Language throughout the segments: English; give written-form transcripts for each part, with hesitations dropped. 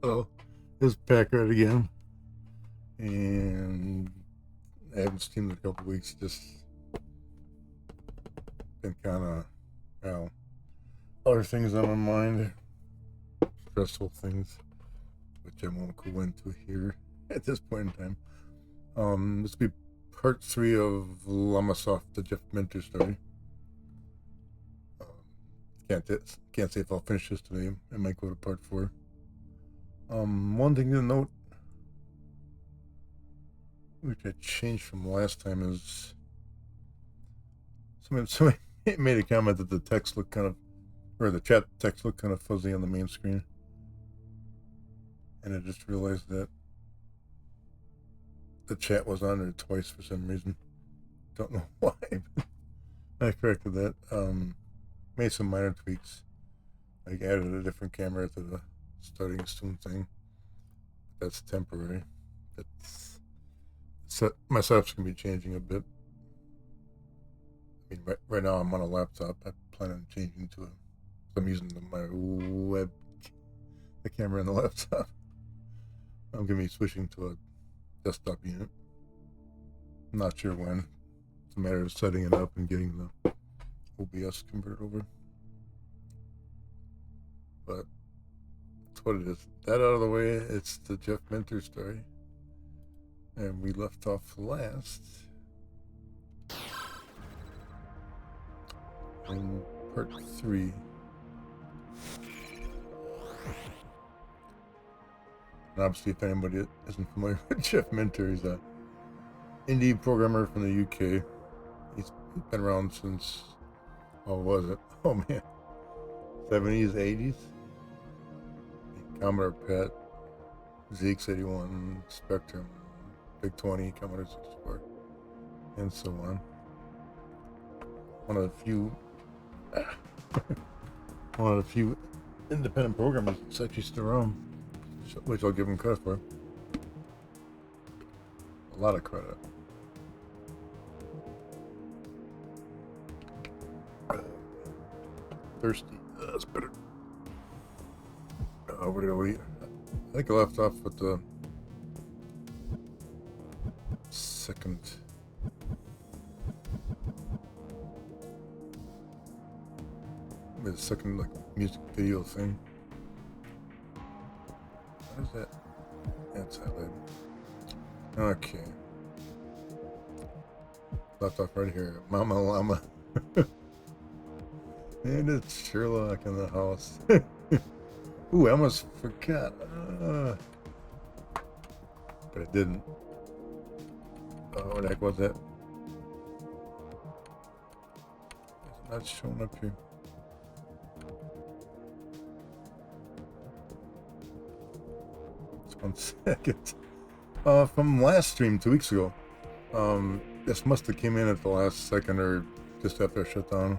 Oh, it's Packard again, and I haven't streamed in a couple weeks. Just been kind of, well, other things on my mind, stressful things, which I won't go into here at this point in time. This will be part 3 of Llamasoft, the Jeff Minter story. Um, can't say if I'll finish this today. I might go to part 4. One thing to note, which I changed from last time, is somebody made a comment that the text looked kind of, or the chat text looked kind of fuzzy on the main screen, and I just realized that the chat was on there twice for some reason. Don't know why. I corrected that. Made some minor tweaks, like added a different camera to the starting soon thing. That's temporary. My setup's gonna be changing a bit. I mean, right now I'm on a laptop. I plan on changing to I'm using my the camera on the laptop. I'm gonna be switching to a desktop unit. I'm not sure when. It's a matter of setting it up and getting the OBS converted over. But that's what it is. That out of the way, it's the Jeff Minter story. And we left off last in part 3. And obviously, if anybody isn't familiar with Jeff Minter, he's a indie programmer from the UK. He's been around since, what was it? Oh man, 70s, 80s. Commodore PET, ZX81, Spectrum, Big 20, Commodore 64, and so on. One of the few independent programmers that's actually still around, which I'll give him credit for. A lot of credit. Thirsty. That's better. Where did we? I think I left off with the second. With the second music video thing. What is that? That's highlighted. Okay. Left off right here. Mama Llama. And it's Sherlock in the house. Ooh, I almost forgot. But I didn't. What the heck was that? It's not showing up here. Just 1 second. From last stream 2 weeks ago. This must have came in at the last second or just after I shut down.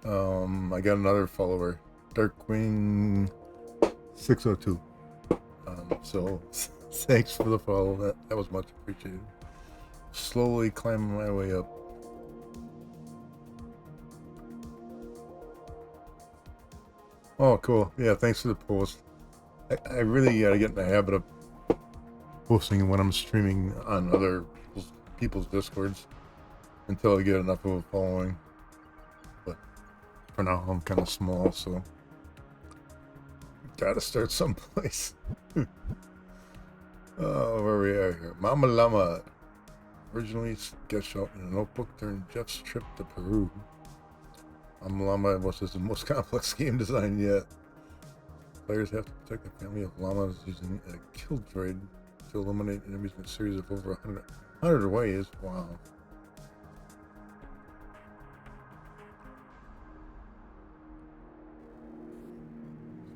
I got another follower, Darkwing 602. So thanks for the follow. That was much appreciated. Slowly climbing my way up. Oh, cool. Yeah, thanks for the post. I really gotta get in the habit of posting when I'm streaming on other people's Discords until I get enough of a following. But for now, I'm kind of small, so gotta start someplace. Oh, where we are here. Mama Llama. Originally sketched out in a notebook during Jeff's trip to Peru. Mama Llama was the most complex game design yet. Players have to protect the family of llamas using a kill droid to eliminate enemies in a series of over 100 ways. Wow.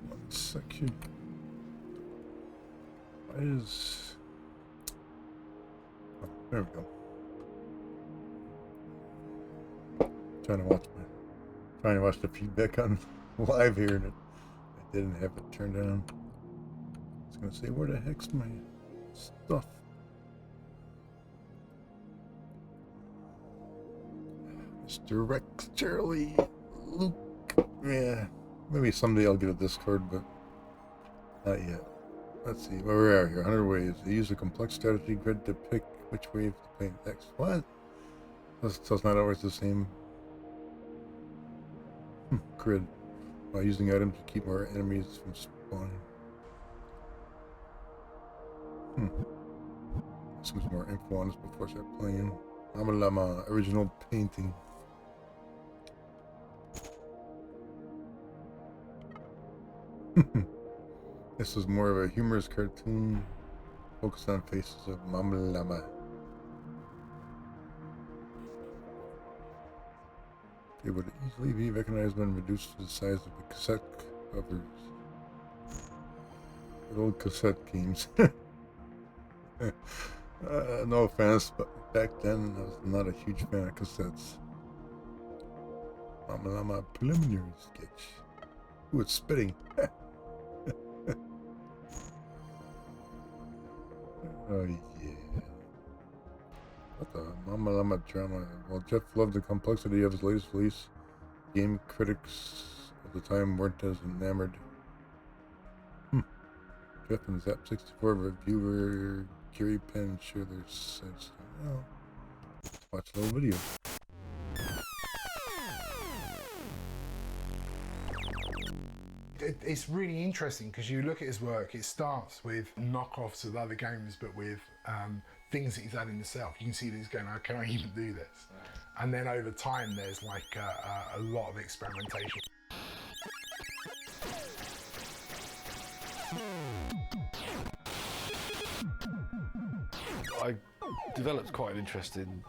One second. Why is... Oh, there we go. Trying to watch the feedback on live here, and I didn't have it turned on. I was gonna say, where the heck's my stuff? Mr. Rex, Charlie, Luke. Yeah, maybe someday I'll get a Discord, but not yet. Let's see, where we are here. 100 ways. They use a complex strategy grid to pick which wave to play next. What? So it's not always the same grid. While using items to keep more enemies from spawning. Some more info on this before I start playing. Llama original painting. This was more of a humorous cartoon focused on faces of Mama Llama. They would easily be recognized when reduced to the size of the cassette covers. Good old cassette games. No offense, but back then I was not a huge fan of cassettes. Mama Llama preliminary sketch. Ooh, it's spitting. Oh yeah. What the Mama Llama drama? Well, Jeff loved the complexity of his latest release. Game critics of the time weren't as enamored. Jeff and Zap64 reviewer Gary Penn share their sense. Well, watch the little video. It's really interesting because you look at his work, it starts with knockoffs of other games but with things that he's adding himself. You can see that he's going, oh, can I even do this? And then over time there's like a lot of experimentation. I developed quite an interest in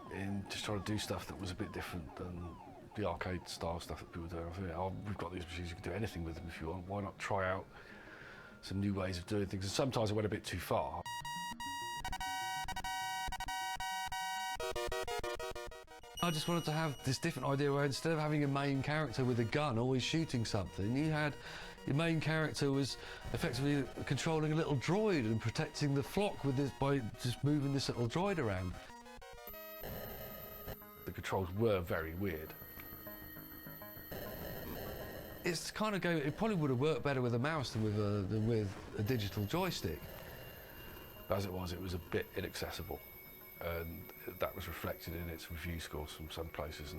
just trying to do stuff that was a bit different than the arcade style stuff that people do. I think, oh, we've got these machines, you can do anything with them if you want. Why not try out some new ways of doing things? And sometimes I went a bit too far. I just wanted to have this different idea where instead of having a main character with a gun always shooting something, you had your main character was effectively controlling a little droid and protecting the flock with this by just moving this little droid around. The controls were very weird. It's kind of go. It probably would have worked better with a mouse than with a digital joystick. But as it was a bit inaccessible, and that was reflected in its review scores from some places.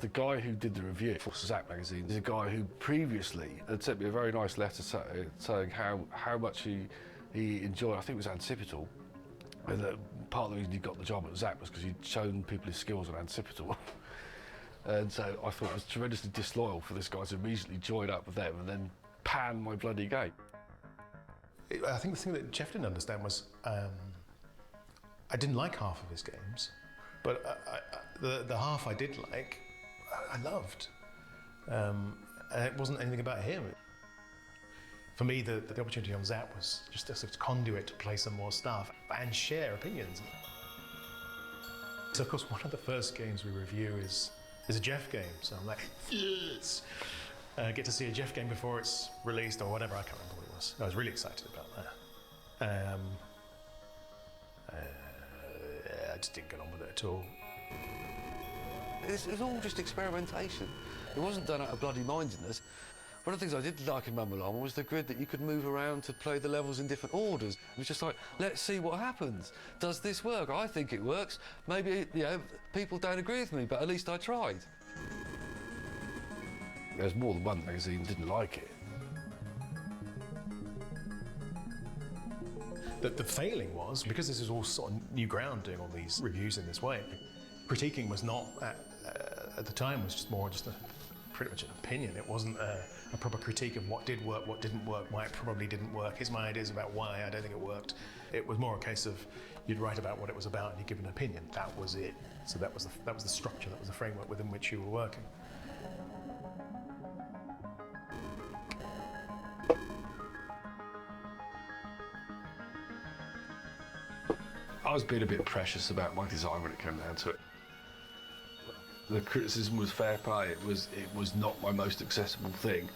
The guy who did the review for Zap magazine is a guy who previously had sent me a very nice letter saying how much he enjoyed, I think it was Ancipital, and that part of the reason he got the job at Zap was because he'd shown people his skills on Ancipital. And so I thought it was tremendously disloyal for this guy to immediately join up with them and then pan my bloody game. I think the thing that Jeff didn't understand was I didn't like half of his games, but the half I did like, I loved. And it wasn't anything about him. For me, the opportunity on Zap was just a sort of conduit to play some more stuff and share opinions. So of course, one of the first games we review is a Jeff game. So I'm like, yes! Get to see a Jeff game before it's released or whatever, I can't remember what it was. I was really excited about that. I just didn't get on with it at all. It was all just experimentation. It wasn't done out of bloody mindedness. One of the things I did like in Mama Llama was the grid that you could move around to play the levels in different orders. It was just like, let's see what happens. Does this work? I think it works. Maybe, people don't agree with me, but at least I tried. There's more than one magazine that didn't like it. The failing was, because this is all sort of new ground doing all these reviews in this way, critiquing was not, at the time, was just more pretty much an opinion. It wasn't a proper critique of what did work, what didn't work, why it probably didn't work. Here's my ideas about why I don't think it worked. It was more a case of you'd write about what it was about and you'd give an opinion. That was it. So that was the structure, that was the framework within which you were working. I was being a bit precious about my design when it came down to it. The criticism was fair play. It was not my most accessible thing.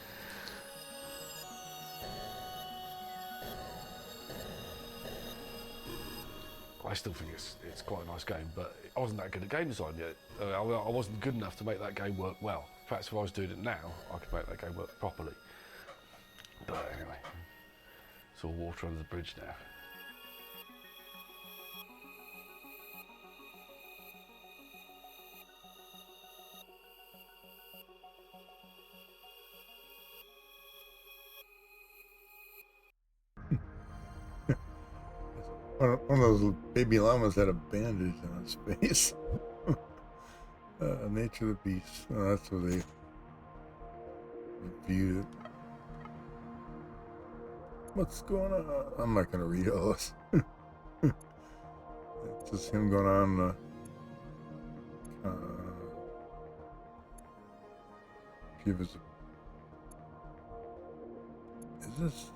I still think it's quite a nice game, but I wasn't that good at game design yet. I wasn't good enough to make that game work well. Perhaps if I was doing it now, I could make that game work properly. But anyway, it's all water under the bridge now. One of those baby llamas had a bandage on its face. Nature of the Beast. Oh, that's where they reviewed it. What's going on? I'm not going to read all this. It's just him going on. Give us. Is this?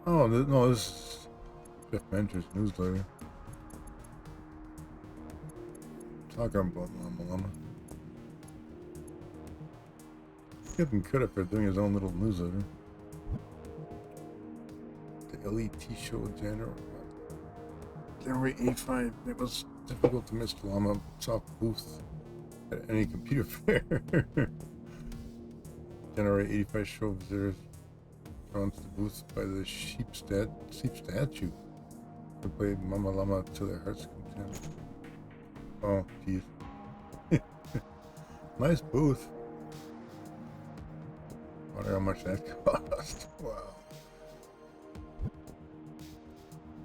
Oh no! This is Jeff Mentor's newsletter. Talking about Llama. Getting credit for doing his own little newsletter. The LET show January 85. It was difficult to miss the Llamasoft booth at any computer fair. January 85 show visitors drawn to the booth by the sheep statue. They played Mama Llama to their heart's content. Oh, geez. Nice booth. Wonder how much that cost. Wow.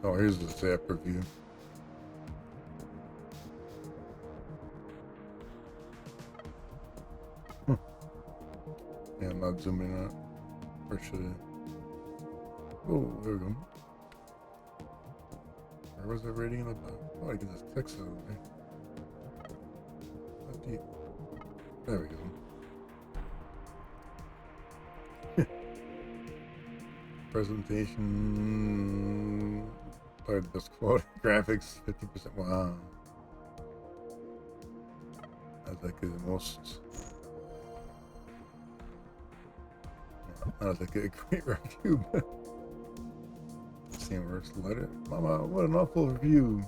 Oh, here's the Zap review. Yeah, I'm not zooming in on it. Or should I? Oh, there we go. Where was I reading in the bottom? Oh, I get this text out of there. How deep? There we go. Presentation. Probably the best quality. Graphics, 50%. Wow. That's like the most. Not like a great review, but. Same works. Letter. Mama, what an awful review.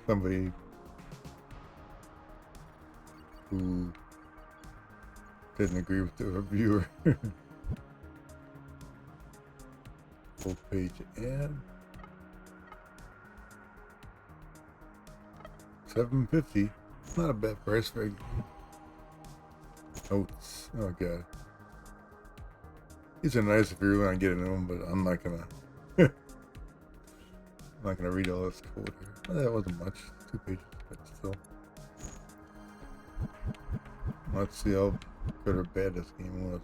Somebody who didn't agree with the reviewer. Full page ad. $7.50. Not a bad price for a game. Notes. Oh god. These are nice if you really want to get into them, but I'm not gonna. I'm not gonna read all this code here. Oh, that wasn't much. 2 pages, but still. Let's see how good or bad this game was.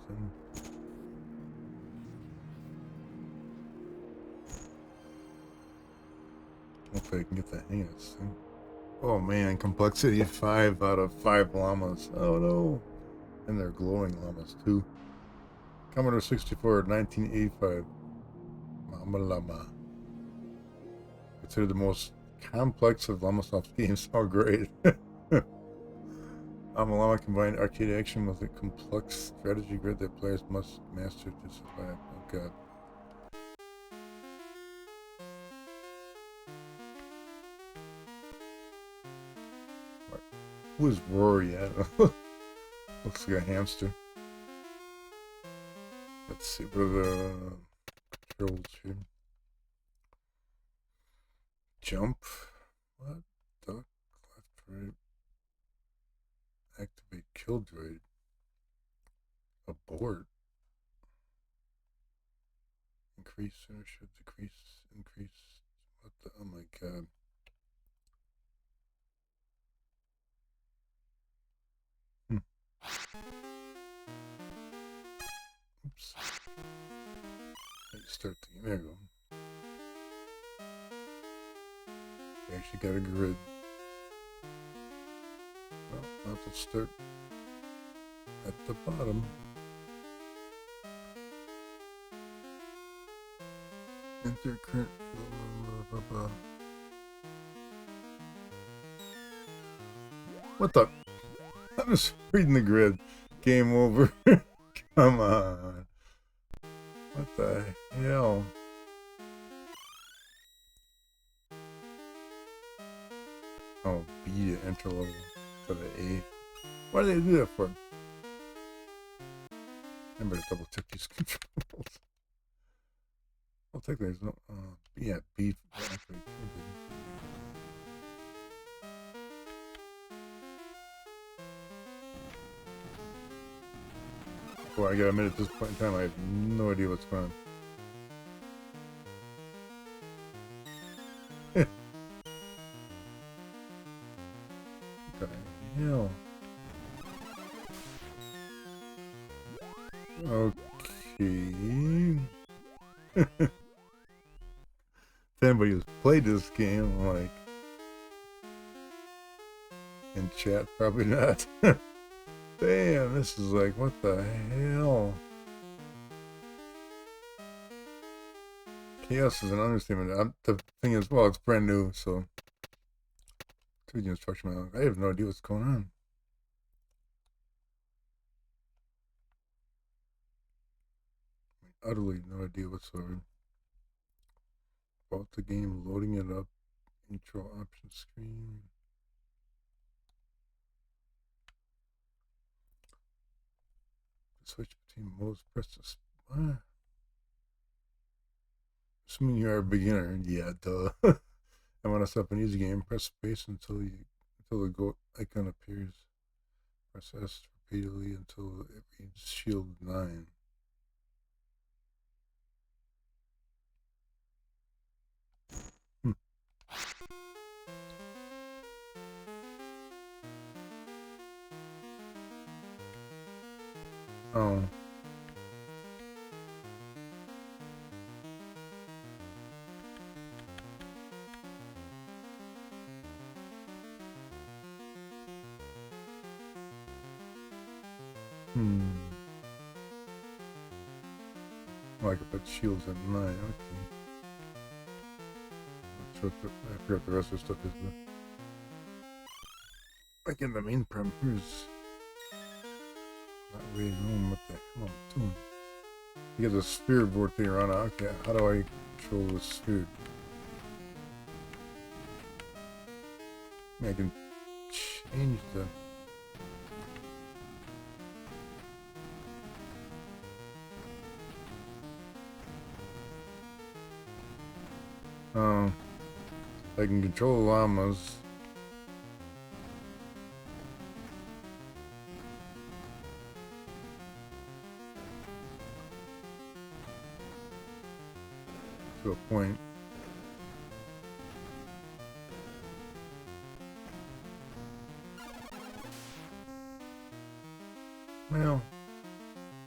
Hopefully I can get the hang of this thing. Oh man, complexity 5 out of 5 llamas. Oh no. And they're glowing llamas too. Commodore 64, 1985. Mama Llama. Considered the most complex of Llamasoft games. Oh great. Mama Llama combined arcade action with a complex strategy grid that players must master to survive. Oh god. Who is Rory at? Looks like a hamster. Let's see, what are the controls here? Jump. What? Duck. Left, right. Activate kill droid. Abort. Increase inertia, decrease, increase. What the? Oh my god. Oops. Start the game. There you go. We actually got a grid. Well, now let's start at the bottom. Enter current. Blah, blah, blah. What the? I'm just reading the grid. Game over. Come on. What the hell? Oh, B to enter level to the A. Why do they do that for? I better double check these controls. Well, technically, there's no. Yeah, B. Actually, well, I gotta admit, at this point in time, I have no idea what's going on. What the hell? Okay. If anybody who's played this game, like, in chat, probably not. Damn, this is like, what the hell? Chaos is an understatement. The thing is, well, it's brand new, so. To the instruction manual. I have no idea what's going on. Utterly no idea whatsoever. About the game, loading it up. Intro option screen. Switch between modes, press the assuming you are a beginner, yeah, duh. I want to set up an easy game, press space until the go icon appears. Press S repeatedly until it reads shield 9. Oh. Like I put shields at 9, okay. Not sure what I forgot the rest of the stuff is, but again, the main problem here is not really knowing what the hell I'm doing. You get the sphere board thing around. Okay, how do I control the sphere? I can change the. I can control the llamas. To a point. Well,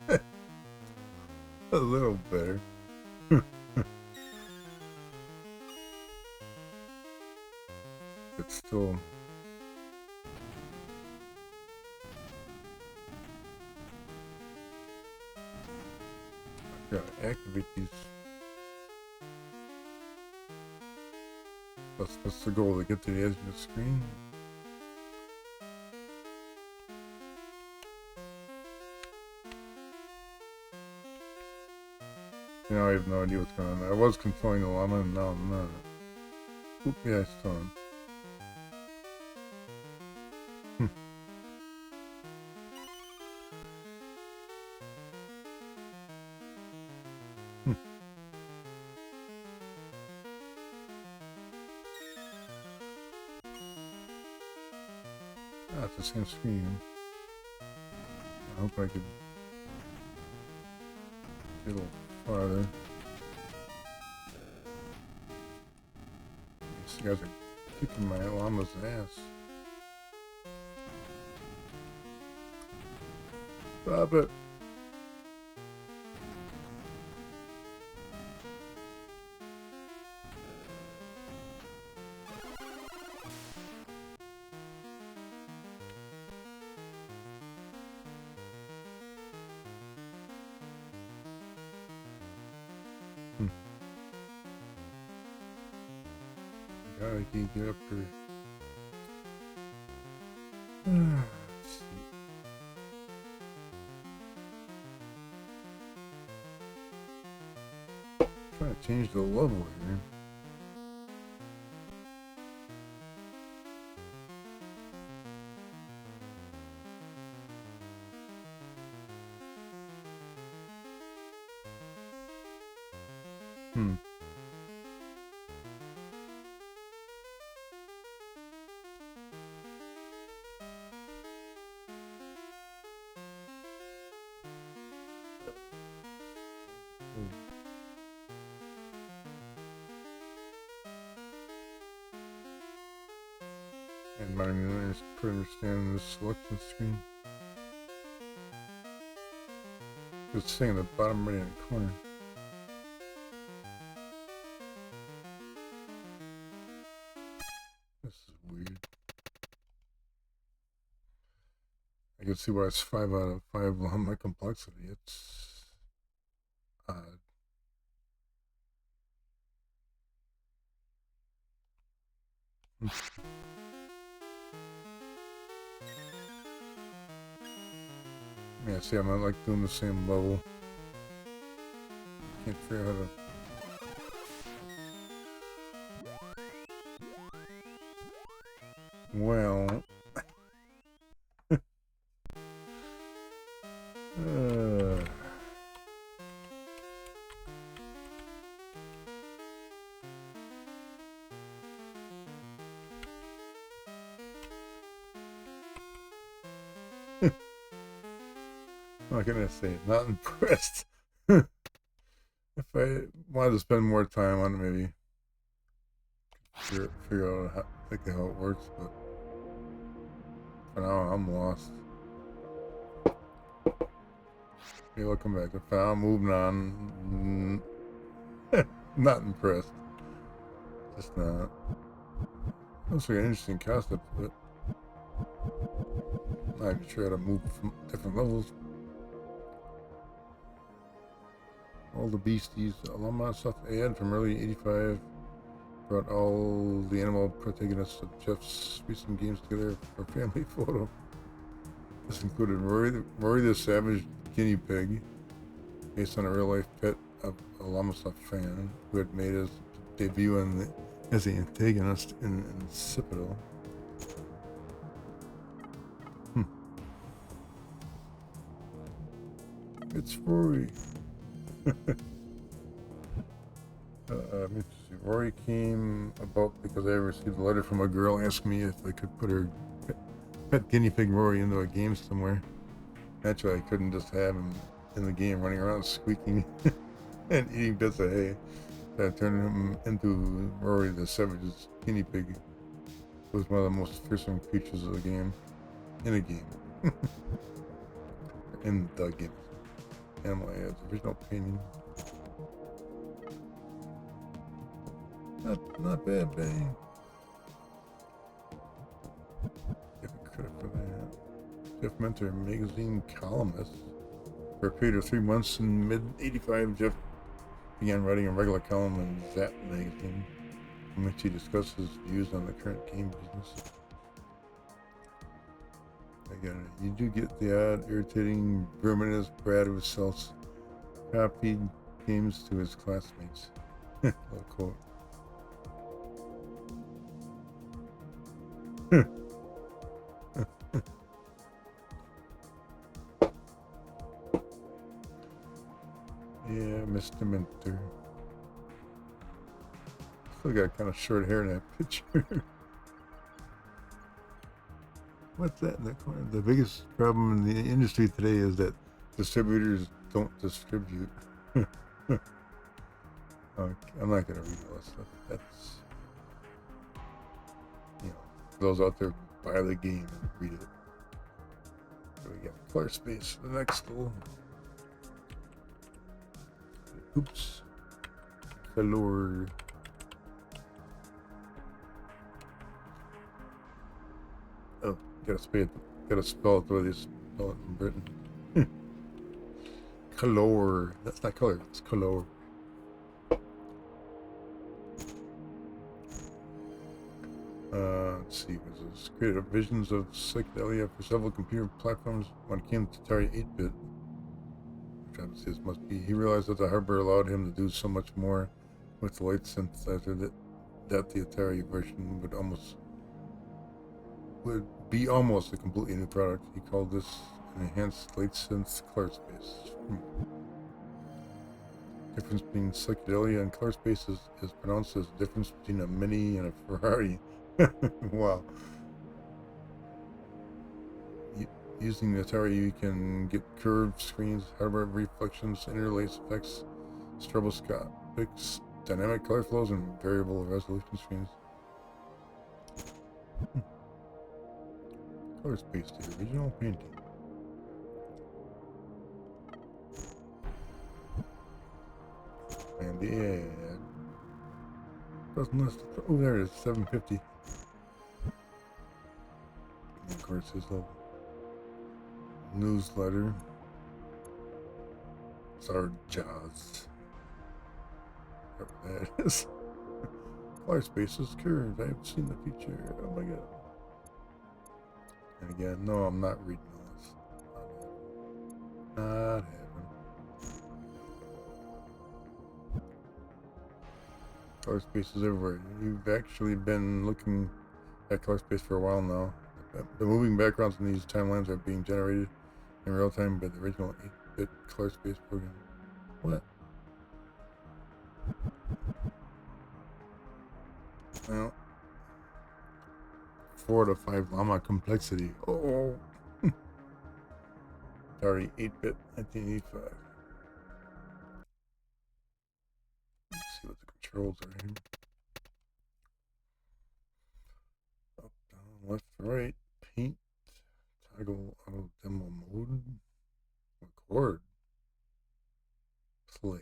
a little better. But still. I gotta activate these. That's the goal, to get to the edge of the screen. You know, I have no idea what's going on. I was controlling the llama, and now I'm not. Oop, yeah, I still am. Ah, it's the same screen. I hope I could get a little farther. These guys are kicking my llama's ass. Stop it. God, I can't get up here. Let's see. I changed the level here. Hmm. And my I just couldn't understand this selection screen. It's saying the bottom right hand corner. This is weird. I can see why it's 5 out of 5 on my complexity. It's odd. Yeah, see, I'm not like doing the same level. Can't figure out how to. Well. What can I say? Not impressed. If I wanted to spend more time on it, maybe figure out how it works, but for now I'm lost. Maybe I'll come back. If I'm moving on, not impressed. Just not. Looks like an interesting concept, but not even sure how to move from different levels. All the beasties, Llamasoft ad from early '85 brought all the animal protagonists of Jeff's recent games together for a family photo. This included Rory the Savage Guinea Pig, based on a real-life pet of a Llamasoft fan who had made his debut as the antagonist in Citadel. It's Rory. Let me see. Rory came about because I received a letter from a girl asking me if I could put her pet guinea pig Rory into a game somewhere. Naturally, I couldn't just have him in the game running around squeaking and eating bits of hay. So I turned him into Rory the Savage's guinea pig. It was one of the most fearsome creatures of the game. In a game. In the game. Animal ads, original painting. Not bad, bang. Give a credit for that. Jeff Mentor, magazine columnist. For a period of 3 months in mid-'85, Jeff began writing a regular column in Zap magazine, in which he discussed his views on the current game business. I got it. You do get the odd, irritating, verminous brat who sells copied games to his classmates. Little quote. Yeah, Mr. Mentor. Still got kind of short hair in that picture. What's that in the corner? The biggest problem in the industry today is that distributors don't distribute. Okay, I'm not going to read all that stuff. That's, those out there buy the game and read it. So we got color space for the next little. Oops. Color. Oh, gotta spell it the way they spell it in Britain. Color. That's not color, it's color. Let's see, was this created visions of psychedelia for several computer platforms when it came to Atari 8-bit. Which obviously this must be. He realized that the hardware allowed him to do so much more with the light synthesizer that the Atari version would be almost a completely new product. He called this an enhanced light synth color space. Difference between psychedelia and color space is pronounced as the difference between a Mini and a Ferrari. Wow. Using the Atari, you can get curved screens, hardware reflections, interlace effects, stroboscopics, dynamic color flows, and variable resolution screens. Color space, the original painting. And the ad doesn't list. Oh, there it is, $7.50. And of course, his little newsletter. It's our Jaws. Whatever that is. Color space is curved. I've seen the future. Oh my god. And again, no, I'm not reading all this. Not happening. Color spaces everywhere. You've actually been looking at color space for a while now. The moving backgrounds in these timelines are being generated in real time by the original 8-bit color space program. What? Well, 4 to 5 llama complexity. Oh. Atari 8-bit 1985. Let's see what the controls are here. Up, down, left, right, paint, toggle auto demo mode, record, play.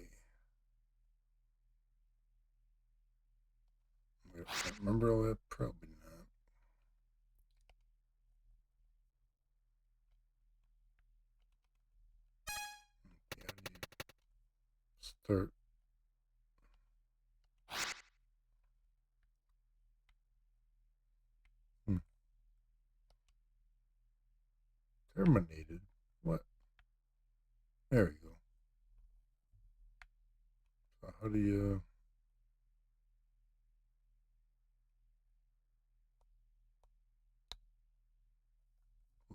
I remember all that? Probably not. Okay, how do you start? Terminated? What? There we go. So how do you...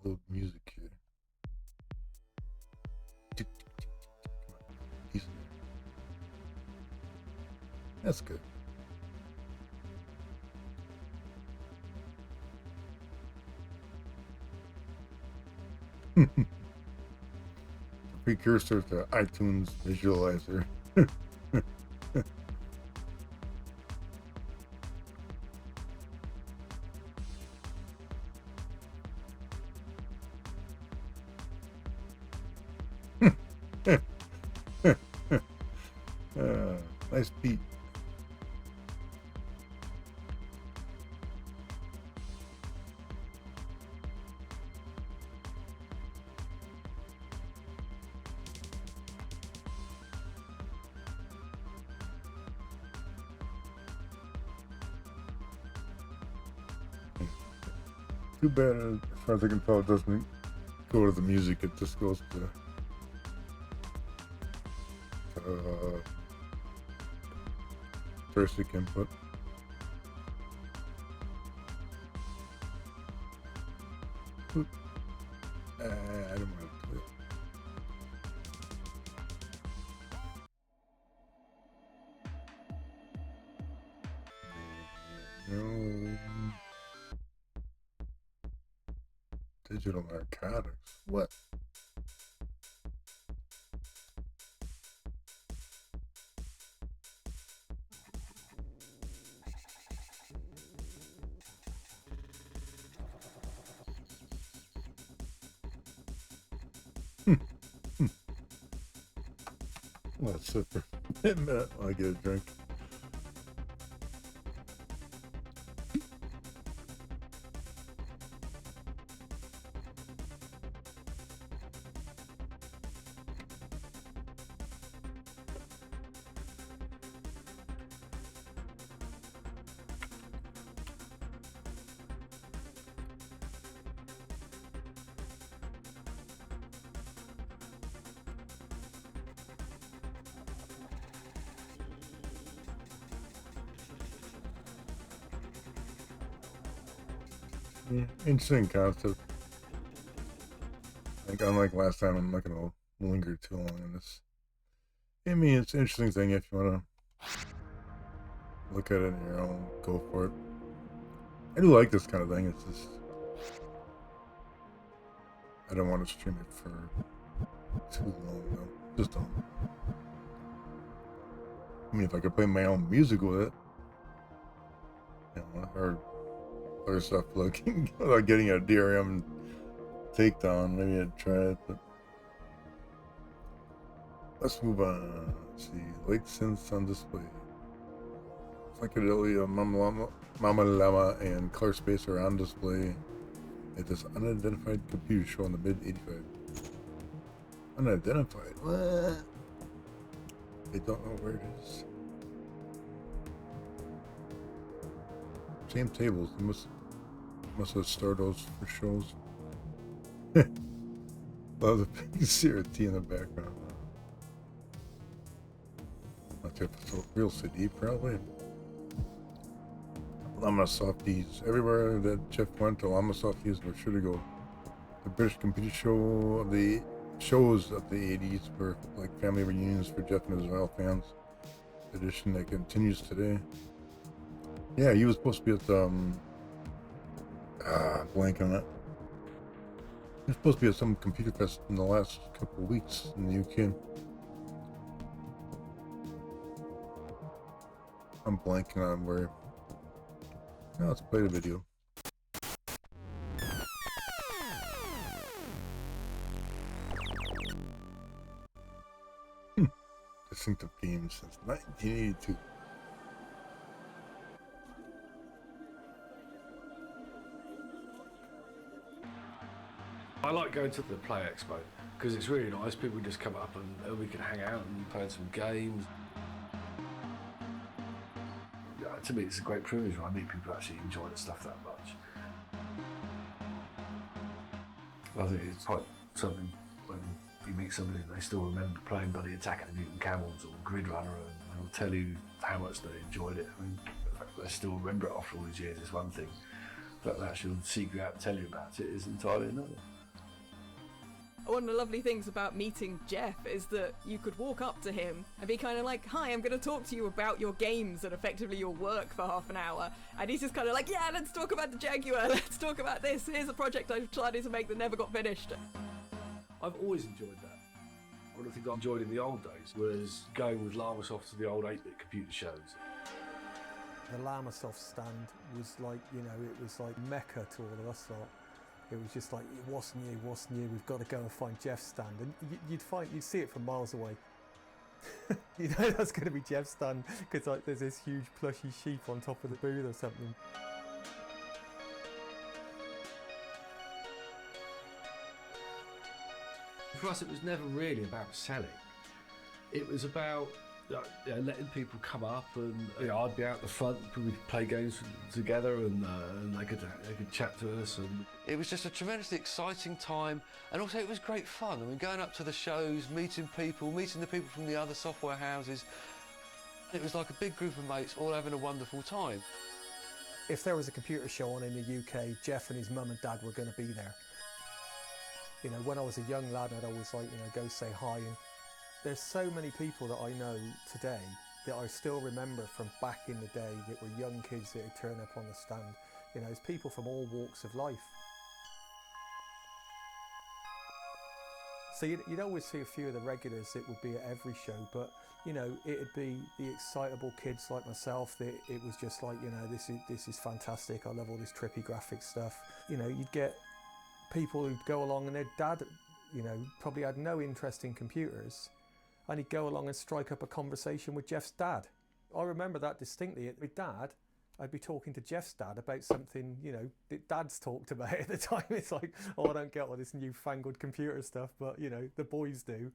load music here? Come on. Easy. That's good. The precursor to iTunes visualizer. Nice beat. Too bad, as far as I can tell, it doesn't go to the music. It just goes to joystick input. Oop. I don't want to do it. No. Digital narcotics. What? Let's sit for a minute while I get a drink. Yeah, interesting concept. Like unlike last time, I'm not gonna linger too long on this. I mean, it's an interesting thing if you wanna look at it on your own, go for it. I do like this kind of thing. It's just I don't want to stream it for too long though. Just don't. I mean, if I could play my own music with it, you know, or other stuff like without getting a DRM takedown, maybe I'd try it. But let's move on. Let's see, late synths on display. Psychedelia, Mama Llama, and Color Space are on display at this unidentified computer show in the mid-85. Unidentified? What? They don't know where it is. Same tables. They must have stored those for shows. Love the pink CRT in the background. Not sure if it's a real CD, probably. Llamasofties. Everywhere that Jeff went to, Llamasofties were sure to go. The British computer show of the shows of the 80s were like family reunions for Jeff and his royal fans. Tradition that continues today. Yeah, he was supposed to be at blank on it. He was supposed to be at some computer fest in the last couple of weeks in the UK. I'm blanking on where. Now let's play the video. Distinctive games since 1982. I like going to the Play Expo because it's really nice. People just come up and we can hang out and play some games. Yeah, to me, it's a great privilege when I meet people who actually enjoy the stuff that much. I think it's quite something when you meet somebody and they still remember playing Bloody Attack of the Mutant Camels or Grid Runner, and they'll tell you how much they enjoyed it. I mean, the fact that they still remember it after all these years is one thing. The fact that they actually seek you out and tell you about it is entirely another. One of the lovely things about meeting Jeff is that you could walk up to him and be kind of like, hi, I'm going to talk to you about your games and effectively your work for half an hour. And he's just kind of like, yeah, let's talk about the Jaguar, let's talk about this, here's a project I've tried to make that never got finished. I've always enjoyed that. One of the things I enjoyed in the old days was going with Llamasoft to the old 8-bit computer shows. The Llamasoft stand was like, you know, it was like Mecca to all of us lot. It was just like, what's new, we've got to go and find Jeff's stand. And you'd see it from miles away. You know that's going to be Jeff's stand, because like there's this huge plushy sheep on top of the booth or something. For us, it was never really about selling. It was about letting people come up, and I'd be out the front, we'd play games together, and they could chat to us, and it was just a tremendously exciting time, and also it was great fun. I mean, going up to the shows, meeting the people from the other software houses. It was like a big group of mates all having a wonderful time. If there was a computer show on in the UK, Jeff and his mum and dad were going to be there. You know, when I was a young lad, I'd always like, go say hi. And there's so many people that I know today that I still remember from back in the day that were young kids that would turn up on the stand. You know, it's people from all walks of life. So you'd always see a few of the regulars that would be at every show, but it'd be the excitable kids like myself that it was just like, this is fantastic. I love all this trippy graphic stuff. You'd get people who'd go along and their dad, probably had no interest in computers, and he'd go along and strike up a conversation with Jeff's dad. I remember that distinctly. With Dad, I'd be talking to Jeff's dad about something, that Dad's talked about at the time. It's like, oh, I don't get all this newfangled computer stuff, but, the boys do.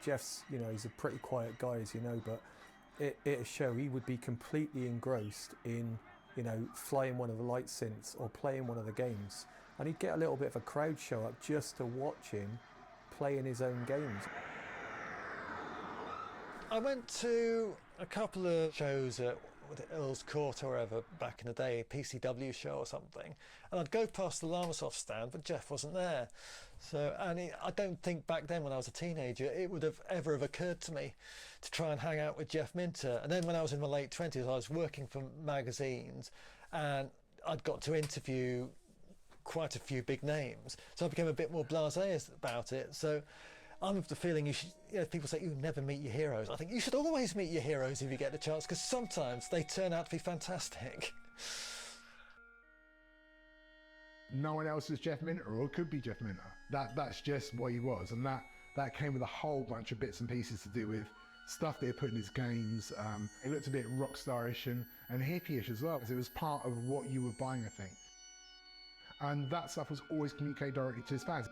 Jeff's, he's a pretty quiet guy, as you know, but at a show, he would be completely engrossed in, flying one of the light synths or playing one of the games. And he'd get a little bit of a crowd show up just to watch him playing his own games. I went to a couple of shows at with it, Earl's Court or wherever back in the day, PCW show or something, and I'd go past the Llamasoft stand, but Jeff wasn't there. So, I don't think back then when I was a teenager it would have ever have occurred to me to try and hang out with Jeff Minter. And then when I was in my late 20s, I was working for magazines, and I'd got to interview quite a few big names, so I became a bit more blasé about it. So I'm of the feeling you should, people say you never meet your heroes. I think you should always meet your heroes if you get the chance, because sometimes they turn out to be fantastic. No one else is Jeff Minter, or could be Jeff Minter. That's just what he was, and that came with a whole bunch of bits and pieces to do with stuff they put in his games. It looked a bit rock starish and hippie-ish as well, because it was part of what you were buying, I think. And that stuff was always communicated directly to his fans.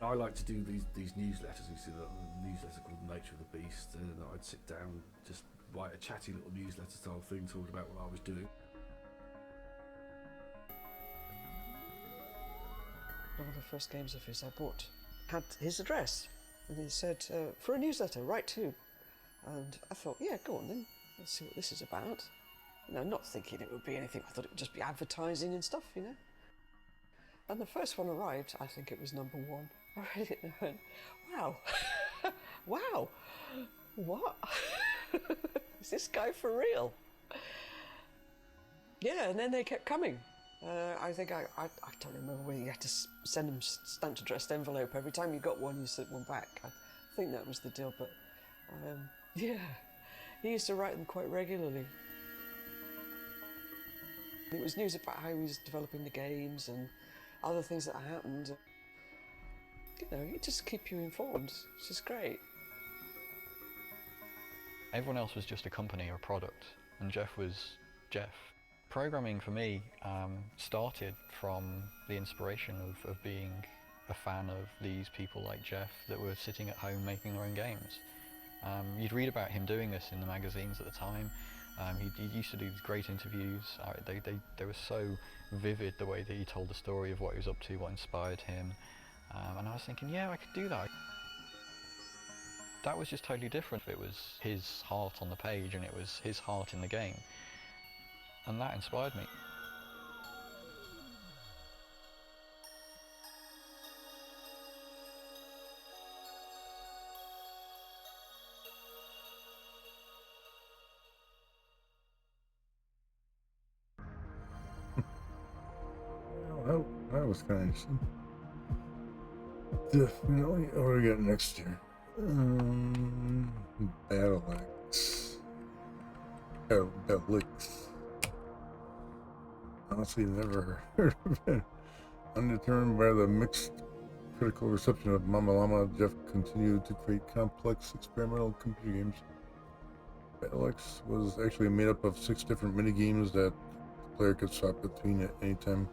I like to do these newsletters. You see the newsletter called Nature of the Beast, and I'd sit down, just write a chatty little newsletter style thing, talking about what I was doing. One of the first games of his I bought had his address, and he said, for a newsletter, write to. And I thought, yeah, go on then, let's see what this is about. Not thinking it would be anything, I thought it would just be advertising and stuff, And the first one arrived, I think it was number 1. I read it and I went, wow, wow, what? Is this guy for real? Yeah, and then they kept coming. I think I don't remember whether you had to send them stamped addressed envelope. Every time you got one, you sent one back. I think that was the deal, but yeah, he used to write them quite regularly. It was news about how he was developing the games and other things that happened. It just keep you informed. It's just great. Everyone else was just a company or a product, and Jeff was Jeff. Programming for me started from the inspiration of being a fan of these people like Jeff that were sitting at home making their own games. You'd read about him doing this in the magazines at the time. He used to do these great interviews. They were so vivid, the way that he told the story of what he was up to, what inspired him. And I was thinking, yeah, I could do that. That was just totally different. It was his heart on the page and it was his heart in the game. And that inspired me. Well, that was kind of interesting. Definitely. What do we got next year? Battle Axe. Battle Axe. Honestly, never heard of it. Undetermined by the mixed critical reception of Mama Llama, Jeff continued to create complex experimental computer games. Battle Axe was actually made up of 6 different mini-games that the player could swap between at any time,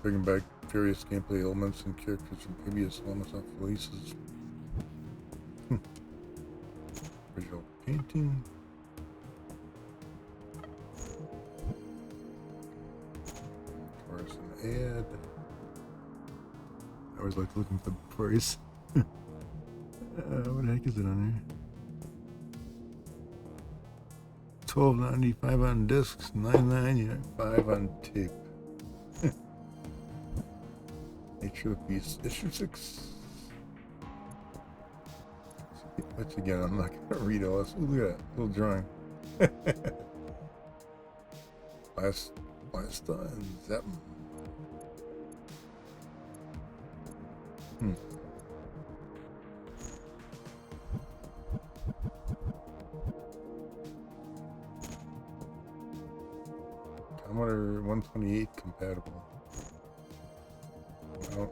bringing back various gameplay elements and characters from previous Llamasoft releases. Original painting. Chorus and ad. I always like looking for the price. What the heck is it on here? $12.95 on discs, $9.95 on tape. Nature of the Beast, issue 6. Once again, I'm not gonna read all this. Ooh, look at that little drawing. Blasta and Zeppelin. Commodore 128 compatible. Well,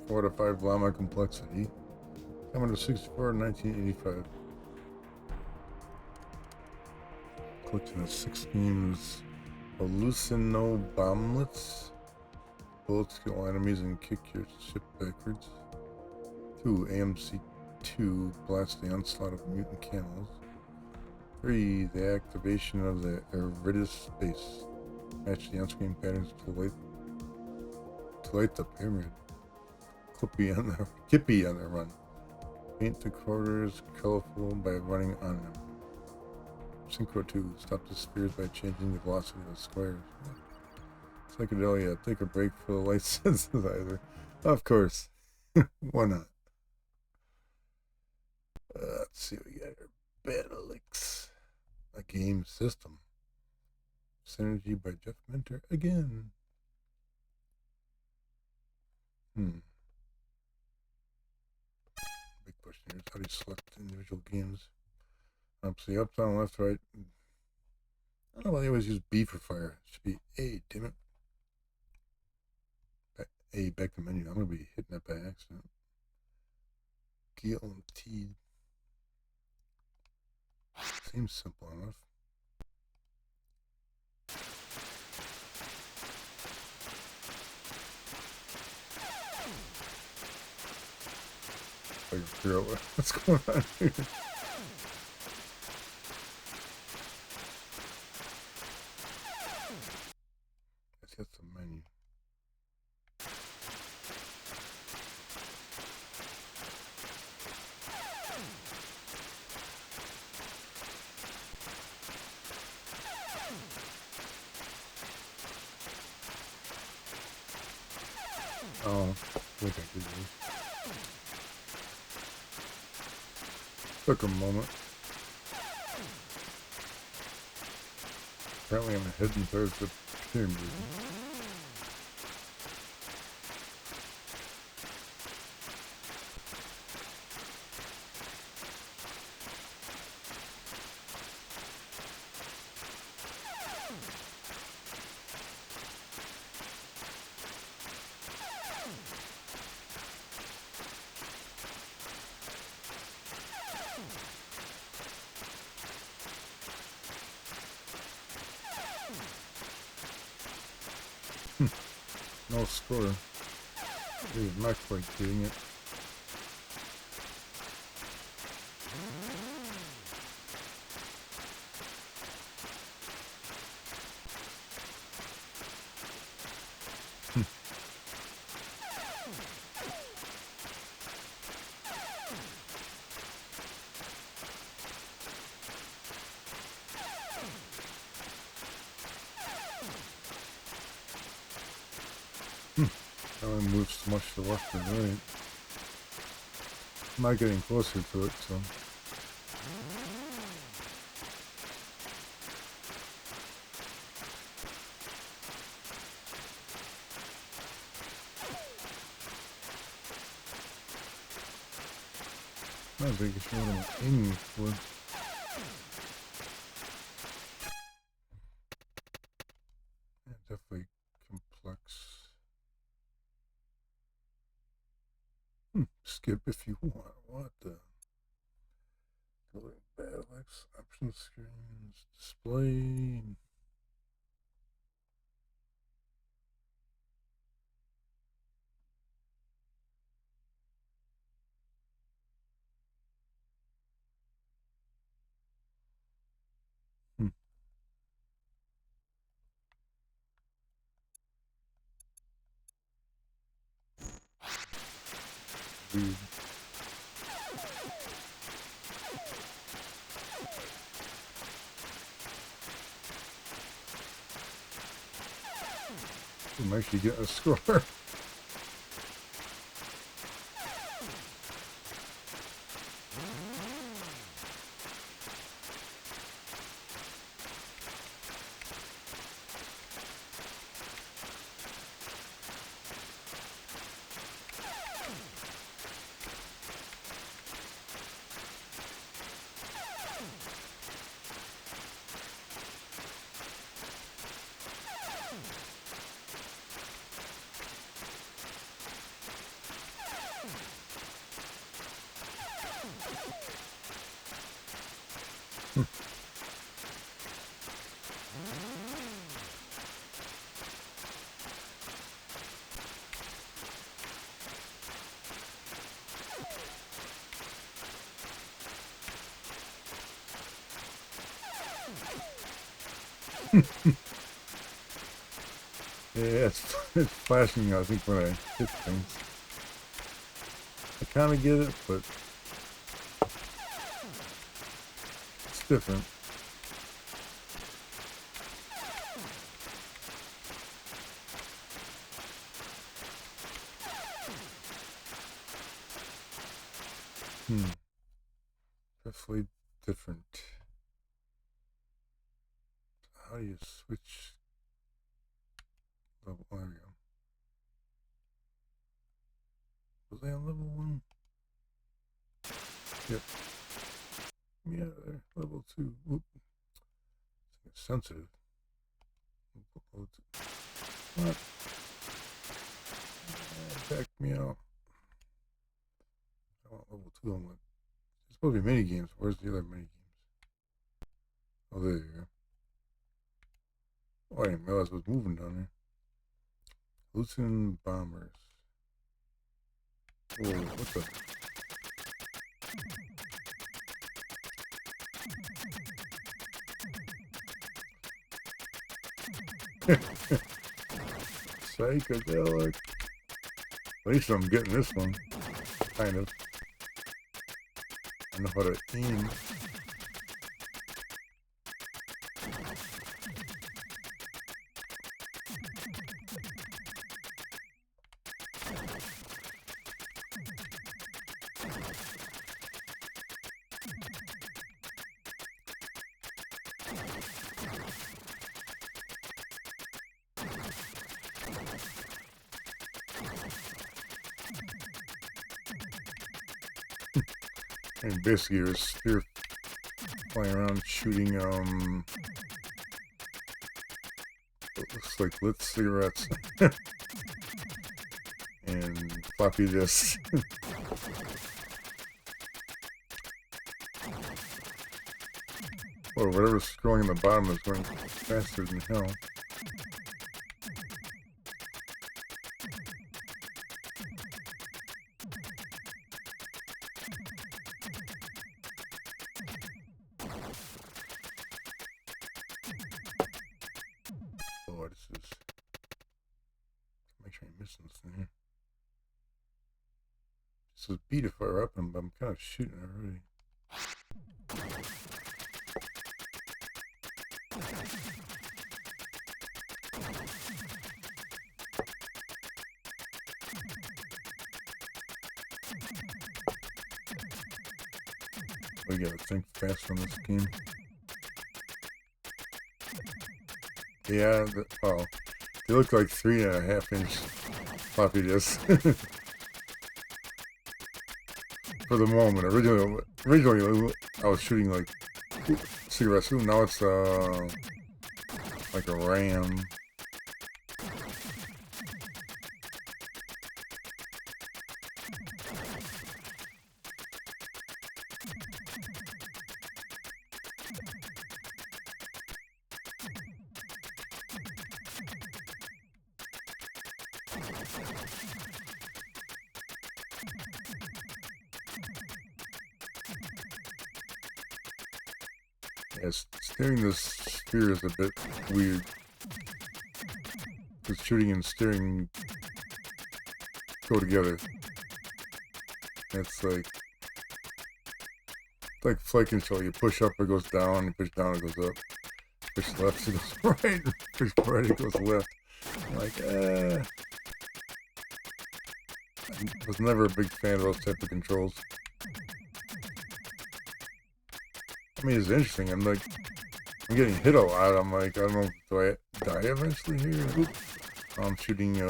4 to 5 llama complexity. Commodore 64, 1985. Collection of 6 games. Hallucino bomblets. Bullets kill enemies and kick your ship backwards. 2. AMC 2. Blast the onslaught of mutant camels. 3. The activation of the Eritis space. Match the on-screen patterns to light the pyramid. Kippy on the run. Paint the quarters colorful by running on them. Synchro 2. Stop the spheres by changing the velocity of the squares. Psychedelia. Take a break for the light synthesizer. Of course. Why not? Let's see what we got here. Battleix. A game system. Synergy by Jeff Minter again. Big question here is how do you select individual games? See, up, down, left, right. I don't know why they always use B for fire. It should be A, damn it. A, back to menu. I'm going to be hitting that by accident. Guaranteed. Seems simple enough. I can figure out what's going on here. Let's get the menu. Oh, I think I could do. Took a moment. Apparently I'm heading towards the pyramid. No score. Dude, not quite getting it. I only moved so much to the left and right. I'm not getting closer to it, so. I don't think it's what I'm aiming for. Yeah, definitely complex. Skip if you want. What the? Battleix options screens display. Weird. I'm actually getting a score. Yeah, it's flashing, I think, when I hit things. I kind of get it, but It's different. Definitely different. How do you switch level? There we go. Was I on level 1? Yep. Yeah, there. Level 2. Whoop. It's sensitive. What? Back me out. I want level 2 on what? It's supposed to be mini games. Where's the other mini games? Oh, there you go. Oh, I didn't realize I was moving down there. Loosen bombers. Whoa, what the? Psychedelic. At least I'm getting this one. Kind of. I know how to aim. And basically you're flying around shooting it looks like lit cigarettes and floppy disks. Or whatever's scrolling in the bottom is going faster than hell. Oh, this is... Make sure I'm missing this thing here. This is beat if I fire up, but I'm kind of shooting already. We gotta think fast on this game. Yeah, oh, they look like 3.5-inch floppy disks. For the moment, originally I was shooting like cigarettes. Now it's like a RAM. Yes, steering this sphere is a bit weird. Because shooting and steering go together. It's like flight control. You push up, it goes down. You push down, it goes up. Push left, it goes right. Push right, it goes left. I'm like, I was never a big fan of those type of controls. I mean, it's interesting. I'm getting hit a lot. I'm like, I don't know, do I die eventually here? Oop. I'm shooting, is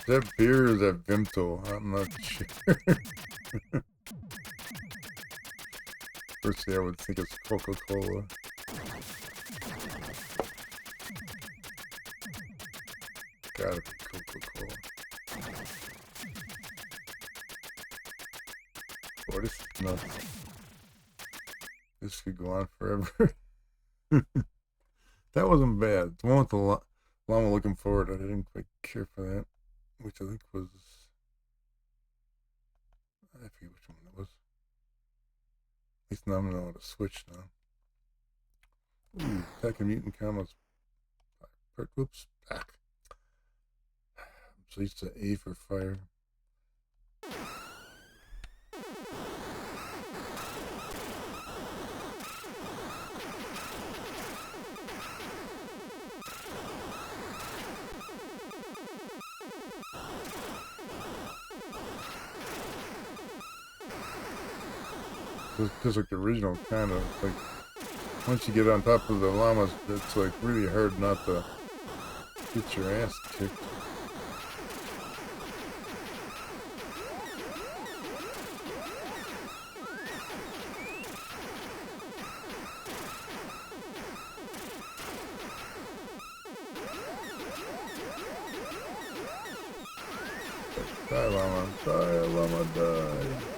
that beer or is that Vimto? I'm not sure. Firstly, I would think it's Coca-Cola. Gotta be Coca-Cola. Boy, this is nuts. This could go on forever. That wasn't bad. The one with the llama looking forward, I didn't quite care for that. Which I think was... I forget which one it was. At least now I'm gonna know how to switch now. Ooh, attack and mutant combos. Whoops. Back. So used to A for fire. Just like the original, kind of like once you get on top of the llamas, it's like really hard not to get your ass kicked. Die, llama! Die, llama! Die!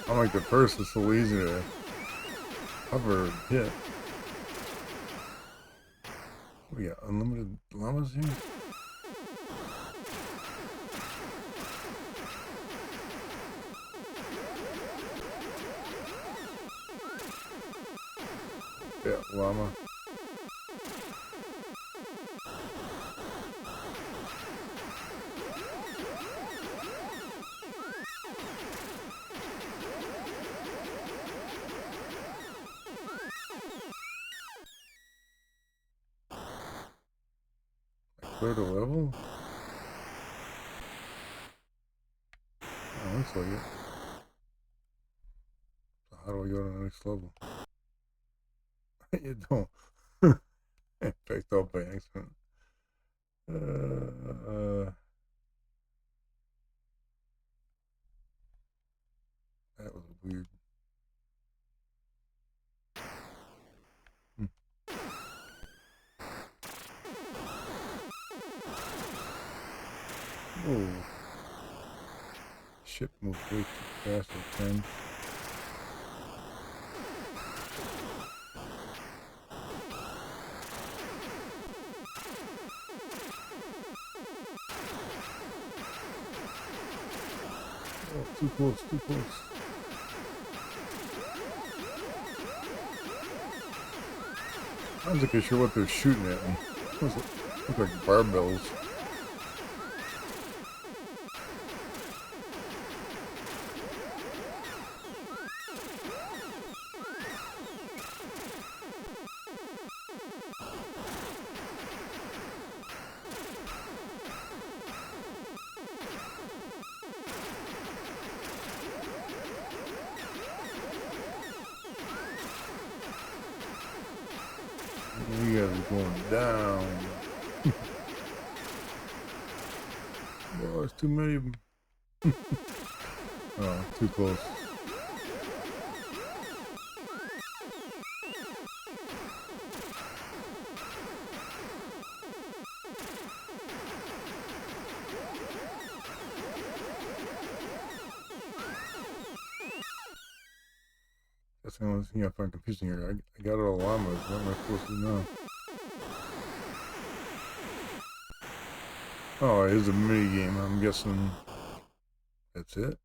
I'm like the first, it's so easy to cover and hit. We got unlimited llamas here? Yeah, llama. Clear the level? Oh, looks like it. So how do we go to the next level? You don't. Picked up by accident. That was weird. Oh. Ship moved way too fast at times. Oh, too close, too close. I was like sure what they're shooting at me. Look like barbells. We gotta be going down. Oh, there's too many of them. Oh, too close. That's the only thing I find confusing here. I got all llamas. What am I supposed to do now? Oh, it is a mini game. I'm guessing that's it.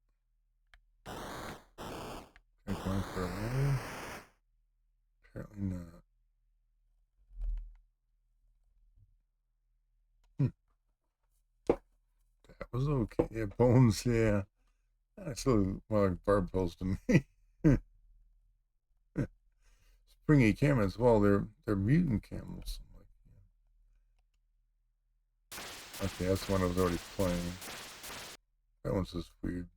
Can't climb for a ladder? Apparently not. That was okay. Yeah, bones, yeah. That's a little more like barbells to me. Springy camels. Well, they're mutant camels. Okay, that's one I was already playing. That one's just weird.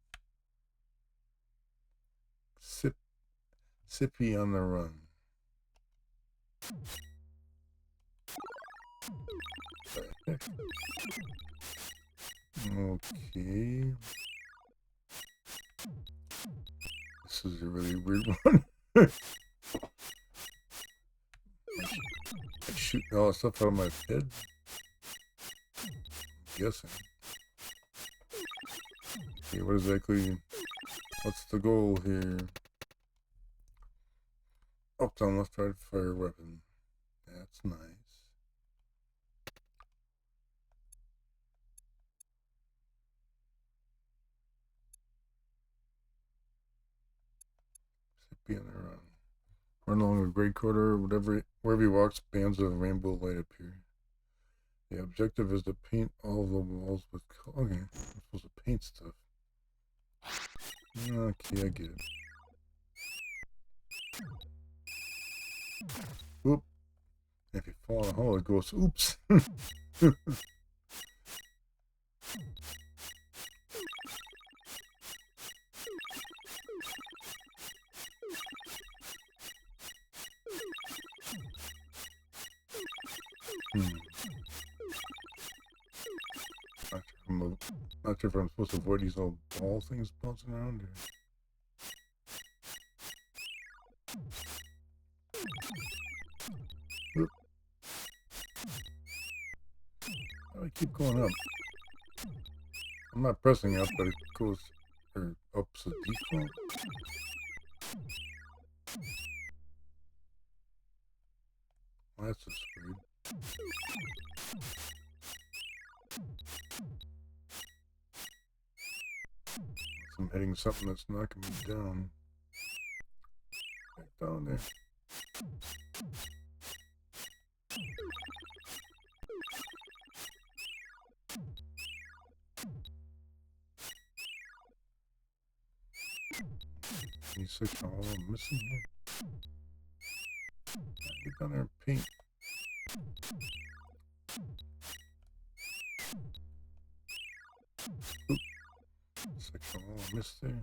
Sippy on the run. Okay. This is a really weird one. I shoot all the stuff out of my head. I'm guessing. Okay, what exactly? What's the goal here? Up, down, left, right, fire weapon. That's nice. Sippy on the run. Run along a great corridor, wherever he walks, bands of rainbow light appear. The objective is to paint all the walls with color. Okay, I'm supposed to paint stuff. Okay, I get it. Whoop. If you fall in a hole, it goes, oops. Not sure if I'm supposed to avoid these little ball things bouncing around here. Oop. How do I keep going up? I'm not pressing up, but it goes, or up's the default. Well, that's just weird. I'm hitting something that's knocking me down. Back down there. Any section all I'm missing here? Get down there and paint. Oop. Section all I missed there.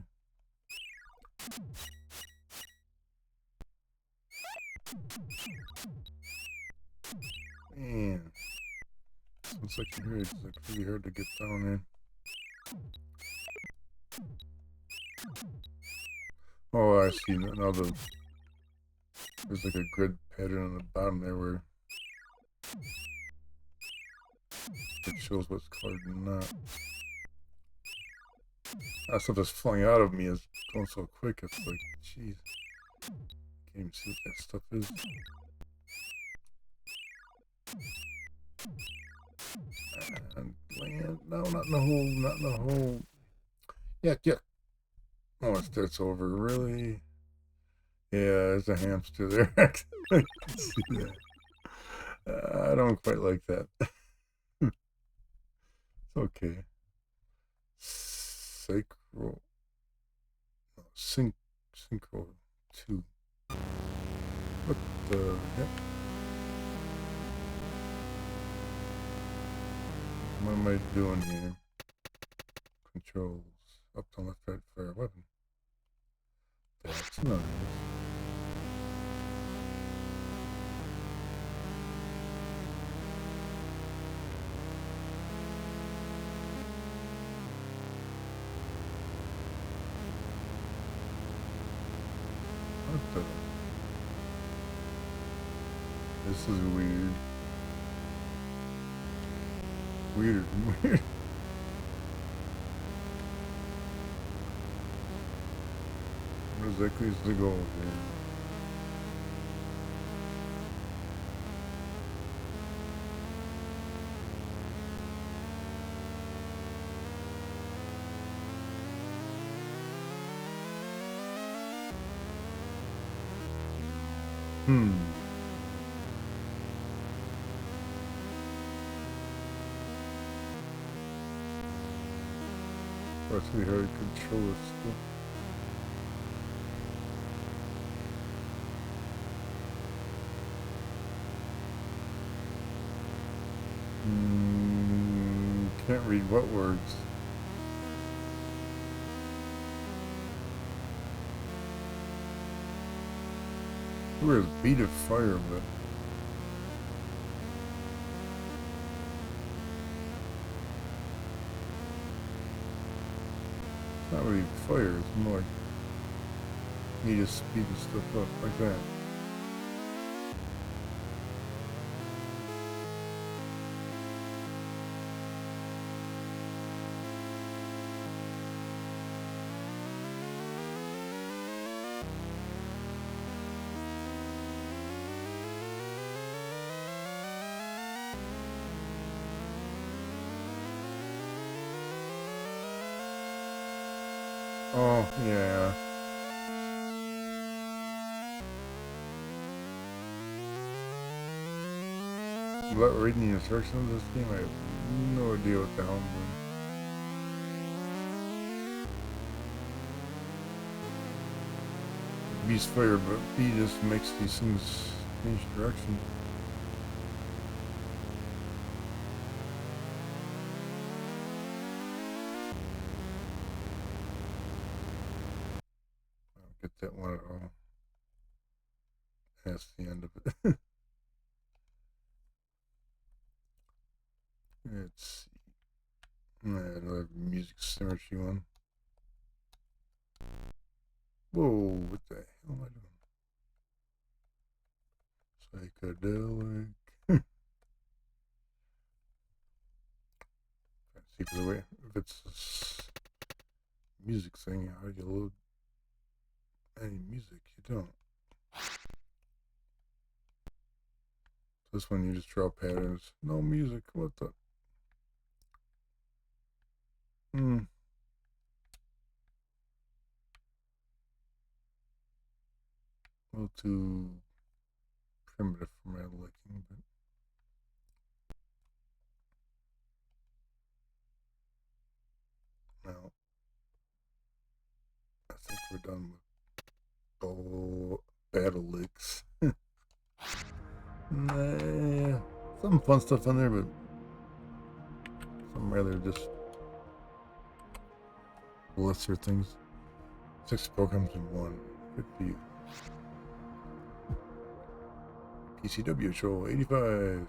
Man. This one section here is like really hard to get down there. Oh, I see now there's like a grid pattern on the bottom there where it shows what's colored and not. That stuff that's flying out of me is going so quick, it's like, jeez. Can't even see what that stuff is. And land, no, not in the hole, not in the hole. Yeah. Oh, it's over, really? Yeah, there's a hamster there. I can see that. I don't quite like that. It's okay. Synchro 2. What the heck? What am I doing here? Controls. Up to left, right, fire weapon. That's nice. What the? This is weird. Weird. Where exactly is the goal here? That's really hard to control this stuff. Can't read what words. Where's beat of fire, but it's not really fire, it's more like need to speed the stuff up like that. Oh, yeah. Without reading the instructions of this game, I have no idea what the hell I'm doing. B's fire, but B just makes these things change direction. that one at all. That's the end of it. Let's see. Another music synergy one. Whoa, what the hell am I doing? Psychedelic. See, for the way, if it's a music thing, how do you load any music? You don't. This one, you just draw patterns. No music. What the? A little too primitive for my liking, but now I think we're done with battle licks. Nah, some fun stuff in there, but some rather just lesser things. 6 programs in one. Good for you. PCW Show 85.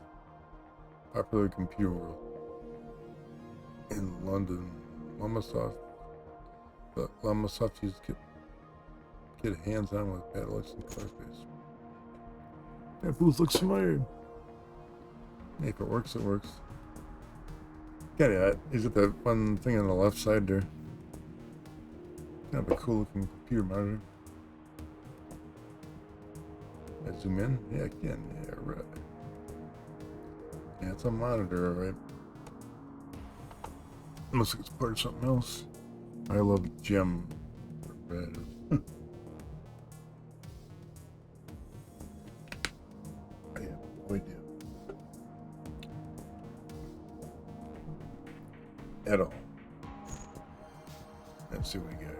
Popular computer world. In London. Llamasoft. But Llamasoft used to get hands on with battle licks and Squarespace. That booth looks familiar. Hey, if it works, it works. Got it. He's got that fun thing on the left side there. Kind of a cool looking computer monitor. I zoom in? Yeah, I can. Yeah, right. Yeah, it's a monitor, alright. Looks like it's part of something else. I love gem. I have no idea. At all. Let's see what we got.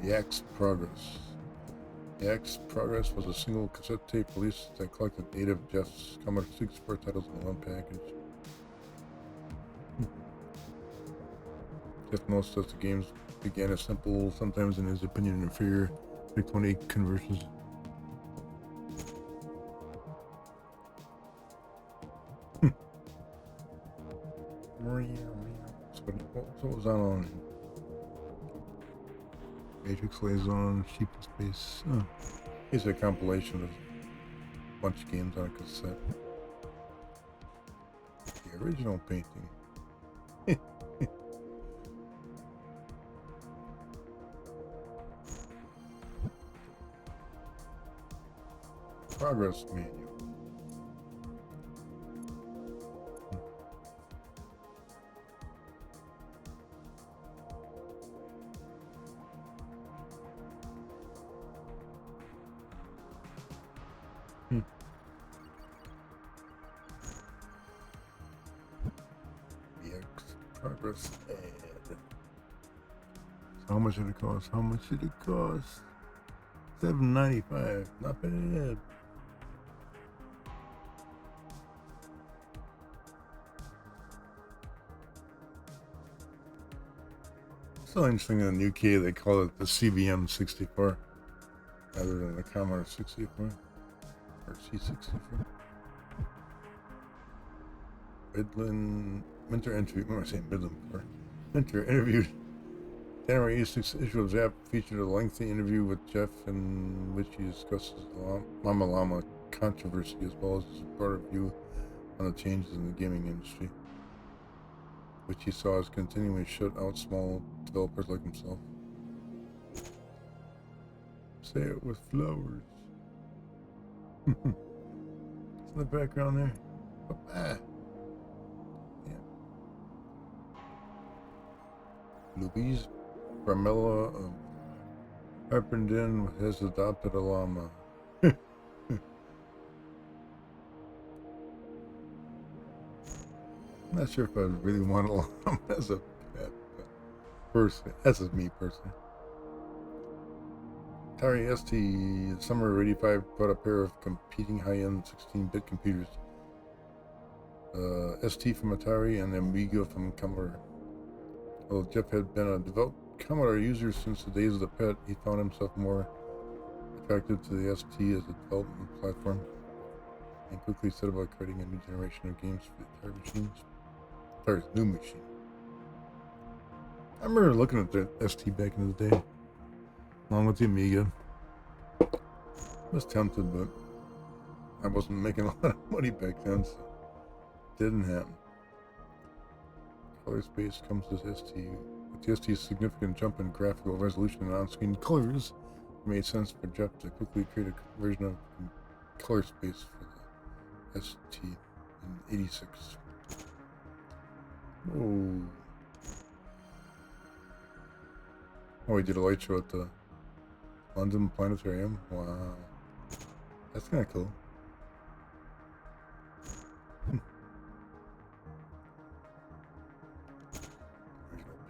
Yak's Progress. Yak's Progress was a single cassette tape release that collected 8 of Jeff's Commodore 64 titles in one package. Jeff notes that the games began as simple, sometimes in his opinion inferior, 320 conversions. So what was on Matrix Liaison, Sheep in Space. Oh. Here's a compilation of a bunch of games on a cassette. The original painting. Progress manual. Progress ad. So how much did it cost? How much did it cost? $7.95. Not bad. So interesting in the UK they call it the CVM 64 rather than the Commodore 64 or C64. Midland Minter interview. What am I saying Midland for? Minter interviewed. January 6th issue of Zap featured a lengthy interview with Jeff in which he discusses the Llama Llama controversy as well as his broader view on the changes in the gaming industry, which he saw as continuing to shut out small developers like himself. Say it with flowers. It's in the background there. Yeah. Louise Bramella of Harpenden has adopted a llama. I'm not sure if I really want a llama as a pet, but personally, that's just me personally. Atari ST summer of '85 brought a pair of competing high-end 16-bit computers. ST from Atari and Amiga from Commodore. Although Jeff had been a devout Commodore user since the days of the PET, he found himself more attracted to the ST as a development platform and quickly set about creating a new generation of games for the entire new machine. I remember looking at the ST back in the day, along with the Amiga. I was tempted, but I wasn't making a lot of money back then, so it didn't happen. Color space comes with ST. With the ST's significant jump in graphical resolution and on-screen colors, it made sense for Jeff to quickly create a version of color space for the ST in '86. Oh, he did a light show at the London Planetarium. Wow. That's kind of cool.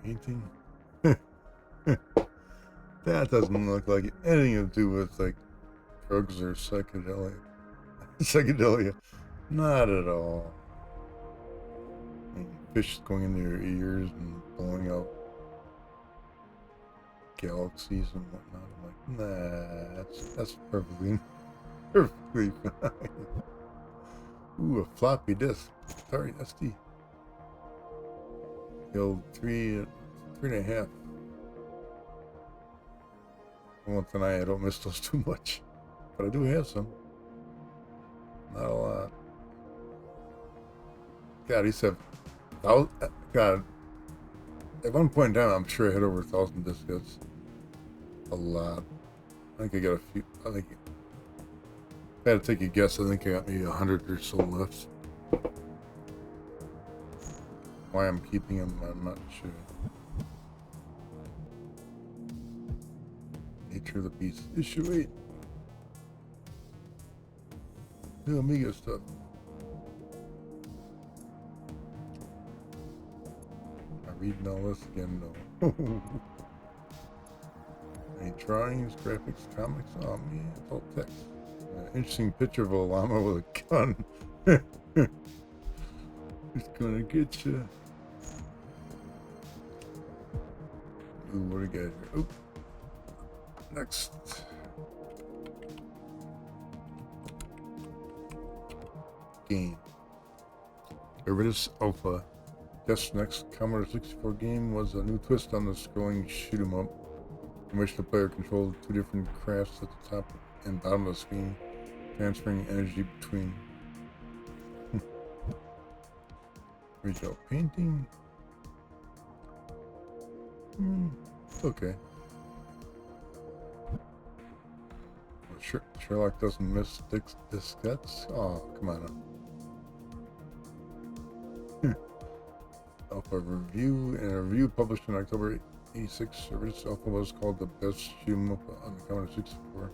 Painting. That doesn't look like anything to do with like drugs or psychedelia. Not at all. I mean, fish going into your ears and blowing up galaxies and whatnot. I'm like, nah, that's perfectly fine. Ooh, a floppy disk. Sorry, SD. The old 3.5. One thing I don't miss those too much, but I do have some. Not a lot. God, I used to have. God, at one point in time, I'm sure I had over 1,000 diskettes. A lot. I think I got a few. I think. If I had to take a guess, I think I got maybe 100 or so left. Why I'm keeping them, I'm not sure. Nature of the Beast, issue 8. New Amiga stuff. I'm reading all this again, no. Any drawings, graphics, comics? Oh man, it's all text. Interesting picture of a llama with a gun. It's gonna get you. Ooh, what do we got here? Oh, next. Game. Iridius Alpha. This next Commodore 64 game was a new twist on the scrolling shoot 'em up, in which the player controlled two different crafts at the top and bottom of the screen, transferring energy between. Here we go. Painting. Okay. Sherlock doesn't miss diskettes. Oh, come on. Alpha review. In a review published in October '86, Iridius Alpha was called the best shoot-'em up on the Commodore 64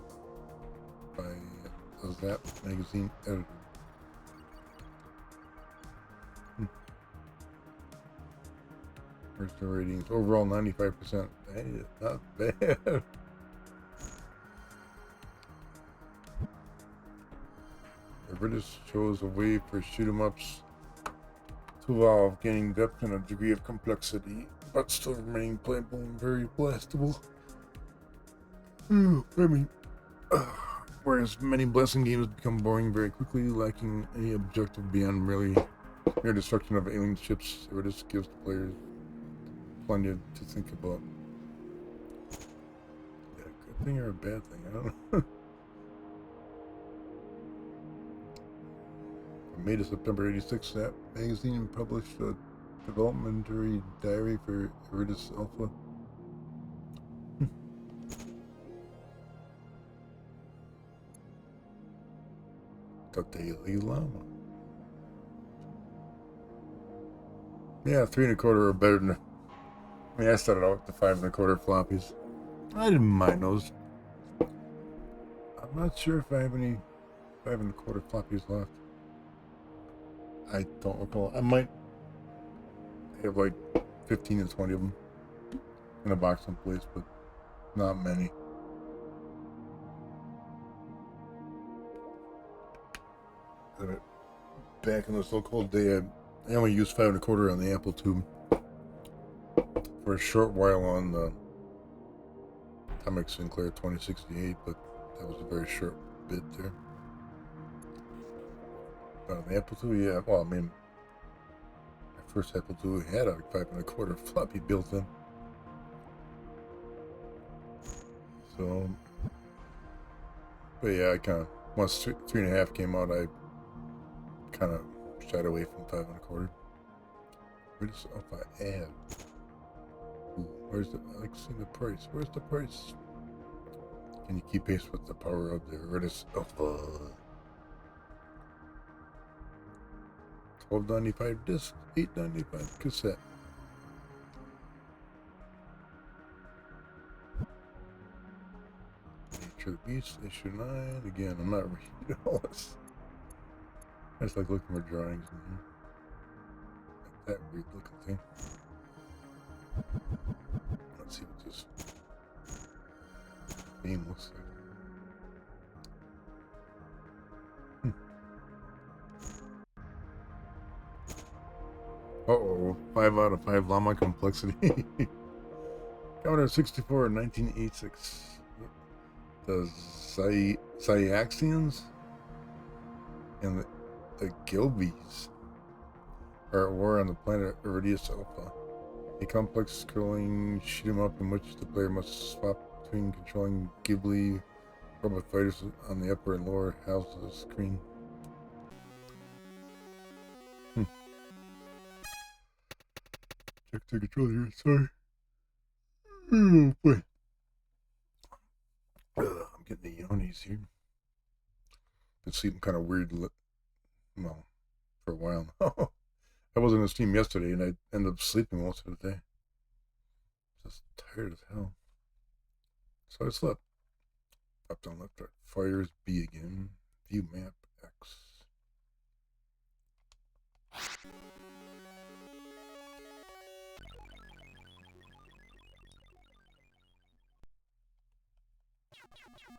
by the Zap magazine editor. Where's the ratings? Overall 95%. Hey, not bad. Iridius chose a way for shoot-'em-ups to evolve, gaining depth and a degree of complexity, but still remaining playable and very blastable. Whereas many blessing games become boring very quickly, lacking any objective beyond mere destruction of alien ships, Iridius gives the players plenty to think about. Yeah, a good thing or a bad thing, I don't know. From May to September '86, that magazine published a developmentary diary for Iridius Alpha. The Daily Llama. Yeah, 3 1/4 are better than. I mean, I started out with the 5 1/4 floppies. I didn't mind those. I'm not sure if I have any 5 1/4 floppies left. I don't recall. I might have like 15 to 20 of them in a box someplace, but not many. Back in the so-called day, I only used 5 1/4 on the Apple II for a short while on the Atomic Sinclair 2068, but that was a very short bit there. The Apple II, yeah. Well, I mean, my first Apple II had a 5.25 floppy built in. So, but yeah, I kind of, once 3.5 came out, I kind of shied away from 5.25. Where does Alpha add? Ooh, where's the, I like seeing the price. Where's the price? Can you keep pace with the power of the Redis Alpha? $12.95 disc, $8.95 cassette. Nature of the Beast, issue 9. Again, I'm not reading all this. I just like looking for drawings in here. Like that weird looking thing. Let's see what this theme looks like. Uh-oh, 5 out of 5 llama complexity. Counter 64, 1986. The Xyaxians and the Gilbies are at war on the planet Iridius Alpha. A complex scrolling shoot 'em up in which the player must swap between controlling Ghibli robot fighters on the upper and lower halves of the screen. Check the controller here, sorry. Oh boy. I'm getting the yawnies here. Been sleeping kind of weird, well, for a while now. I was on the stream yesterday and I ended up sleeping most of the day. Just tired as hell. So I slept. Up, down, left, right. Fires B again. View map X.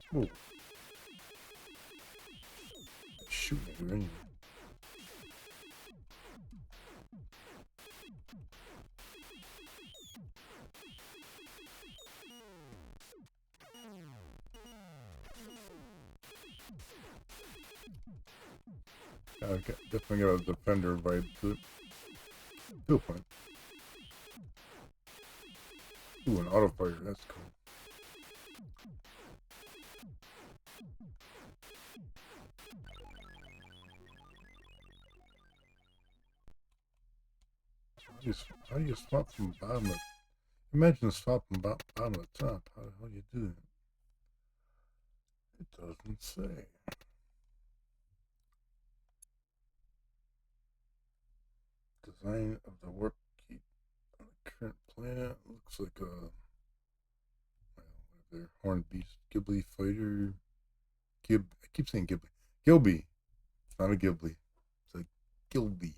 Whoa. Shooting at her anyway. Definitely got a Defender vibe to it. To a point. Ooh, an auto fire, that's cool. How do you swap from bottom to... Imagine swapping bottom to top. How do you do that? It doesn't say. Design of the warp key on the current planet looks like a... Well, whatever. Horned Beast, Ghibli fighter... I keep saying Ghibli. Gilby. It's not a Ghibli. It's a Gilby.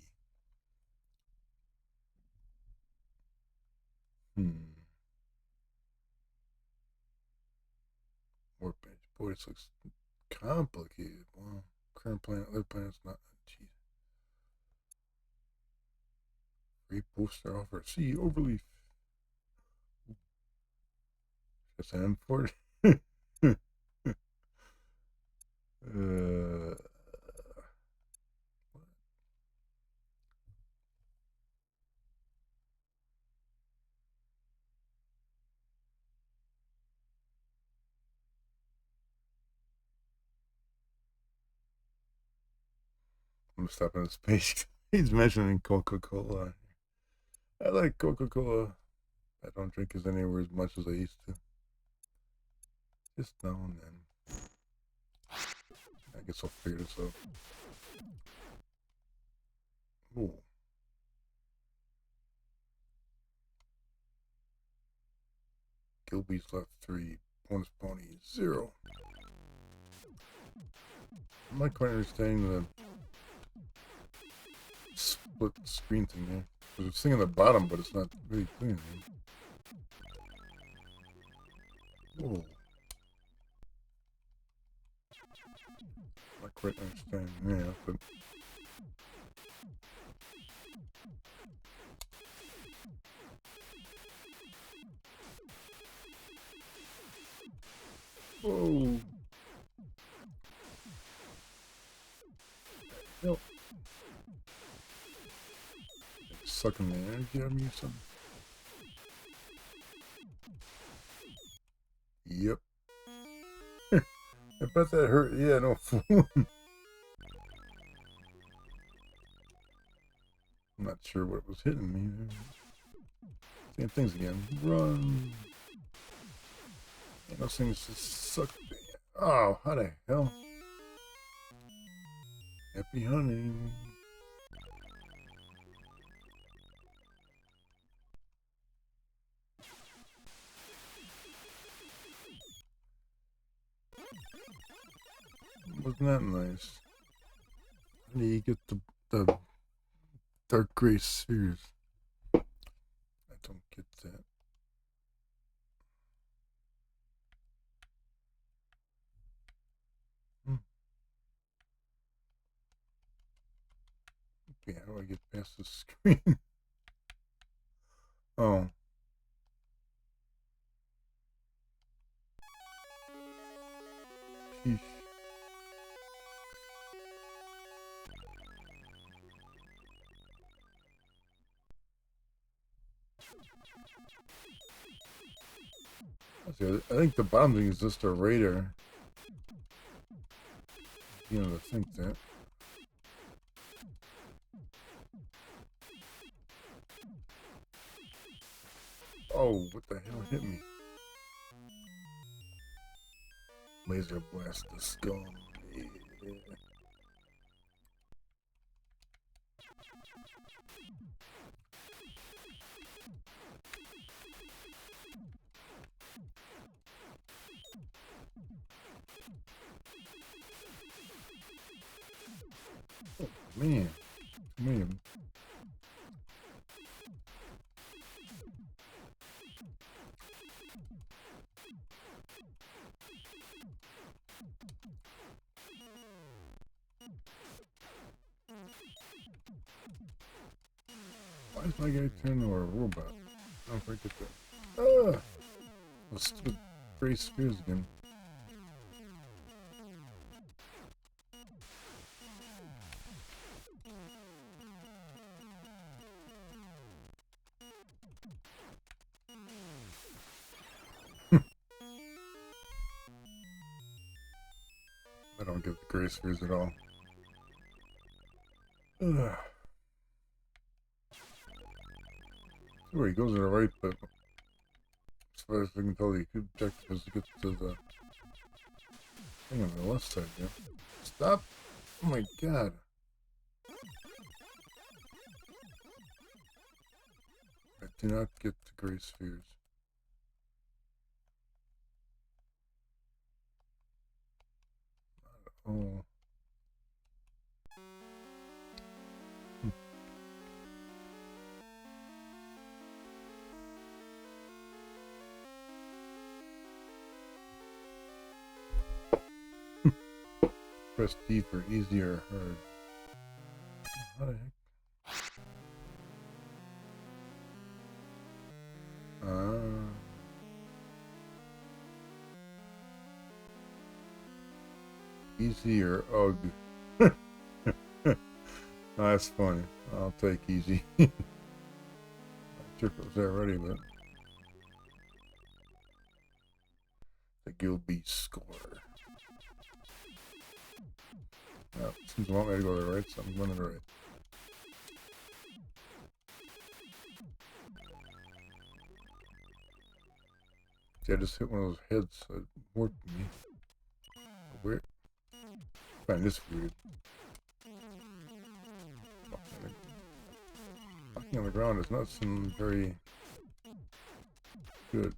Warp edge. Boy, this looks complicated. Wow. Current planet, other planets not. Jeez. Free poster offer. See, overleaf. Just an import. I'm stopping his page. He's mentioning Coca-Cola. I like Coca-Cola. I don't drink it anywhere as much as I used to. Just now and then. I guess I'll figure this out. Ooh. Gilby's left 3. Bonus pony 0. I'm not quite understanding the split screen thing there. There's a thing on the bottom, but it's not really clear. Whoa. Not quite understanding. Yeah, but whoa. sucking the energy out of me or something? Yep. I bet that hurt. Yeah, no. I'm not sure what was hitting me there. Same things again. Run. And those things just suck. Oh, how the hell? Happy hunting. Wasn't that nice? How do you get the dark gray spheres? I don't get that. Okay, how do I get past the screen? Oh. Sheesh. I think the bottom thing is just a radar. You know, to think that. Oh, what the hell hit me? Laser blast the skull. Yeah. Oh, man. Man. Why is my guy turning into a robot? I don't forget that. Ah! Those stupid gray spheres again. I don't get the gray spheres at all. Ugh. Where he goes to the right, but as far as I can tell, the objective is to get to the thing on the left side, yeah. Stop! Oh my god. I do not get the gray spheres. Oh. Press D for easy or hard. How the heck? Easy or ugh. That's funny. I'll take easy. Not sure if it was there already, but the Gilby score. Well, seems a long way to go to the right, so I'm going to the right. See, I just hit one of those heads, so it warped me. Weird. I find this weird. Walking on the ground is not some very good.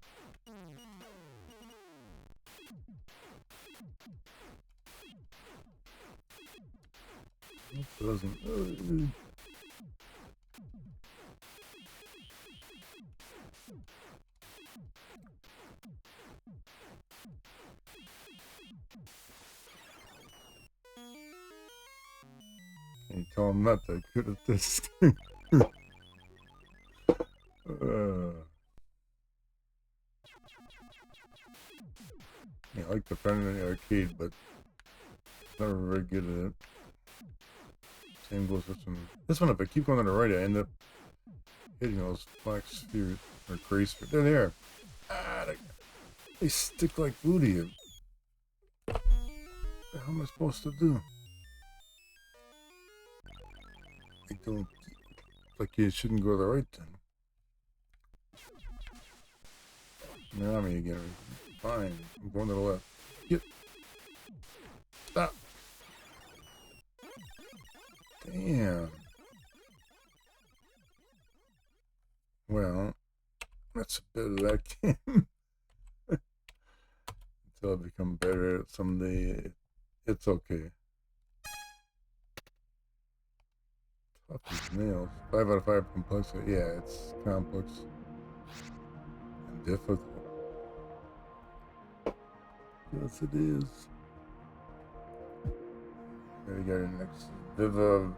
It doesn't. Can you tell I'm not that good at this thing? Yeah, I like the fun in the arcade, but never very good at it. Same goes with some. This one, if I keep going on the right, I end up hitting those black spheres or gray spheres. There they are. Ah, they stick like glue to you. What the hell am I supposed to do? I don't. Like you shouldn't go the right then. They're on me again. Fine. I'm going to the left. Get. Stop. Damn. Well, that's a bit of that game. Until I become better at it someday, it's okay. Tough as nails. 5 out of 5 complexity. Yeah, it's complex and difficult. Yes, it is. There we got our next Viva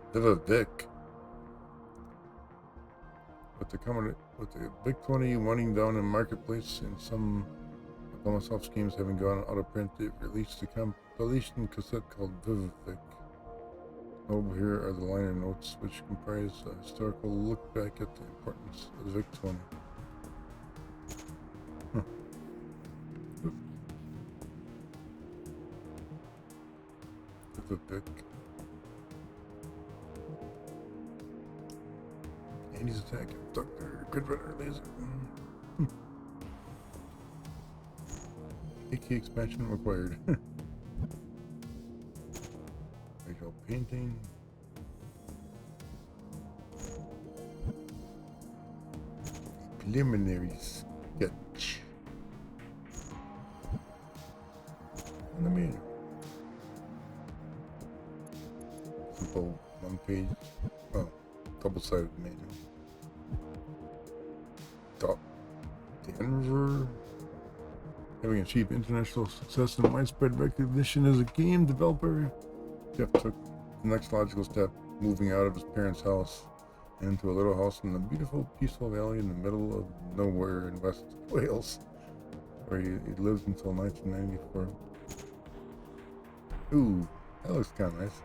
Vic. With the Vic 20 winding down in marketplace and some of Llamasoft games having gone out of print, it released a compilation cassette called Viva Vic. Over here are the liner notes, which comprise a historical look back at the importance of the Vic 20. Huh. Viva Vic. 80s attack, Dr. Grid Runner Laser. AK expansion required. Visual painting. Preliminary sketch. And I mean, simple one page, well, double-sided manual. Denver. Having achieved international success and widespread recognition as a game developer, Jeff took the next logical step, moving out of his parents' house and into a little house in a beautiful, peaceful valley in the middle of nowhere in West Wales, where he lived until 1994. Ooh, that looks kind of nice.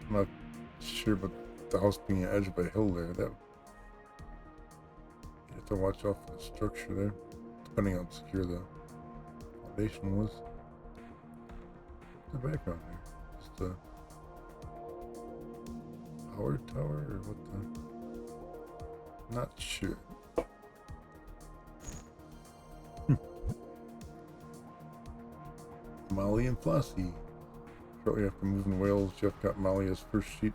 I'm not sure about the house being edged by a hill there. That you have to watch out for the structure there, depending on how secure the foundation was. The background there, just a power tower or what the? Not sure. Molly and Flossie. Shortly after moving to Wales, Jeff got Molly his first sheep.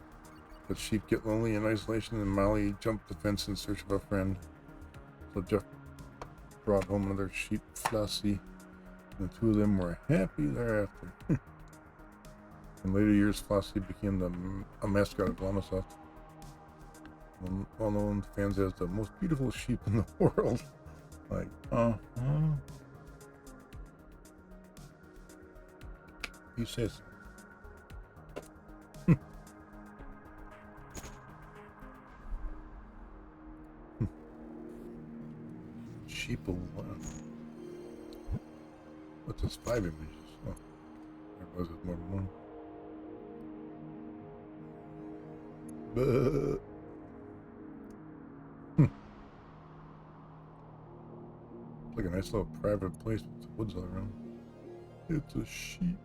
But sheep get lonely in isolation, and Molly jumped the fence in search of a friend. So Jeff brought home another sheep, Flossie, and the two of them were happy thereafter. In later years, Flossie became a mascot of Llamasoft, well known to fans as the most beautiful sheep in the world. Like, you say so. Sheeple, wow. What's this? 5 images? Oh, there was it more than one. It's like a nice little private place with the woods all around. It's a sheep.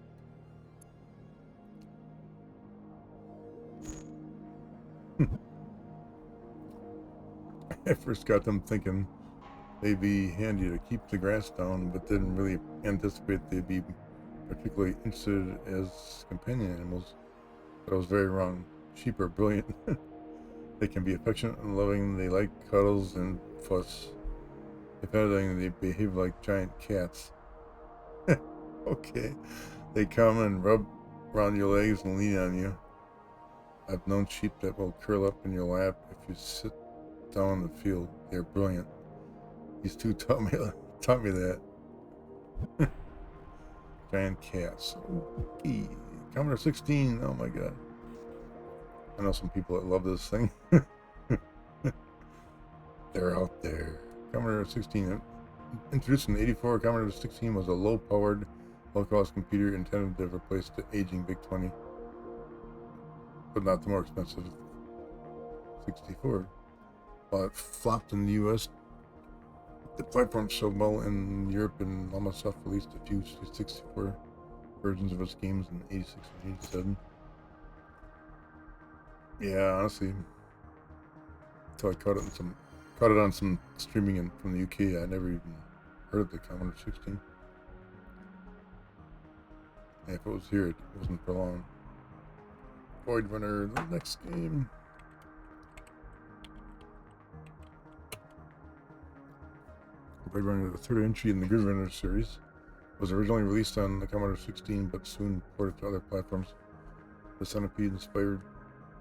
I first got them thinking they'd be handy to keep the grass down, but didn't really anticipate they'd be particularly interested as companion animals. But I was very wrong. Sheep are brilliant. They can be affectionate and loving. They like cuddles and fuss. If anything, they behave like giant cats. Okay. They come and rub around your legs and lean on you. I've known sheep that will curl up in your lap if you sit down in the field. They're brilliant. These two taught me that. Giant cats. Okay. Commodore 16. Oh my god. I know some people that love this thing. They're out there. Commodore 16. Introduced in '84, Commodore 16 was a low-powered, low-cost computer intended to replace the aging VIC-20, but not the more expensive 64. It flopped in the US. The platform sold well in Europe, and Llamasoft released a few 64 versions of its games in 86 and 87. Yeah, honestly, until I caught it on some streaming from the UK, I never even heard of the Commodore 16. And if it was here, it wasn't for long. Void Runner, the next game. Void Runner, the third entry in the Grid Runner series, was originally released on the Commodore 16, but soon ported to other platforms. The Centipede-inspired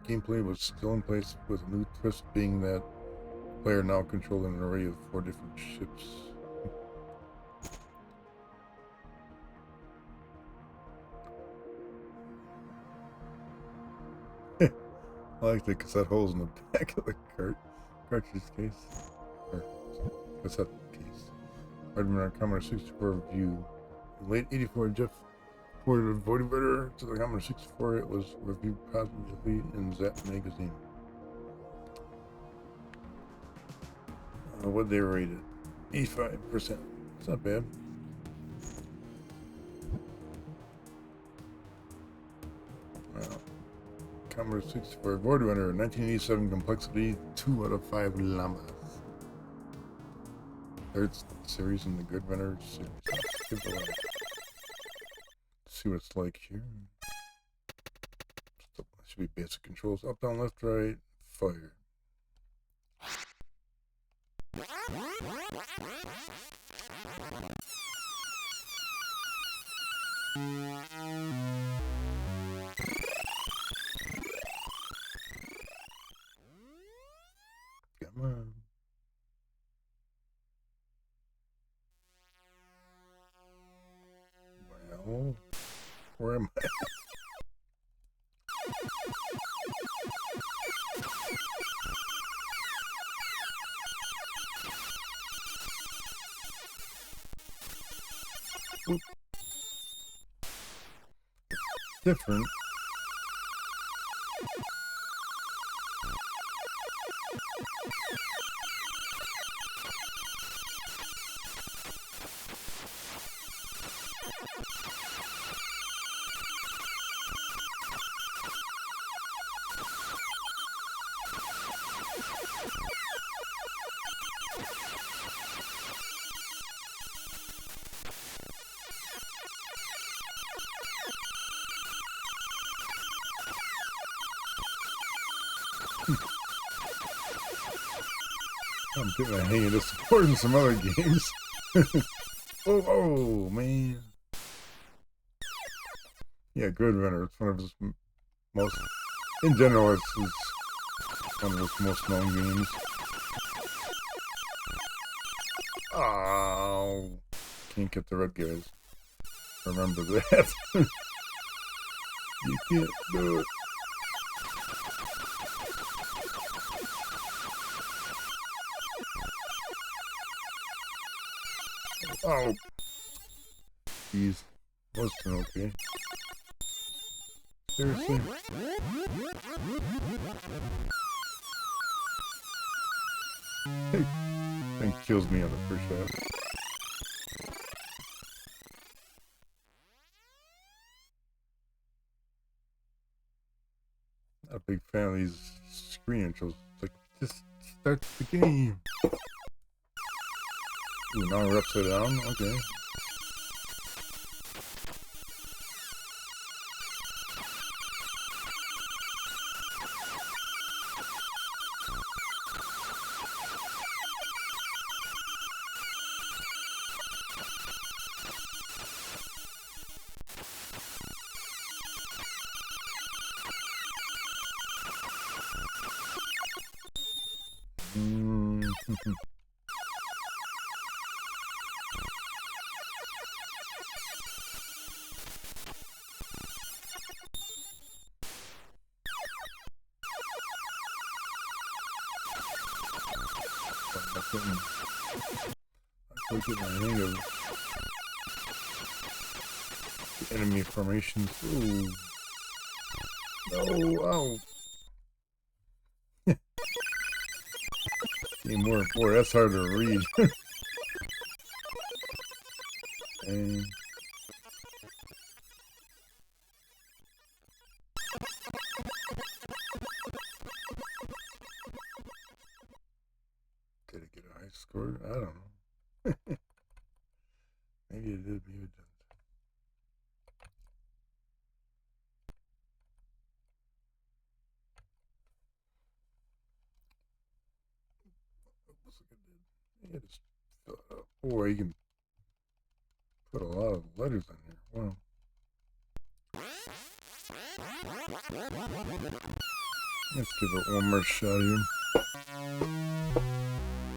gameplay was still in place, with a new twist being that the player now controlled an array of 4 different ships. I like the cassette holes in the back of the cartridge case, or cassette case. Redmond on Commodore 64 review. In late '84, Jeff ported Void Runner to the Commodore 64. It was reviewed positively in Zap magazine. What they rated? 85%. It's not bad. Commodore 64 Void Runner, 1987 complexity, 2 out of 5 llamas. Third series in the Good Runner series. Give it a like. See what it's like here. Should be basic controls. Up, down, left, right, fire. Come on. Well, where am I? Oop. Different. I'm getting a hang of this supporting some other games. oh man. Yeah, Good Runner. It's one of his most, in general, it's one of his most known games. Oh, can't get the red guys. Remember that. You can't do it. Oh, jeez, was doing okay. Seriously. Hey, thing kills me on the first shot. Not a big fan of these screen intros. It's like, just start the game. Ooh, now we're upside down? Okay. I get my hang of the enemy formations. Ooh. No, ow. Teamwork. Boy, that's hard to read. And did it get a high score? I don't know. Maybe it did, maybe it didn't. Looks like it did. Yeah, just fill it up. Boy, you can put a lot of letters in here. Wow. Let's give it one more shot here.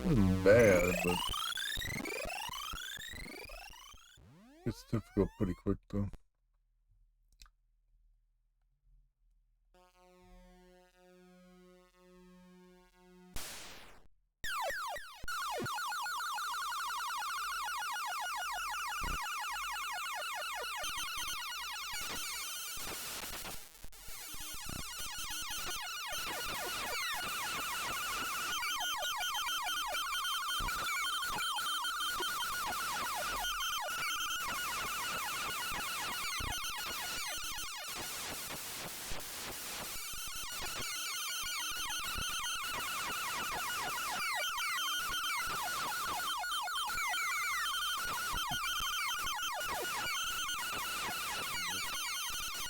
Wasn't bad, but it's difficult pretty quick though.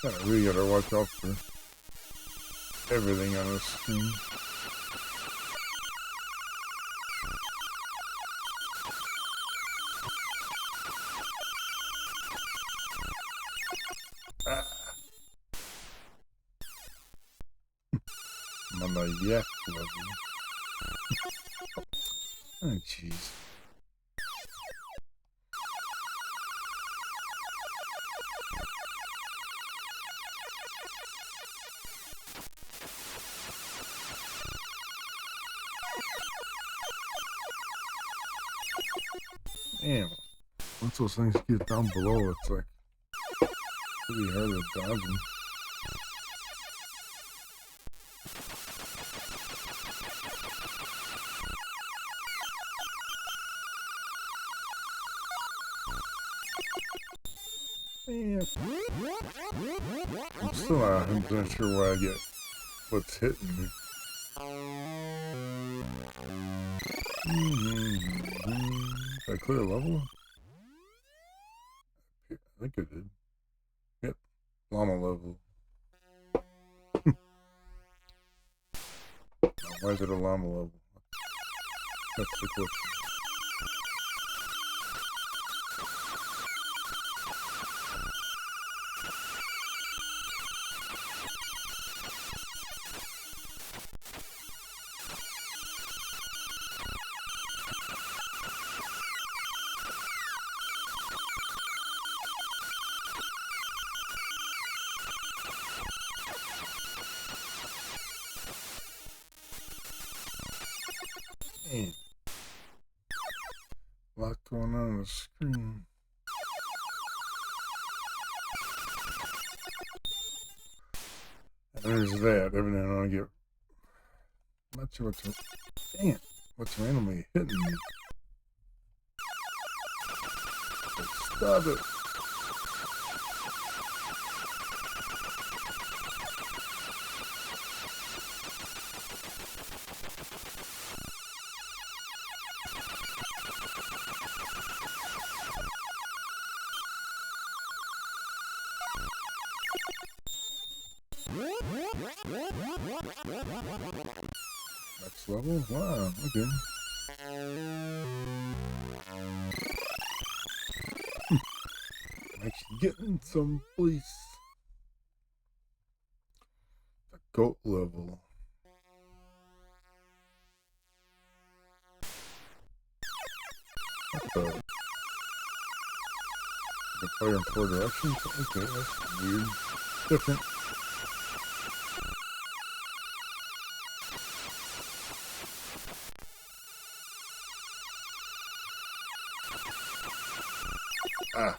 I really gotta watch out for everything on this screen. Ah. I'm on the yak level. Oh, jeez. Damn. Once those things get down below, it's like pretty hard to dodge them. Damn. I'm still not 100% sure why I get what's hitting me. Did I clear a level? I think I did. Yep. Llama level. Why is it a llama level? That's the question. Man. A lot going on the screen. And there's that. Every now and then I get. I'm not sure what's randomly hitting me. Stop it. Next level? Wow, okay. Actually getting some place. The goat level. What the fire in 4 directions? Okay, that's weird. Different. Ah.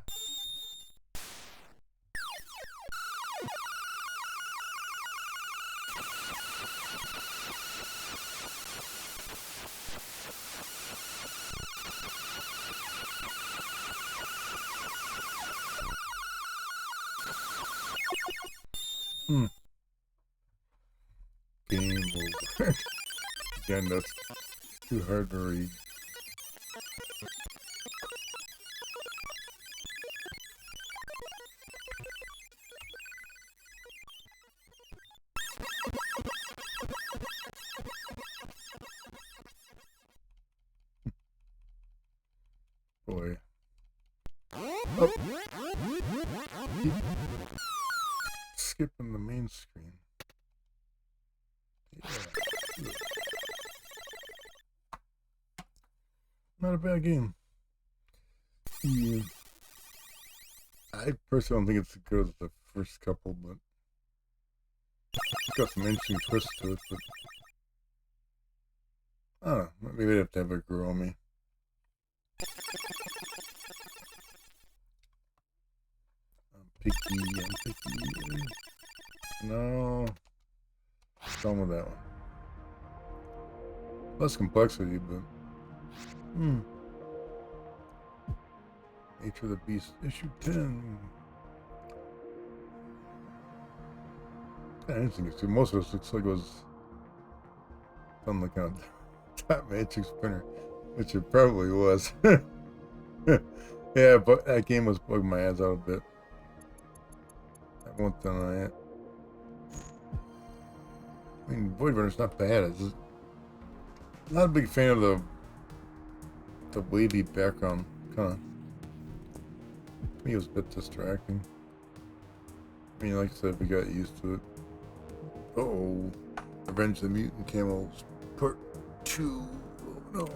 again, that's too hard to read. Boy. Oh. Keep skipping the main screen. Yeah. Not a bad game. Yeah. I personally don't think it's as good as the first couple, but it's got some interesting twists to it. But I don't know, maybe they'd have to have it grow on me. I'm picky. No. Done with that one. Less complexity, but Nature of the Beast, issue 10. Kind of interesting too. Most of this looks like it was done like on a top matrix printer, which it probably was. Yeah, but that game was bugging my ass out a bit. I won't deny it. I mean, Void Runner's not bad. It's just not a big fan of the wavy background. Kind of, to me, it was a bit distracting. I mean, like I said, we got used to it. Uh-oh. Revenge of the Mutant Camels, Part 2. Oh, no.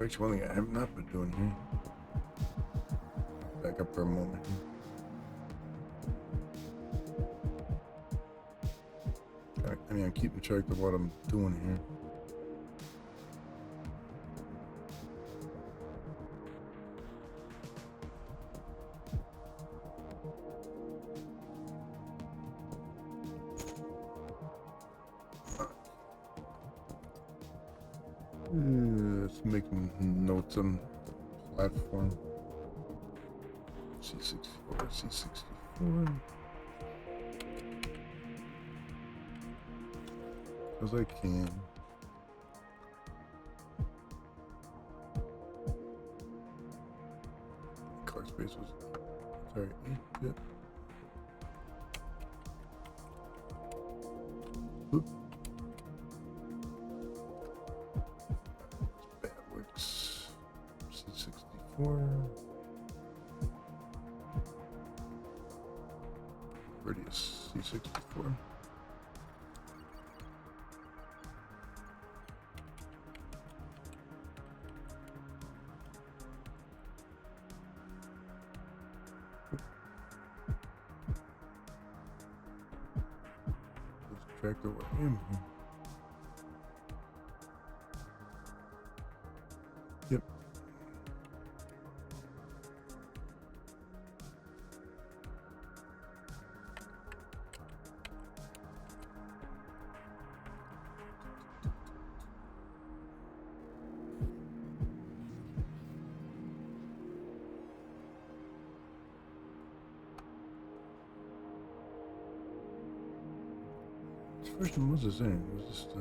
Actually, one thing I have not been doing here. Back up for a moment. I mean, I'm keeping track of what I'm doing here. Let's make notes on the platform. C64, C64. As I can. Card space was sorry, 8-bit. Oop. Badworks C64. Radius C64. Track of what I am here. Yep. Which version was this in? Was this the...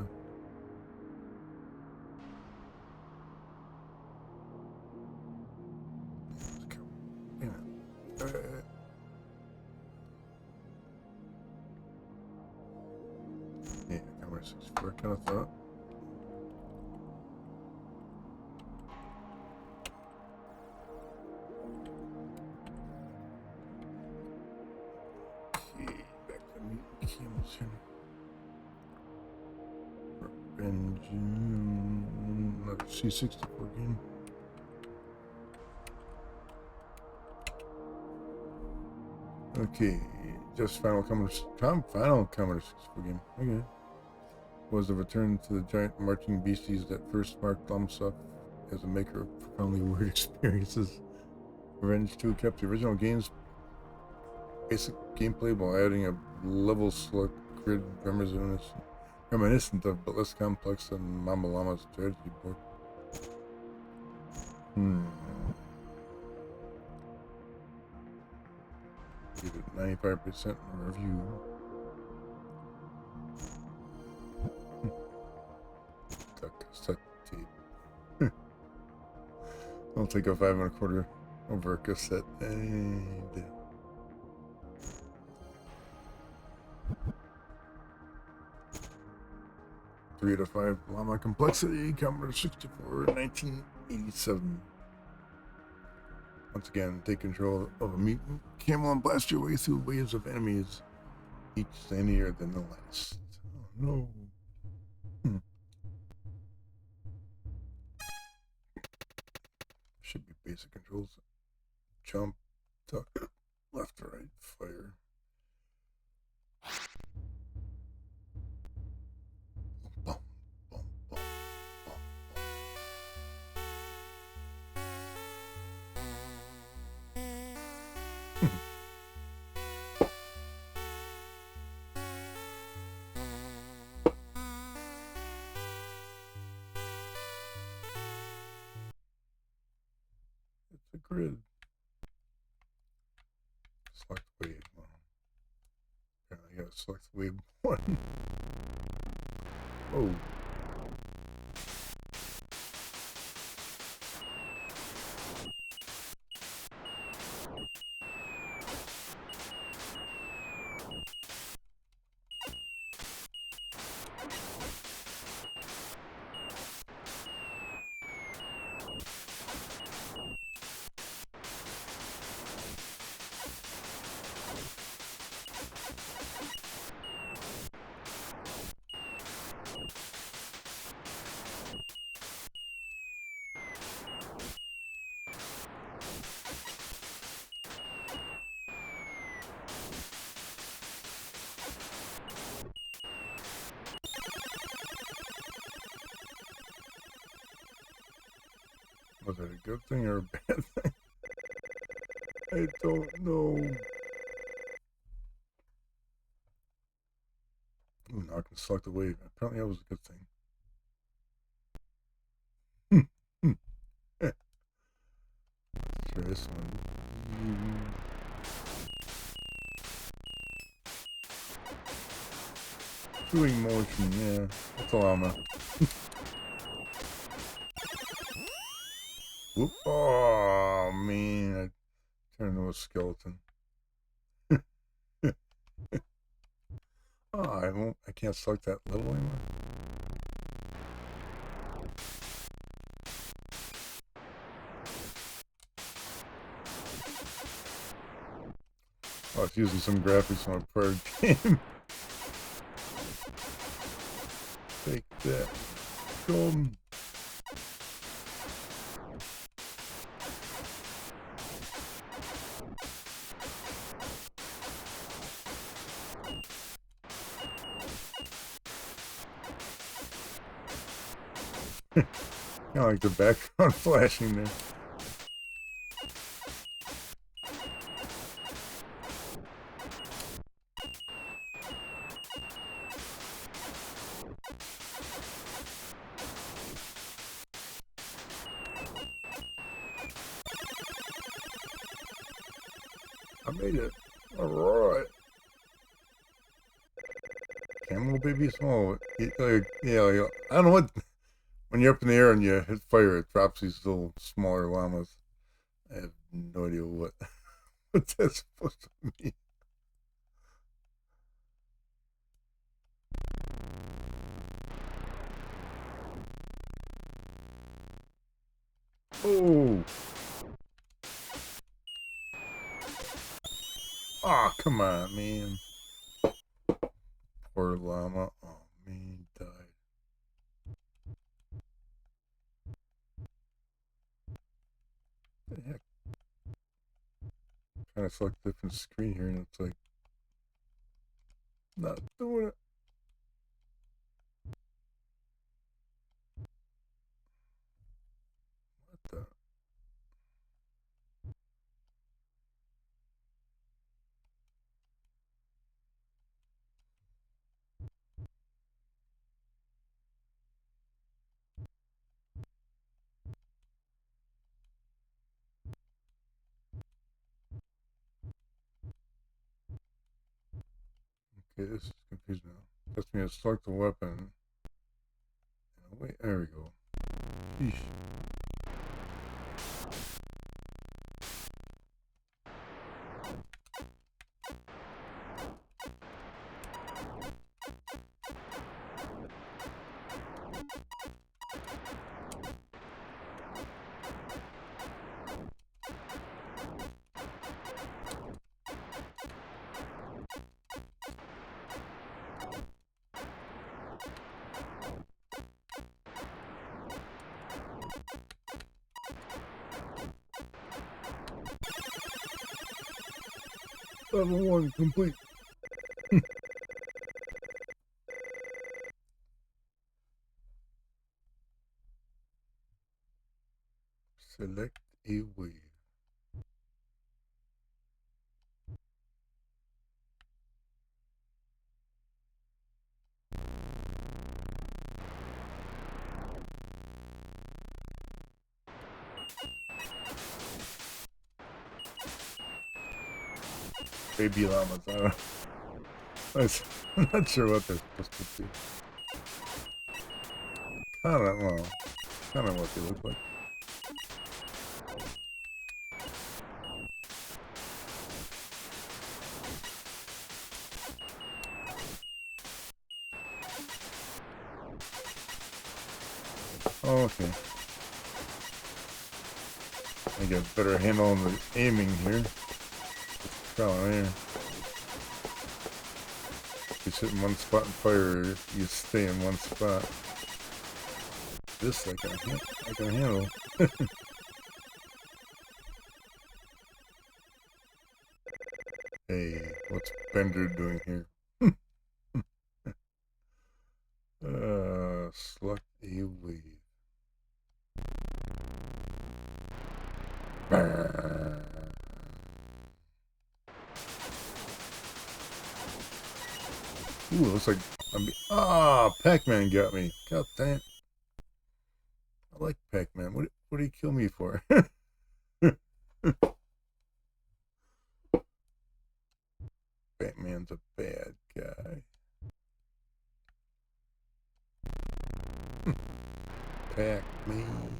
Damn it. Yeah, camera 64, kind of thought. Okay, back to Mutant Camels here. Engine, another C64 game. Okay, just Final Commander 64 game. Okay. Was the return to the giant marching beasties that first marked Llamasoft as a maker of profoundly weird experiences. Revenge 2 kept the original game's basic gameplay while adding a level select grid representatives Reminiscent of, but less complex than Mama Llama's strategy board. 95% in the review. Cassette tape. I'll take a 5 1/4 over a cassette any day. Three out of 5 Llama complexity, Commodore 64, 1987. Once again, take control of a mutant camel and blast your way through waves of enemies, each sandier than the last. Oh no. Should be basic controls. Jump, duck, left to right, fire. Bum, bum, bum, bum. It's a grid. Select wave. Well, apparently I gotta select wave 1. Oh. Was it a good thing or a bad thing? I don't know. Ooh, now I can select the wave. Apparently that was a good thing. Let's try this one. Doing motion, yeah. That's a llama. Whoop. Oh, man. I turned into a skeleton. Oh, I can't select that level anymore. Oh, it's using some graphics from a prior game. Take that. Come. Kind of like the background flashing there. I made it. Alright. Camel baby small. Yeah, I don't know what. When you're up in the air and you hit fire, it drops these little smaller llamas. I have no idea what that's supposed to mean. Oh. Ah, oh, come on, man. Poor llama. Oh, man, he died. What the heck? I'm trying to select a different screen here, and it's like not doing it. What the? Okay, this is confusing now. That's me to select the weapon. Wait, there we go. Sheesh. Level 1 complete. Select a wave. Baby llamas, I don't know. I'm not sure what they're supposed to be. Well, kind of what they look like. Oh, okay. I get better handle on the aiming here. Trial here. You sit in one spot and fire, you stay in one spot. This I can handle. Hey, what's Bender doing here? Select a wave. Ooh, looks like Pac-Man got me. God damn. I like Pac-Man. What did he kill me for? Batman's a bad guy. Pac-Man.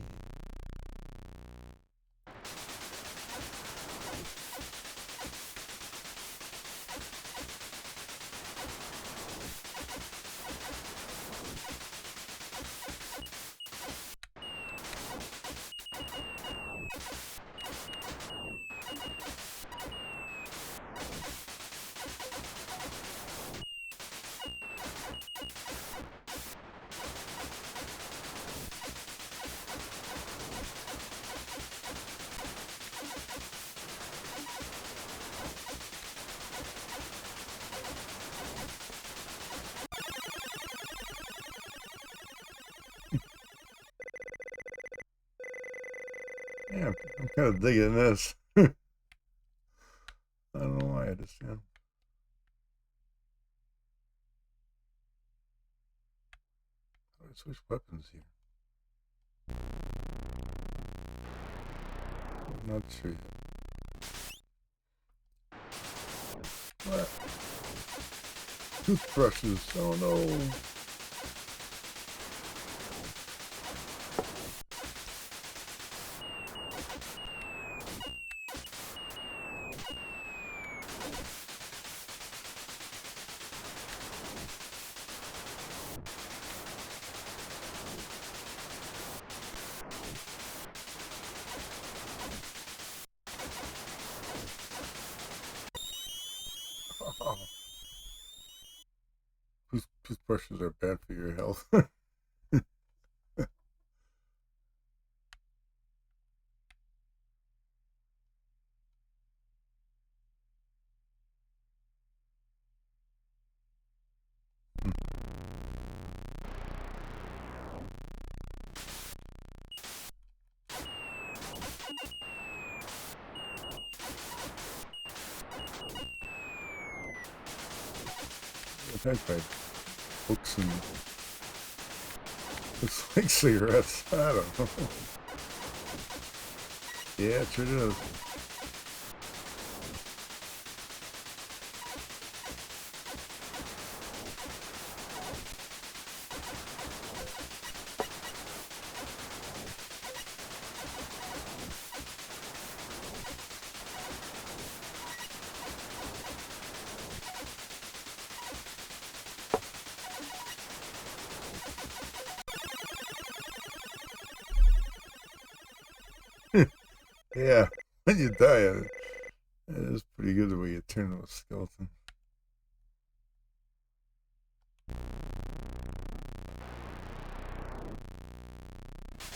Yeah, I'm kind of digging this. I don't know why I just am. Let's switch weapons here. I'm not sure yet. What? Toothbrushes. Oh no. Toothbrushes are bad for your health. Attacked by books and looks like cigarettes. I don't know. Yeah, it sure does. Yeah, when you die, it is pretty good the way you turn into a skeleton.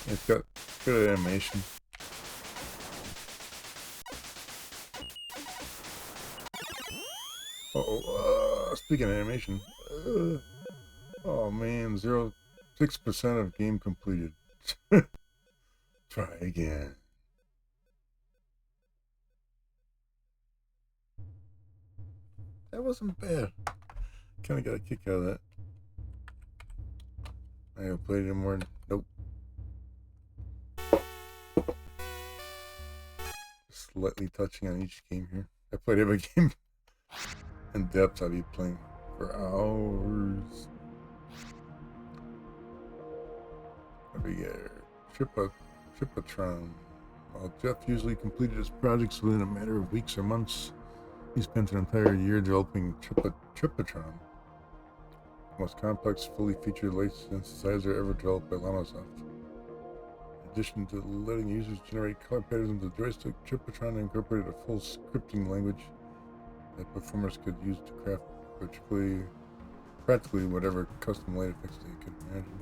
It's got good animation. Speaking of animation, oh man, 6% of game completed. Try again. That wasn't bad. Kind of got a kick out of that. I haven't played it anymore. Nope. Slightly touching on each game here. I played every game in depth. I'd be playing for hours. What do we get? Tripatron. While Jeff usually completed his projects within a matter of weeks or months, he spent an entire year developing Tripatron, the most complex, fully featured light synthesizer ever developed by Llamasoft. In addition to letting users generate color patterns with the joystick, Tripatron incorporated a full scripting language that performers could use to craft practically whatever custom light effects they could imagine.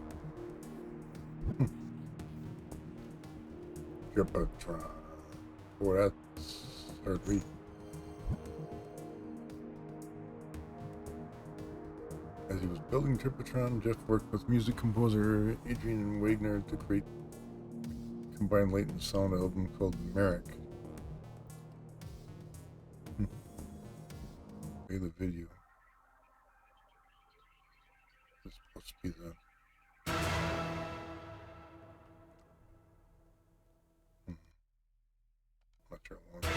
Tripatron. Boy, that's hard to read. As he was building Tripatron, Jeff worked with music composer Adrian Wagner to create a combined light and sound album called Merrick. Play the video. This is supposed to be the... Not sure I want to do.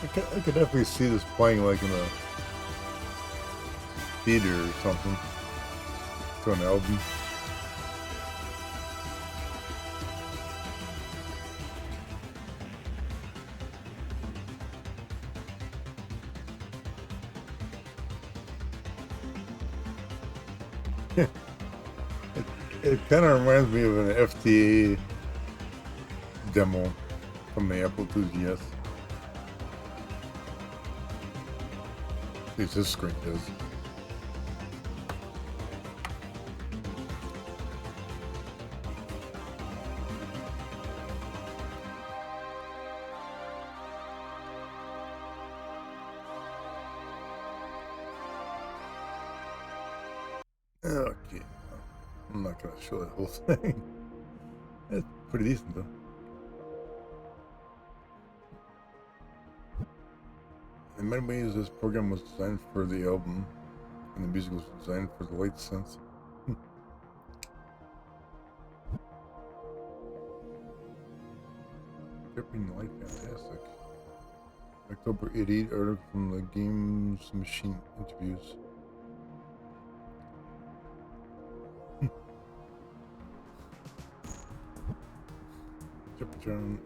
I could definitely see this playing like in a theater or something. To an album. It kind of reminds me of an FTA demo from the Apple IIgs. At least this screen does. Okay, I'm not gonna show the whole thing. It's pretty decent though. In many ways, this program was designed for the album, and the music was designed for the light synth. Dripping light, fantastic. October 88 article from the Games Machine interviews. Tripatron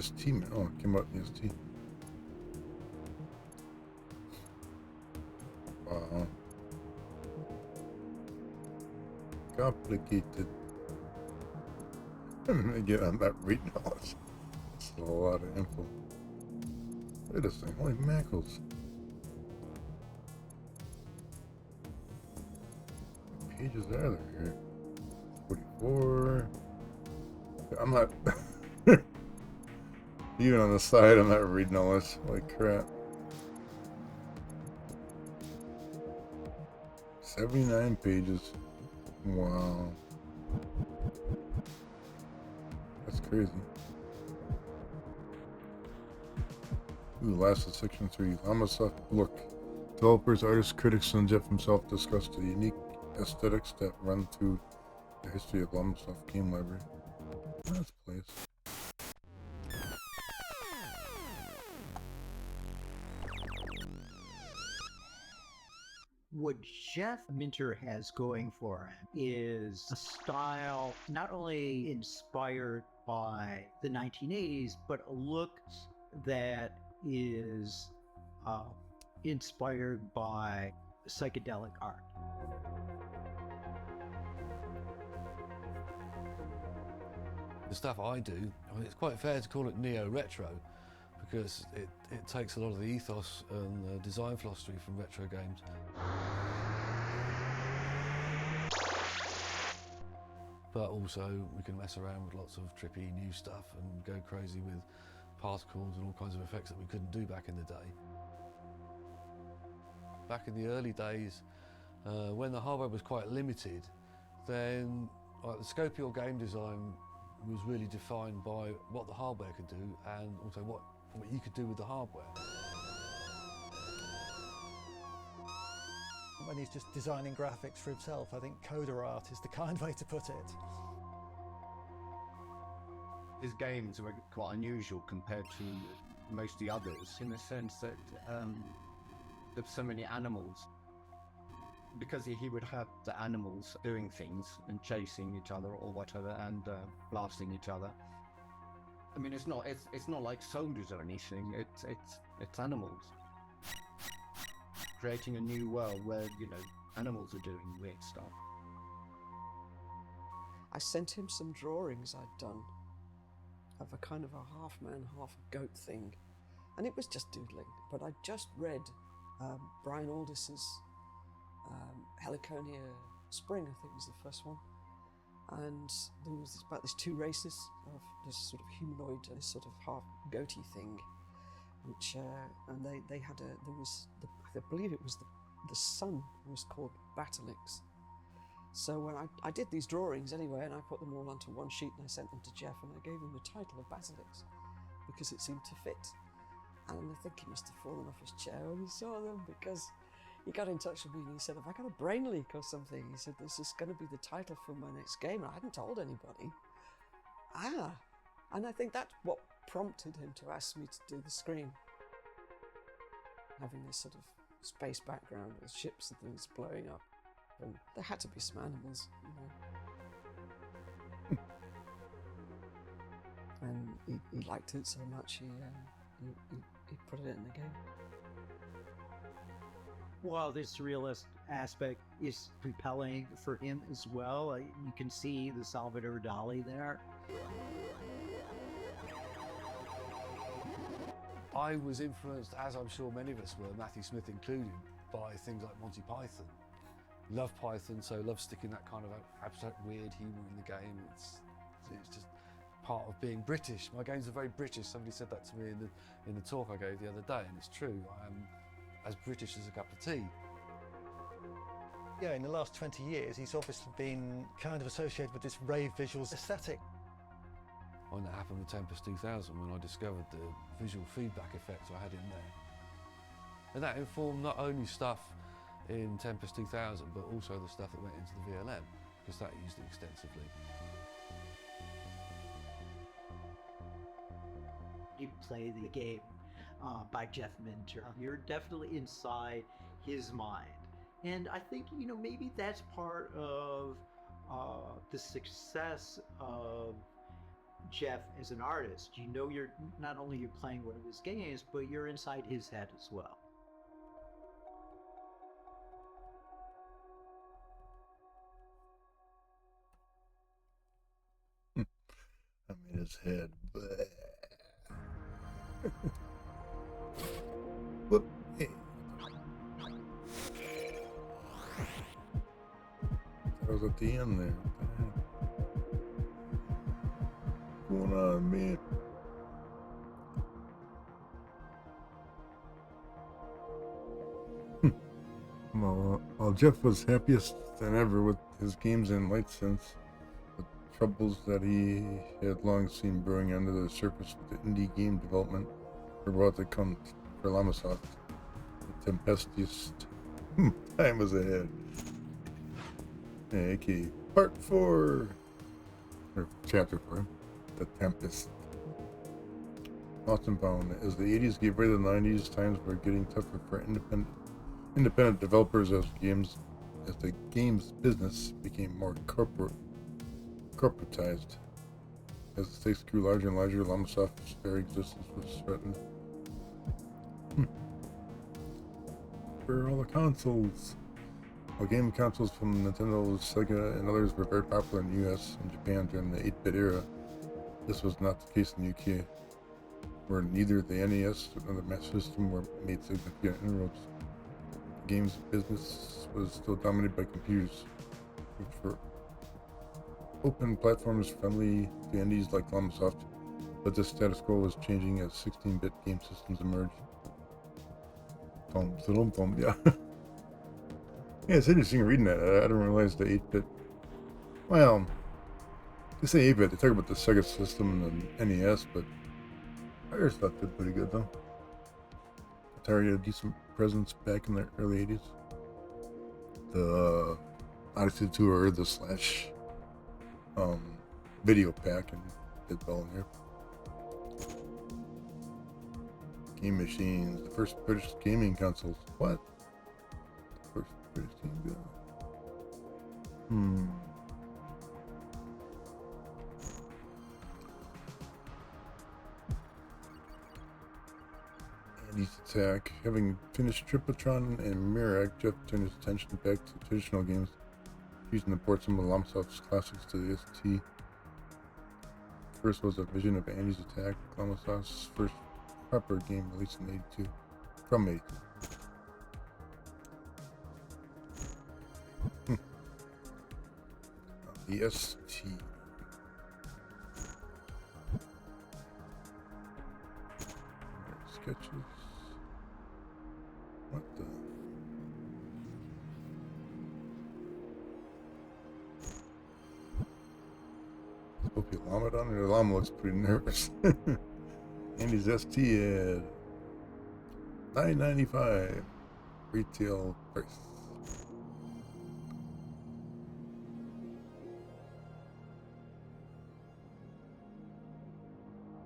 ST, man. Oh, it came out in the ST. Wow. Complicated. Again, I'm not reading all this. It's a lot of info. Look at this thing. Holy mackerels. What pages are there here? 44. I'm not... Even on the side, I'm not reading all this. Holy crap. 79 pages. Wow. That's crazy. Ooh, last of section 3. Llamasoft look. Developers, artists, critics, and Jeff himself discussed the unique aesthetics that run through the history of Llamasoft game library. Let's place. What Jeff Minter has going for him is a style not only inspired by the 1980s, but a look that is inspired by psychedelic art. The stuff I do, I mean, it's quite fair to call it neo-retro because it takes a lot of the ethos and design philosophy from retro games. But also we can mess around with lots of trippy new stuff and go crazy with particles and all kinds of effects that we couldn't do back in the day. Back in the early days, when the hardware was quite limited, then the scope of your game design was really defined by what the hardware could do and also what you could do with the hardware. When he's just designing graphics for himself, I think coder art is the kind way to put it. His games were quite unusual compared to most of the others in the sense that there's so many animals. Because he would have the animals doing things and chasing each other or whatever and blasting each other. I mean, it's not like soldiers or anything. It's animals. Creating a new world where, animals are doing weird stuff. I sent him some drawings I'd done of a kind of a half man, half goat thing. And it was just doodling. But I just read Brian Aldiss's Heliconia Spring, I think was the first one. And there was about these two races of this sort of humanoid and this sort of half goatee thing, which and they had I believe it was the sun was called Batalix. So when I did these drawings anyway, and I put them all onto one sheet and I sent them to Jeff, and I gave him the title of Batalix because it seemed to fit. And I think he must have fallen off his chair when he saw them, because he got in touch with me and he said, "Have I got a brain leak or something?" He said, "This is going to be the title for my next game." And I hadn't told anybody. And I think that's what prompted him to ask me to do the screen. Having this sort of space background with ships and things blowing up. And there had to be some animals, And he liked it so much, he put it in the game. While this realist aspect is compelling for him as well, you can see the Salvador Dali there. I was influenced, as I'm sure many of us were, Matthew Smith included, by things like Monty Python. Love Python, so love sticking that kind of abstract weird humour in the game. It's just part of being British. My games are very British. Somebody said that to me in the talk I gave the other day, and it's true. I am as British as a cup of tea. Yeah, in the last 20 years, he's obviously been kind of associated with this rave visuals aesthetic. When that happened with Tempest 2000, when I discovered the visual feedback effects I had in there. And that informed not only stuff in Tempest 2000, but also the stuff that went into the VLM, because that used it extensively. You play the game by Jeff Minter. You're definitely inside his mind. And I think, maybe that's part of the success of Jeff as an artist. You're not only you're playing one of his games, but you're inside his head as well. I'm in his head. Whoop. Hey. That was at the end there. What's going on, man? While Jeff was happiest than ever with his games and LightSense, the troubles that he had long seen brewing under the surface with the indie game development were about to come for Llamasoft. The tempestuous time was ahead. Okay, part 4, or chapter 4, The Tempest. Lost and found. As the 80s gave way to the 90s, times were getting tougher for independent developers as the games business became more corporatized. As the stakes grew larger and larger, Llamasoft's very existence was threatened. For all the consoles. While game consoles from Nintendo, Sega, and others were very popular in the US and Japan during the 8-bit era, this was not the case in the UK, where neither the NES nor the Master System were made significant inroads. The games business was still dominated by computers, which were open platforms friendly to indies like Llamasoft, but this status quo was changing as 16-bit game systems emerged. Yeah. Yeah, it's interesting reading that. I didn't realize the 8-bit. Well, they say 8-bit, they talk about the Sega system and the NES, but other stuff did pretty good though. Atari had a decent presence back in the early 80s. The Odyssey Tour, the Slash video pack, and did well in here. Game machines, the first British gaming consoles. What? The first British gaming consoles. Andy's Attack. Having finished Tripotron and Mirak, Jeff turned his attention back to traditional games, using the port some of Llamasoft's classics to the ST. First was a vision of Andy's Attack, Llamasoft's first proper game released in 82. From 82. The ST. Sketches. What the? Hope you llama on it. The llama looks pretty nervous. Andy's ST at $9.95 retail price.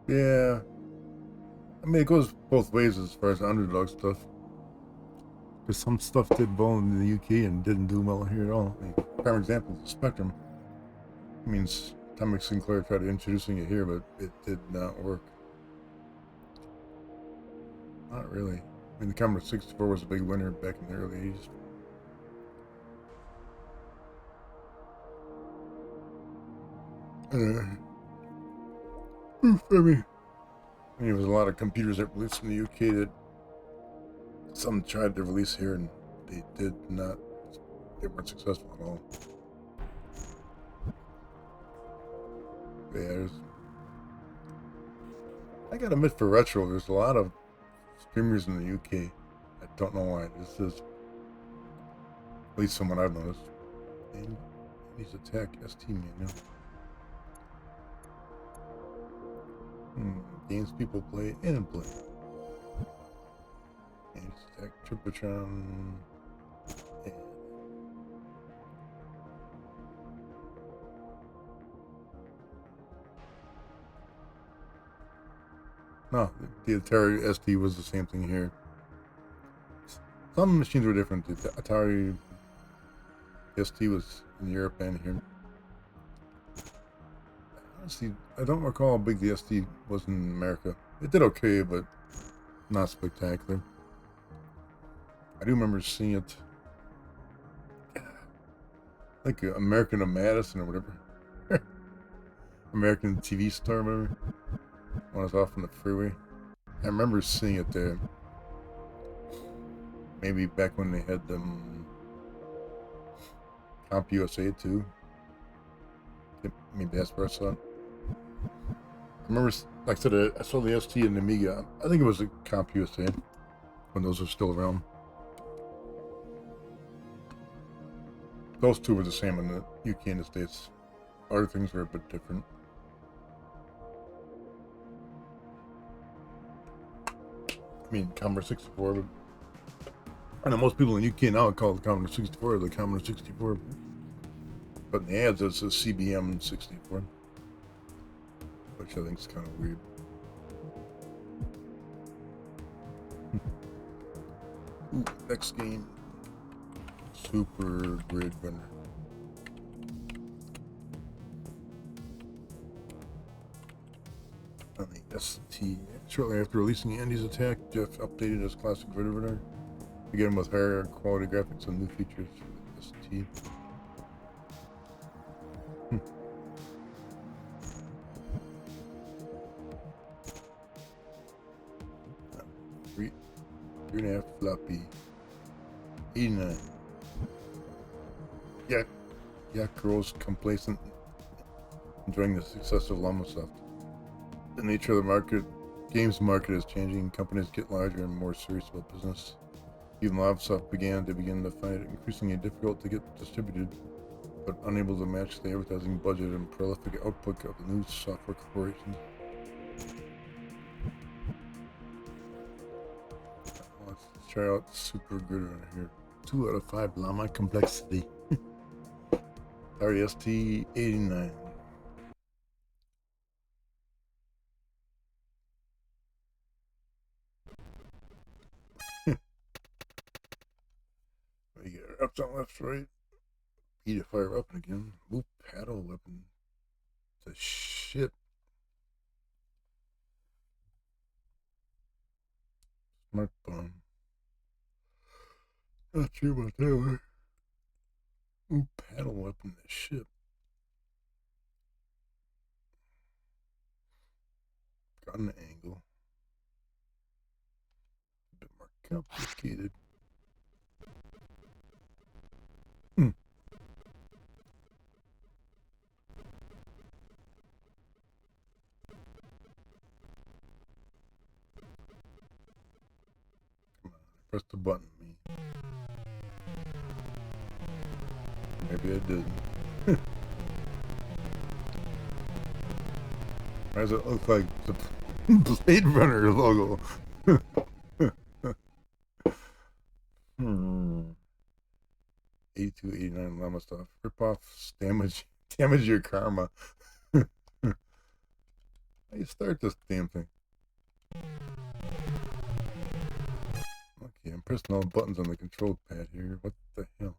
Yeah, I mean it goes both ways as far as underdog stuff. Because some stuff did well in the UK and didn't do well here at all. I mean, prime example is the Spectrum. I mean, Tommy Sinclair tried introducing it here, but it did not work. Not really. I mean, the Commodore 64 was a big winner back in the early 80s. I mean, there was a lot of computers that released in the UK that some tried to release here and they did not. They weren't successful at all. Yeah, I gotta admit, for retro, there's a lot of streamers in the UK. I don't know why. This is, at least from what I've noticed. Andy's Attack ST menu. Games people play and play. Andy's Attack, Tripotron. And no, the Atari ST was the same thing here. Some machines were different. The Atari ST was in Europe and here. Honestly, I don't recall how big the ST was in America. It did okay, but not spectacular. I do remember seeing it, like American of Madison or whatever. American TV Star, remember? When I was off on the freeway. I remember seeing it there. Maybe back when they had them Comp USA too. Maybe that's where I saw it. I remember, like I said, I saw the ST and the Amiga. I think it was a Comp USA when those were still around. those two were the same in the UK and the States. Other things were a bit different. I mean, Commodore 64, but I know most people in the UK now call the Commodore 64 the Commodore 64. But in the ads, it's a CBM 64, which I think is kind of weird. Ooh, next game, Super Grid Runner. On the ST, shortly after releasing Andy's Attack, Jeff updated his classic Grid Runner, again with higher quality graphics and new features for the ST. Three and a half floppy. 89. Yak grows complacent, enjoying the success of Llamasoft. The nature of the games market is changing. Companies get larger and more serious about business. Even Llamasoft began to find it increasingly difficult to get distributed, but unable to match the advertising budget and prolific output of the new software corporations. Let's try out Super Grid Runner here. 2 out of 5 Llama complexity. REST 89. We get our ups on left, right. E to fire weapon again. Move paddle weapon. The ship. Smart bomb. Not sure about that one. Move paddle weapon. The ship. Gun angle. A bit more complicated. Press the button, me. Maybe I didn't. Why does it look like the Blade Runner logo? 82, 89 Llamasoft. Rip off, damage your karma. How you start this damn thing? Okay, I'm pressing all the buttons on the control pad here. What the hell?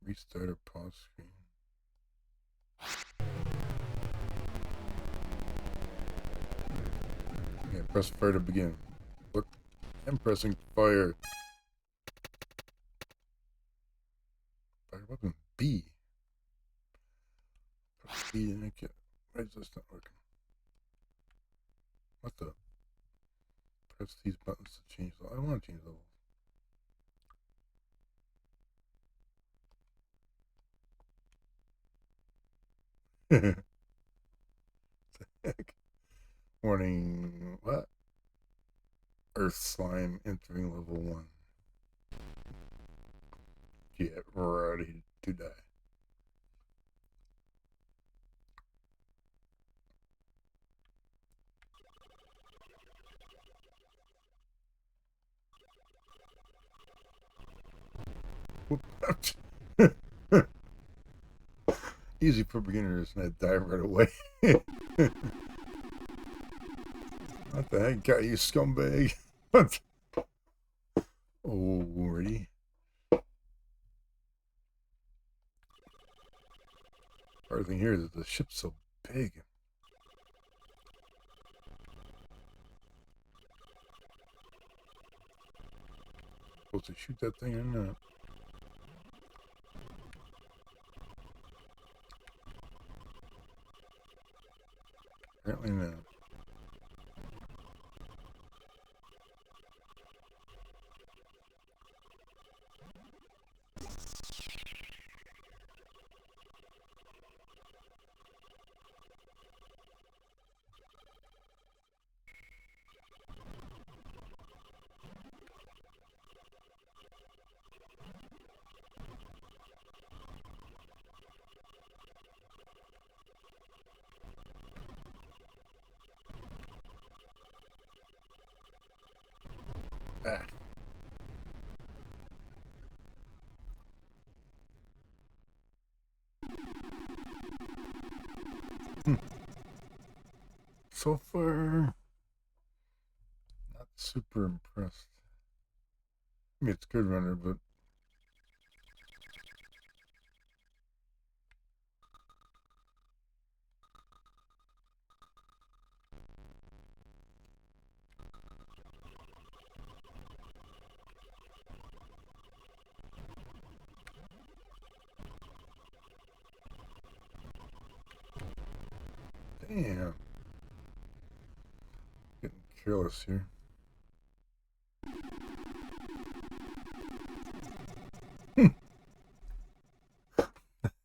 Restart or pause screen. Okay, press fire to begin. Look, I'm pressing fire. Fire weapon B. Press B and I get. Why is this not working? What the? Press these buttons to change level. I don't want to change level. What the heck? Warning, what? Earth slime entering level 1. Get ready to die. Easy for beginners, and I die right away. What the heck got you, scumbag? What? Alrighty. Hard thing here is that the ship's so big. Supposed to shoot that thing or not? Apparently not. Ah. So far, not super impressed. I mean, it's good runner, but damn, getting careless here.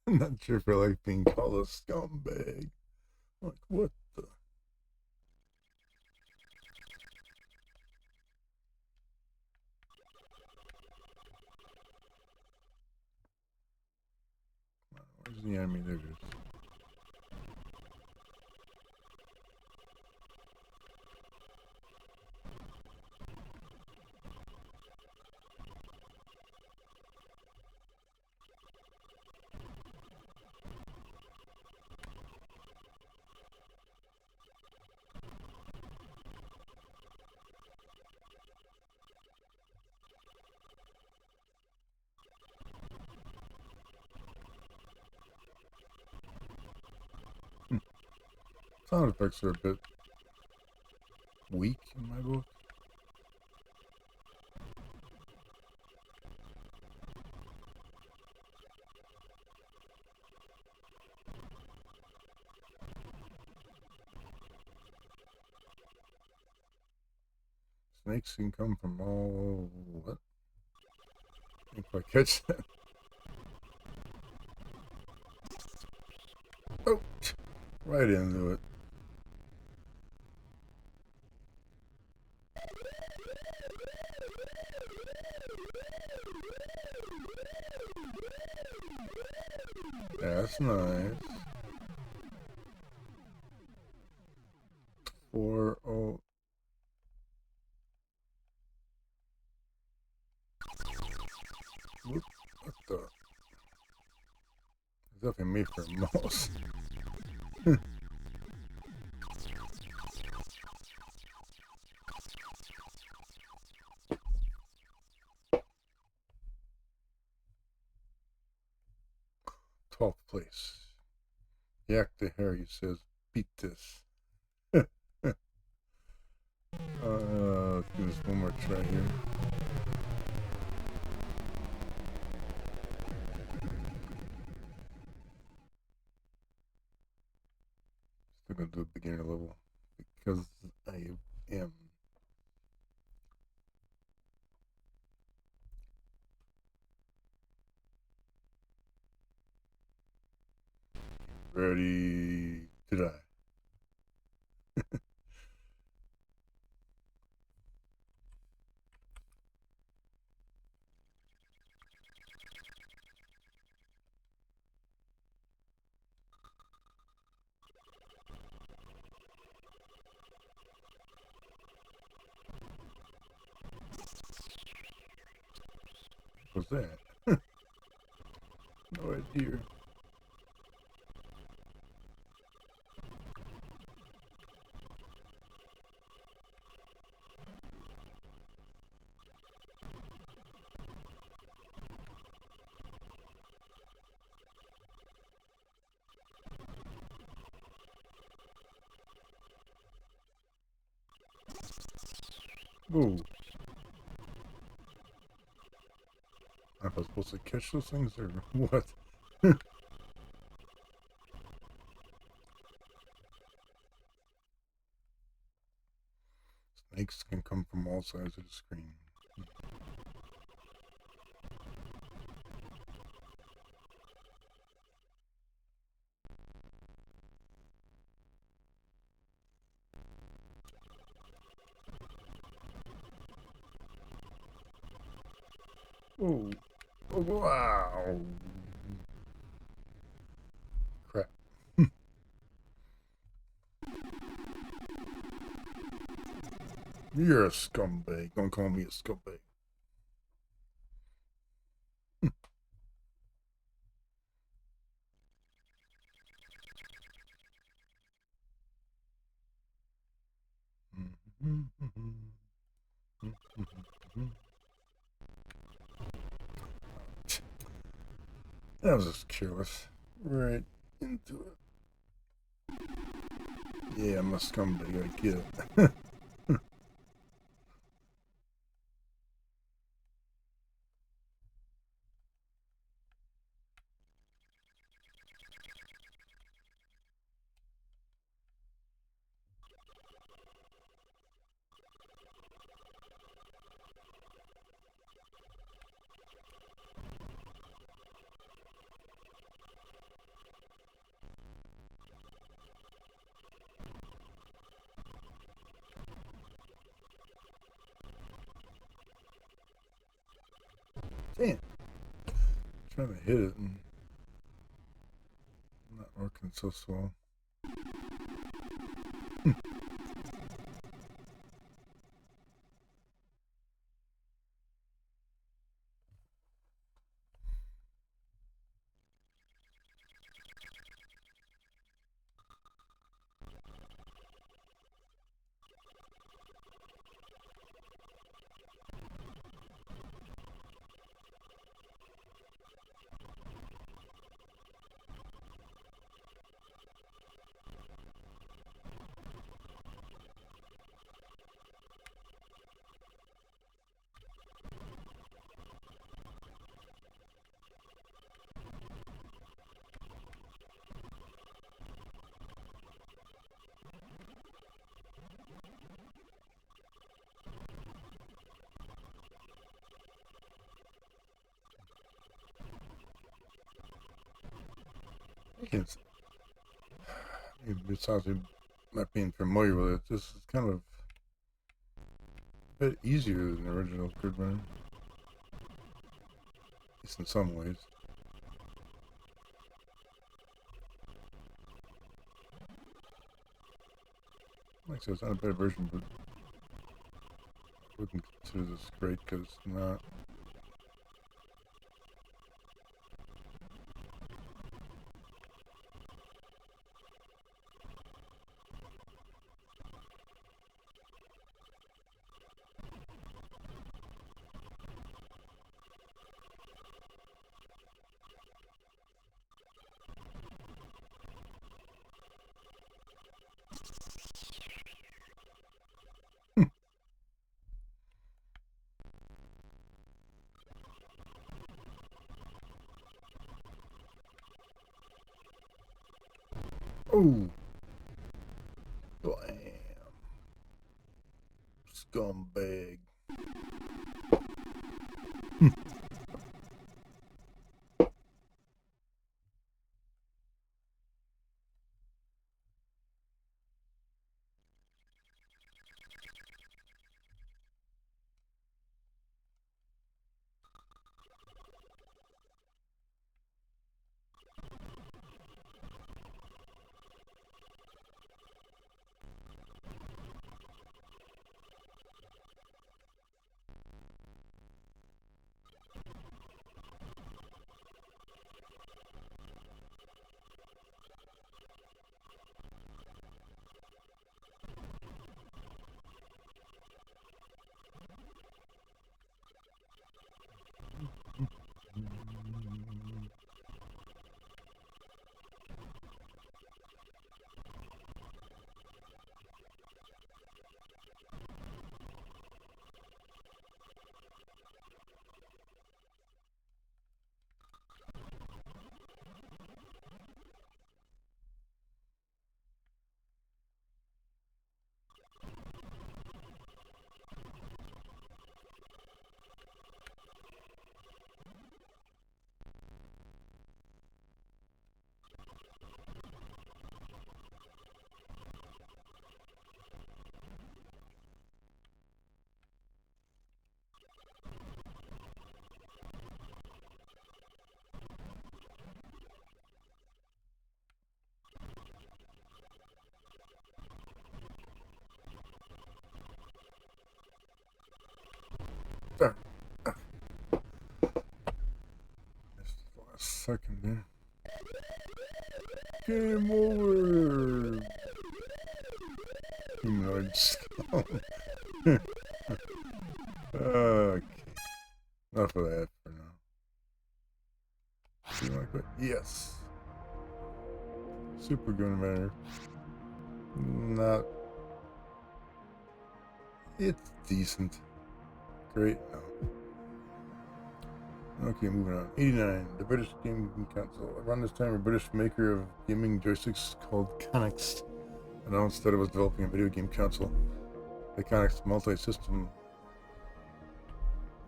I'm not sure if I like being called a scumbag. Like, what the? Where's the enemy? There it is. Sound effects are a bit weak in my book. Snakes can come from all... what? I didn't quite catch that. Oh! Right into it. That's nice. 4-0. Whoop, what the? It's definitely made for a mouse. 12th place. Yak the Harry says, beat this. Let's do this one more try here. Still gonna do a beginner level because I am. Ready to die. What's that? No idea. Whoa. Am I supposed to catch those things or what? Snakes can come from all sides of the screen. Oh, wow. Crap. You're a scumbag. Don't call me a scumbag. That was just careless. Right into it. Yeah, I'm a scumbag. I get it. Damn. Trying to hit it and not working so well. It's, besides not being familiar with it, this is kind of a bit easier than the original Gridman. At least in some ways. Like I said, it's not a bad version, but I wouldn't consider this great because it's not. Oh! Blam! Scumbag. Just the last second there. Game over! Humanoid skull. Okay. Enough of that for now. Do you like that? Yes. Super good matter. Not. It's decent. Great. No. Okay, moving on. 89. The British Gaming Council. Around this time, a British maker of gaming joysticks called Chronicles announced that it was developing a video game console. The Chronicles multi-system.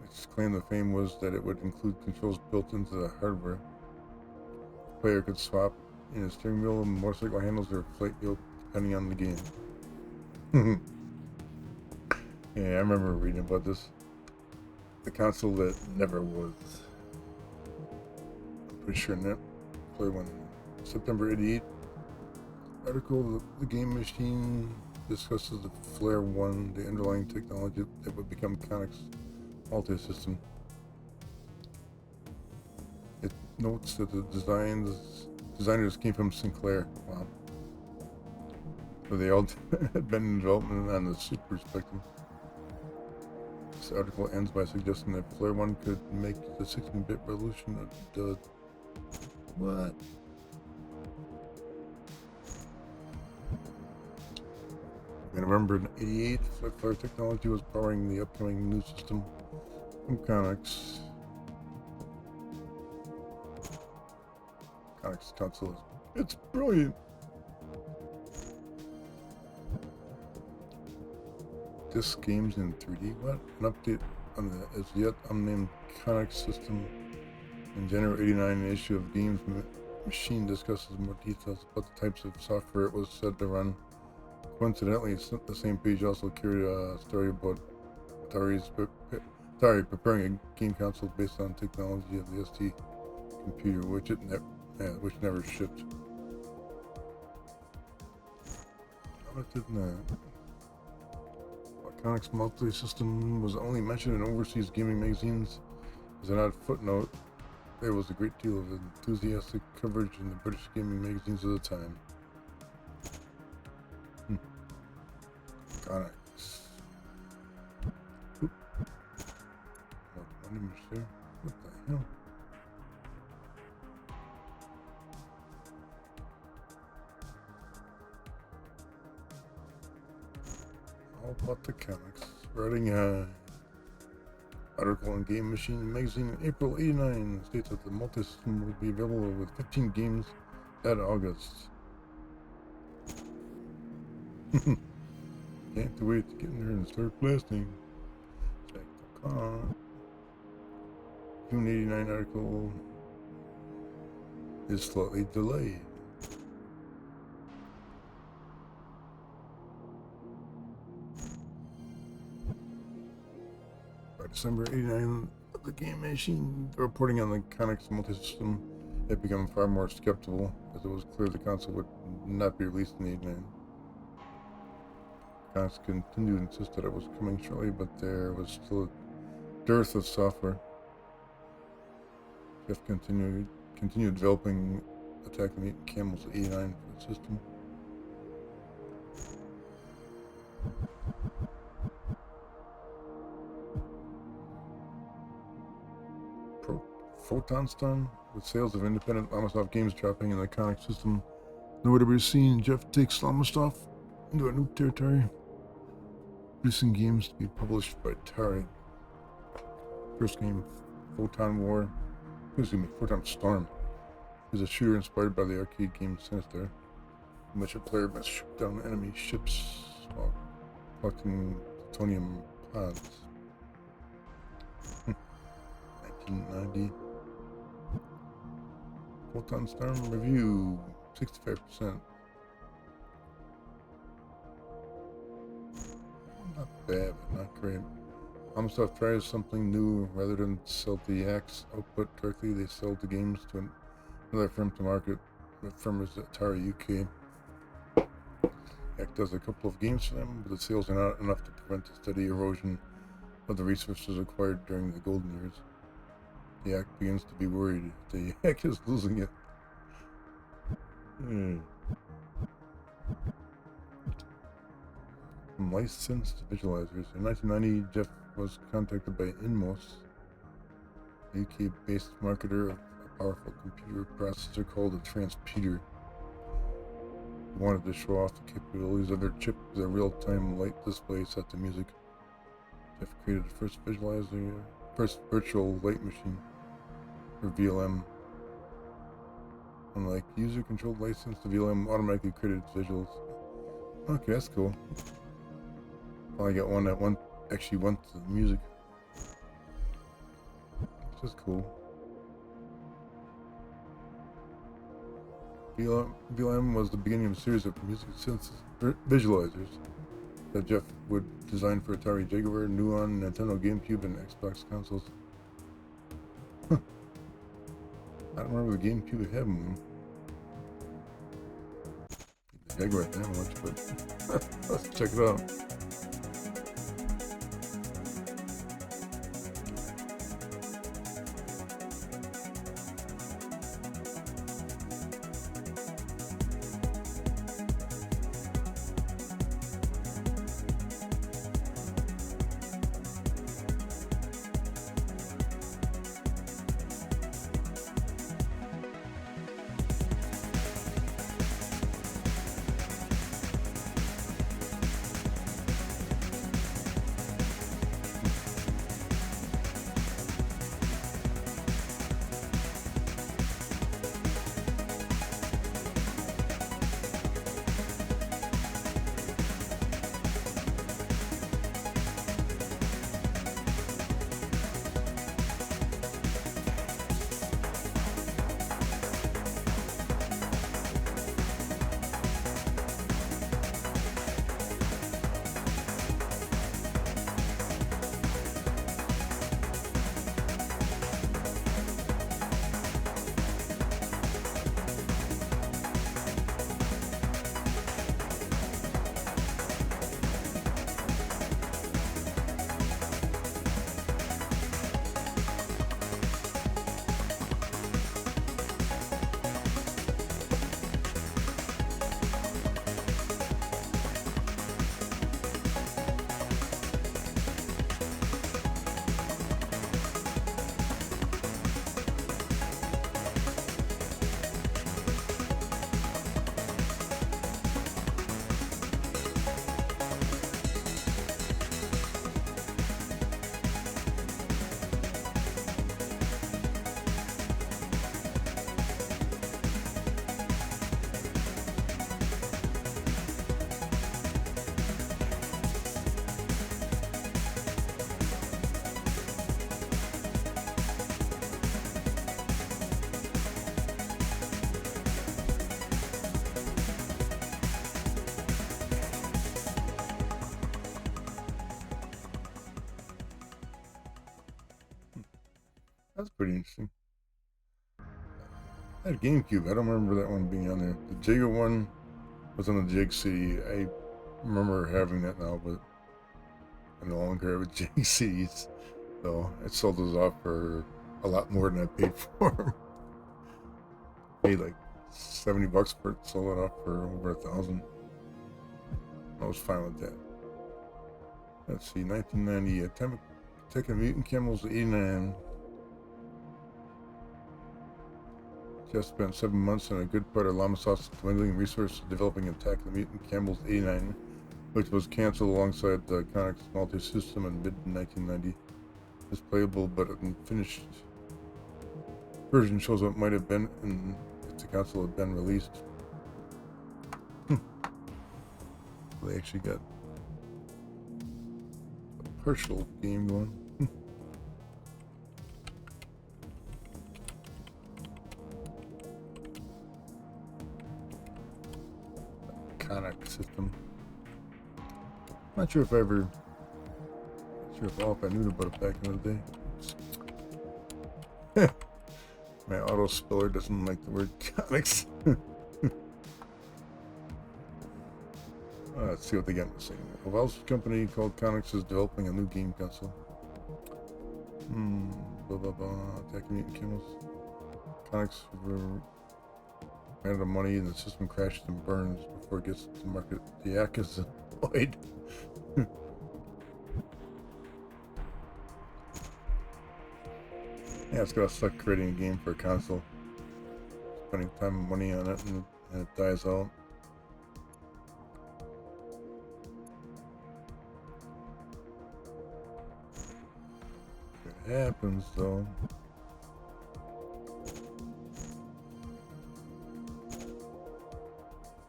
Its claim to fame was that it would include controls built into the hardware. The player could swap in a steering wheel, motorcycle handles, or flight wheel depending on the game. Yeah, I remember reading about this. The console that never was. I'm pretty sure not. Play one. September 88. Article, the game machine discusses the Flare 1, the underlying technology that would become Chronicles multi-system. It notes that the designers came from Sinclair. Wow. So they all had been in development on the Super Spectrum. This article ends by suggesting that Flare 1 could make the 16-bit revolution of the... What? In November 88, Flare technology was powering the upcoming new system from Chronicles. Chronicles console. It's brilliant. This game's in 3D. What? An update on the as yet unnamed Chronicles system. In January 89, an issue of Games Machine discusses more details about the types of software it was said to run. Coincidentally, the same page also carried a story about Atari preparing a game console based on technology of the ST computer, which never shipped. Other than that, Chronicles multi-system was only mentioned in overseas gaming magazines. As an odd footnote, there was a great deal of enthusiastic coverage in the British gaming magazines of the time. Chronicles. Oop. One image there. What the hell? All about the comics. Writing an article on Game Machine magazine in April 89 states that the multi-system will be available with 15 games that August. Can't wait to get in there and start blasting. Check the con. June 89 article is slightly delayed. By December 89, the Game Machine reporting on the Chronicles multi-system had become far more skeptical, as it was clear the console would not be released in 89. Chronicles continued to insist that it was coming shortly, but there was still a dearth of software. Jeff continued developing Attack the Mutant Camels 89 for the system. Photon Stun, with sales of independent Llamasoft games dropping in the Chronicles system nowhere to be seen, Jeff takes Llamasoft into a new territory, producing games to be published by Atari. First game, Photon Storm, is a shooter inspired by the arcade game Sinister, in which a player must shoot down enemy ships while collecting plutonium pods. 1990. Photon Storm review, 65%. Not bad, but not great. Llamasoft tries something new. Rather than sell the Axe output directly, they sell the games to another firm to market. The firm is Atari UK. Axe does a couple of games for them, but the sales are not enough to prevent a steady erosion of the resources acquired during the golden years. The Act begins to be worried the Act is losing it. From licensed visualizers. In 1990, Jeff was contacted by Inmos, a UK-based marketer of a powerful computer processor called a transpeter. He wanted to show off the capabilities of their chip with a real-time light display set to music. Jeff created the first virtual light machine, or VLM. Unlike user-controlled license, the VLM automatically created visuals. Okay, that's cool. Finally got one that actually went to the music. Which is cool. VLM was the beginning of a series of music visualizers that Jeff would design for Atari Jaguar, Nuon, Nintendo GameCube, and Xbox consoles. Huh. I don't remember the GameCube had one. The Jaguar didn't have much, but let's check it out. That's pretty interesting. I had a GameCube. I don't remember that one being on there. The Jaguar one was on the JC. I remember having that now, but I no longer have a JCs. So I sold those off for a lot more than I paid for them. Paid like $70 for it. Sold it off for over $1,000. I was fine with that. Let's see, 1990, Attack of Mutant Camels 89. Jeff spent 7 months and a good part of Llamasoft's dwindling resources developing Attack of the Mutant Camels 89, which was cancelled alongside the Chronicles multi-system in mid-1990. This playable but unfinished version shows what might have been if the console had been released. They actually got a partial game going. Conic system. Not sure if I knew about it back in the day. My auto spiller doesn't like the word conics. Let's see what they got in this thing. A Welsh company called Chronicles is developing a new game console. blah blah blah. Attacking mutant camels. Conics ran out of money and the system crashes and burns before it gets to market. The act is annoyed. Yeah, it's got stuck creating a game for a console. Spending time and money on it and it dies out. It happens though.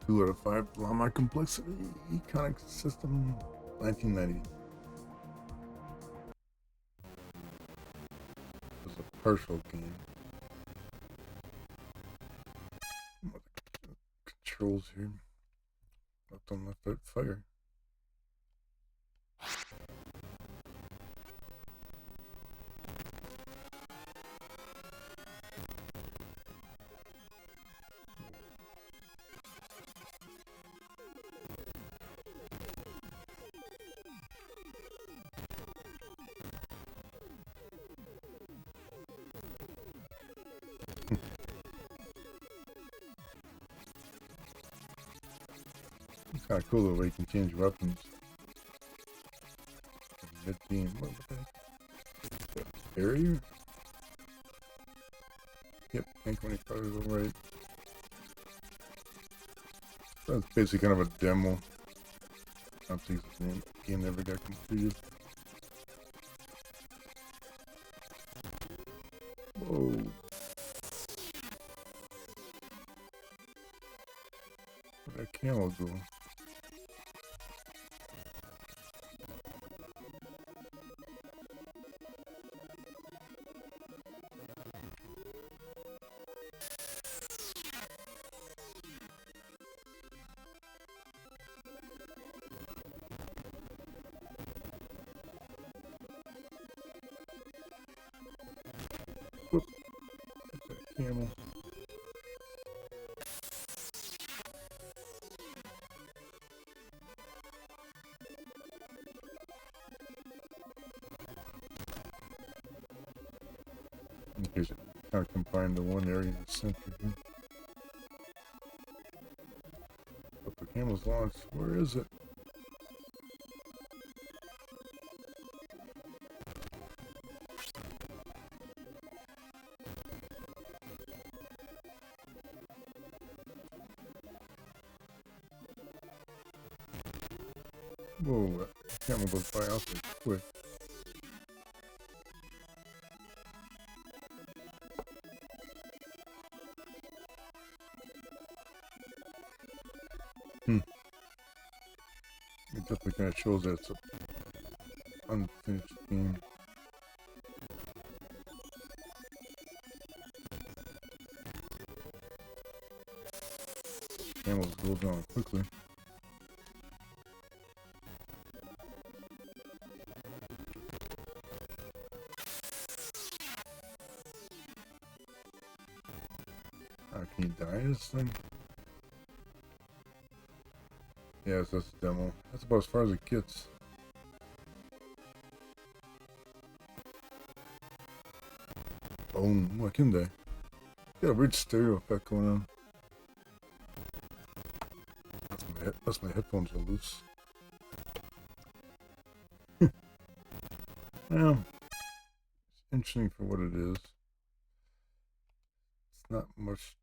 2 out of 5. Llama complexity. Econic system. 1990. It's a partial game. Controls here. Left on left out fire. It's kind of cool the way you can change weapons. Mid-game, what the heck? Barrier? Yep, tank 25 is alright. That's basically kind of a demo. I don't think the game never got completed. Whoa. Where'd that camel go? Whoop. That camel. Here's it. Kind of confined to one area in the center here. But the camel's launched. Where is it? Whoa, that camel goes by awfully quick. It definitely kind of shows that it's an unfinished game. Camels go down quickly. Can you die this thing? Yes, that's a demo. That's about as far as it gets. Boom. Why can they? Got a weird stereo effect going on. That's my headphones are loose. Well, it's interesting for what it is. It's not much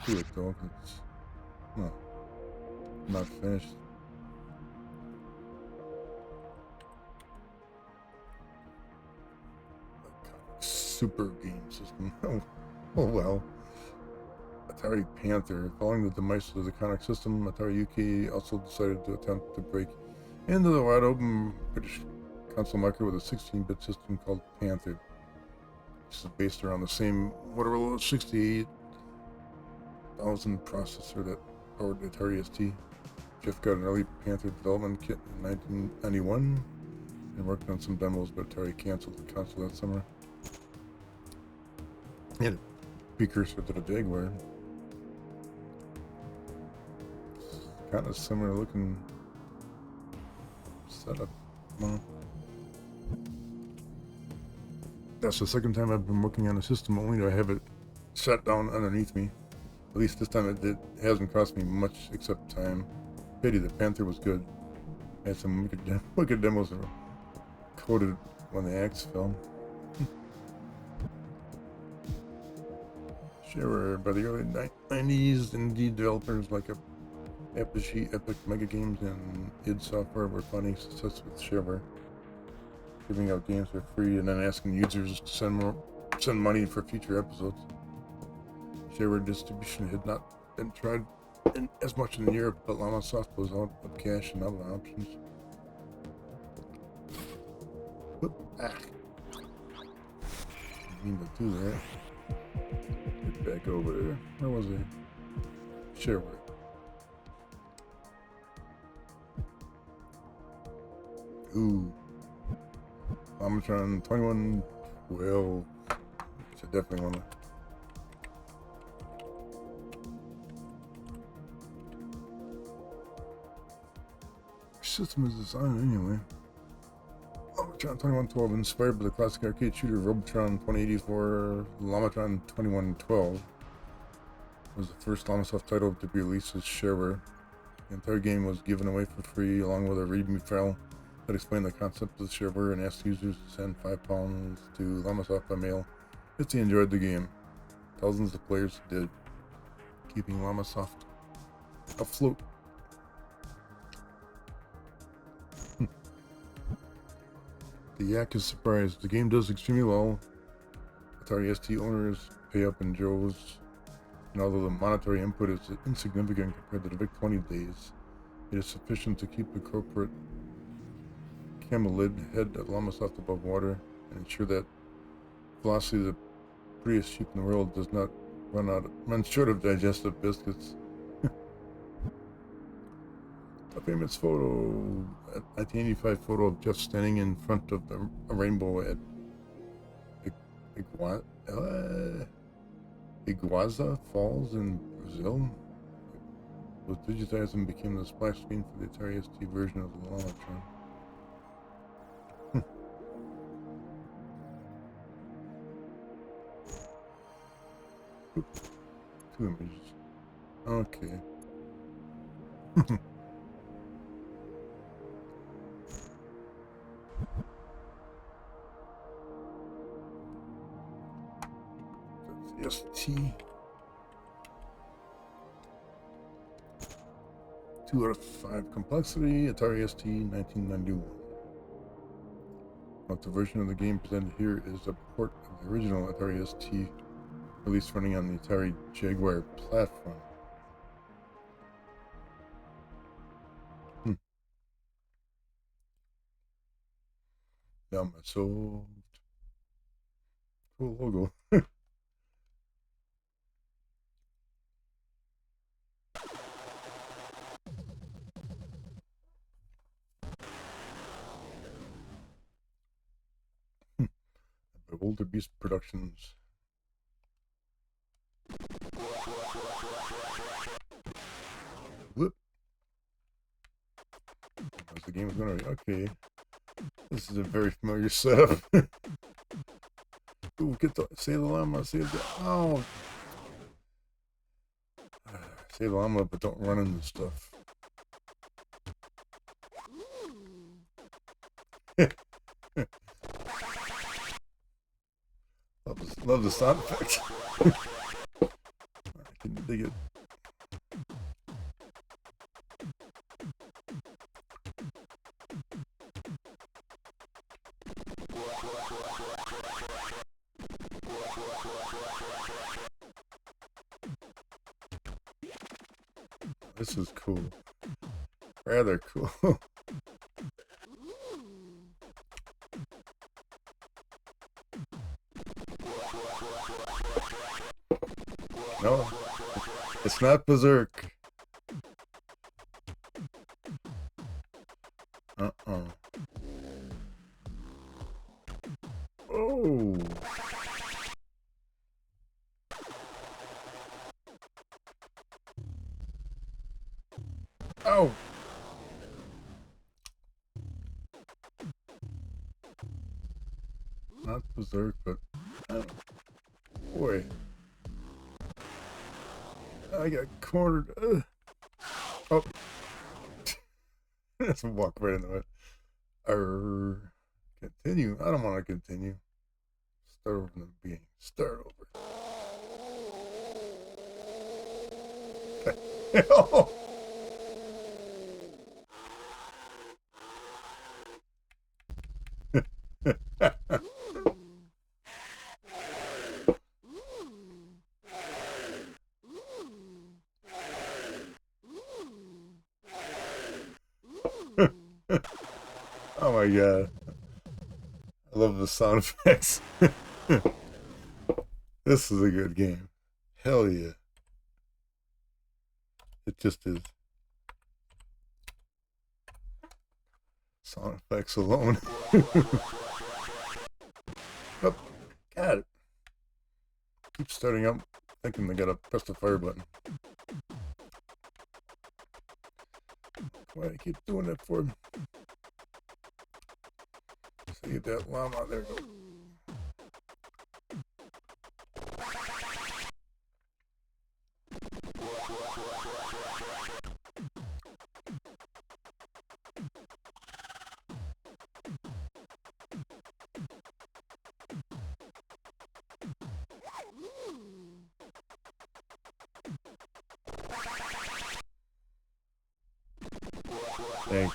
to it though. It's not finished. Super game system. Oh well. Atari Panther. Following the demise of the Conic system, Atari UK also decided to attempt to break into the wide open British console market with a 16-bit system called Panther. This is based around the same Motorola 68,000 processor that powered the Atari ST. Jeff got an early Panther development kit in 1991 and worked on some demos, but Atari canceled the console that summer. Yeah, precursor to the Jaguar. It's kind of similar looking setup. Well, That's the second time I've been working on a system only to have it shut down underneath me. At least this time it hasn't cost me much except time. Pity the Panther was good. I had some wicked demos that were coded when the axe fell. Shareware by the early 90s, indie developers like Apogee, Epic Mega Games, and id Software were finding success with shareware, giving out games for free and then asking users to send money for future episodes. Shareware distribution had not been tried as much in Europe, but Llamasoft was out of cash and out of options. Whoop, Didn't mean to do that. Get back over there. Where was I? Shareware. Ooh. Llamatron 2112. Should definitely want to. System is designed anyway. Llamatron 2112, inspired by the classic arcade shooter Robotron 2084, Llamatron 2112 was the first Llamasoft title to be released as shareware. The entire game was given away for free, along with a README file that explained the concept of shareware and asked users to send £5 to Llamasoft by mail if they enjoyed the game. Thousands of players did, keeping Llamasoft afloat. The Yak is surprised. The game does extremely well. Atari ST owners pay up in droves, and although the monetary input is insignificant compared to the VIC-20 days, it is sufficient to keep the corporate camelid head at Llamasoft above water and ensure that Velocity, the prettiest sheep in the world, does not run short of digestive biscuits. A famous photo, a 1985 photo of Jeff standing in front of a rainbow at Iguazu Falls in Brazil was digitized and became the splash screen for the Atari ST version of the Llamatron. Two images. Okay. That's the ST. 2 out of 5 complexity, Atari ST 1991. But the version of the game presented here is a port of the original Atari ST, released running on the Atari Jaguar platform. Llamasoft. Cool logo. Older Beast Productions. Whoop. As the game is going to okay. This is a very familiar setup. Ooh, save the llama, save the save the llama, but don't run into stuff. Love the sound effect. I can dig it. This is cool. Rather cool. No, it's not Berserk. Oh. Oh. Not Berserk, but boy, I got cornered. Oh, let's walk right into it. Continue. I don't want to continue. Start over from the beginning. Start over. Oh. Oh my god. I love the sound effects. This is a good game. Hell yeah. It just is. Sound effects alone. Oh, got it. Keep starting up, thinking they gotta press the fire button. Why do I keep doing that for? So get that llama. There we go. In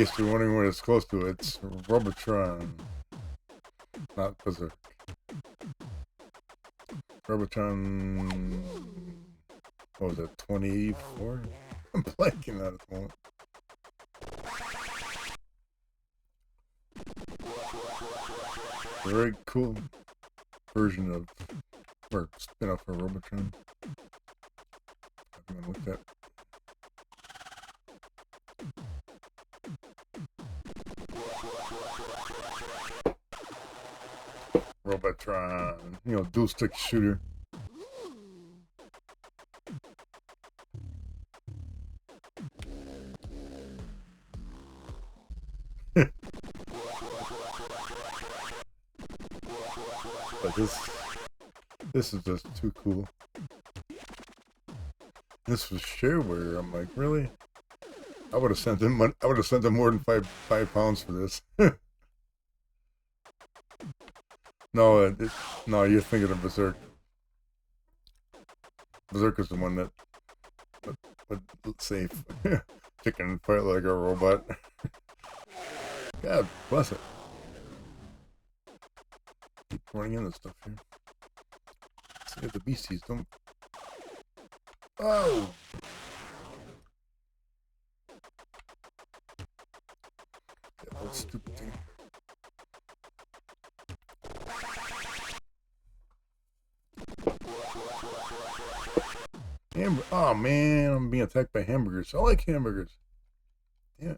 case you're wondering what it's close to, it's Robotron, not Berserk. Robotron, what was it, 2084? I'm blanking out at the moment. Very cool version of, or spin-off of Robotron. I'm gonna look that. Robotron, you know, dual stick shooter. But this is just too cool. This was shareware. I'm like, really? I would have sent them money. I would have sent them more than five pounds for this. No, no, you're thinking of Berserk. Berserk is the one that would say chicken fight like a robot. God bless it. Keep running into stuff here. See if the beasties don't. Oh! That old stupid thing. Oh man, I'm being attacked by hamburgers. I like hamburgers. Yeah.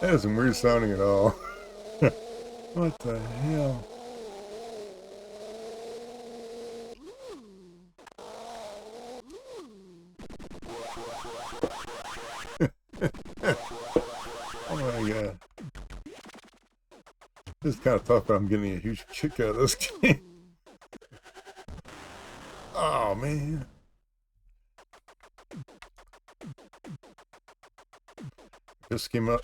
That isn't weird sounding at all. What the hell? Oh my god. This is kind of tough, but I'm getting a huge kick out of this game. Oh man. This came out,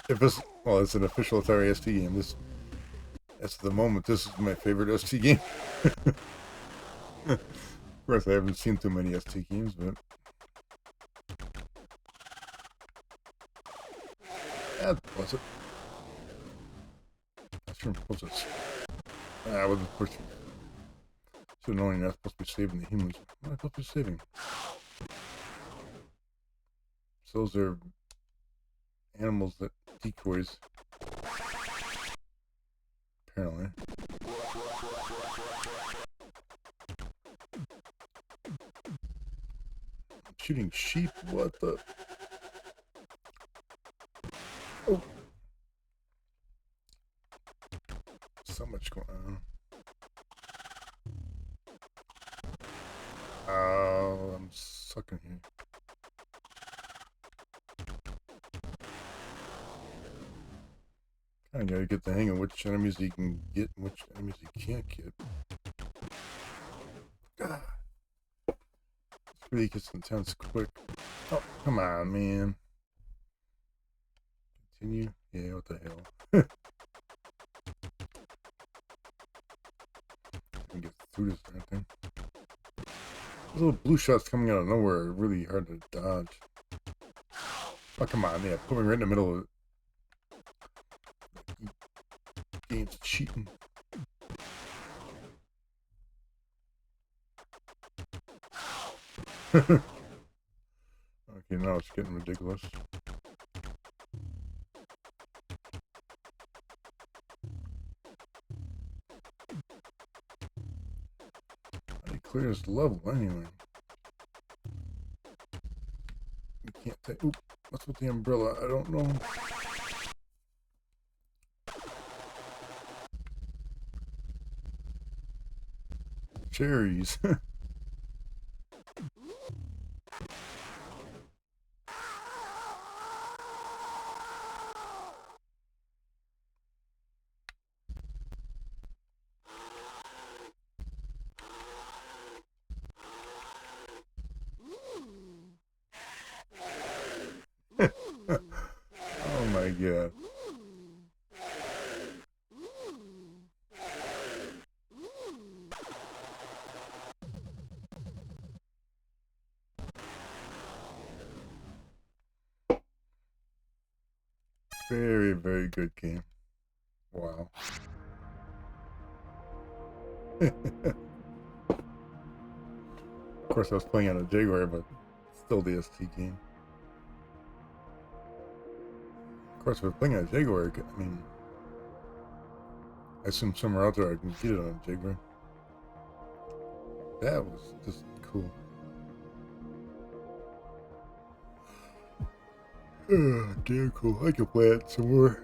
well, it's an official Atari ST game. At the moment, this is my favorite ST game. Of course, I haven't seen too many ST games, but God bless it. I sure am supposed to. I wasn't pushing. It's annoying. I'm supposed to be saving the humans. What am I supposed to be saving? So those are animals that decoys. Apparently. Shooting sheep? What the? Oh. So much going on. I'm sucking here. Kinda gotta get the hang of which enemies you can get and which enemies you can't get. God. This really gets intense quick. Oh, come on, man. Continue? Yeah, what the hell? I can get through this damn thing. Those little blue shots coming out of nowhere are really hard to dodge. Oh, come on, yeah, put me right in the middle of it. Game's cheating. Okay, now it's getting ridiculous. How do you clear this level anyway? You can't take. Oop, what's with the umbrella? I don't know. Cherries. Oh my god. Very, very good game. Wow. Of course, I was playing on a Jaguar, but still the ST game. Of course, if I was playing on a Jaguar, I mean, I assume somewhere out there I can get it on a Jaguar. That was just cool. Oh, damn cool. I could play it some more.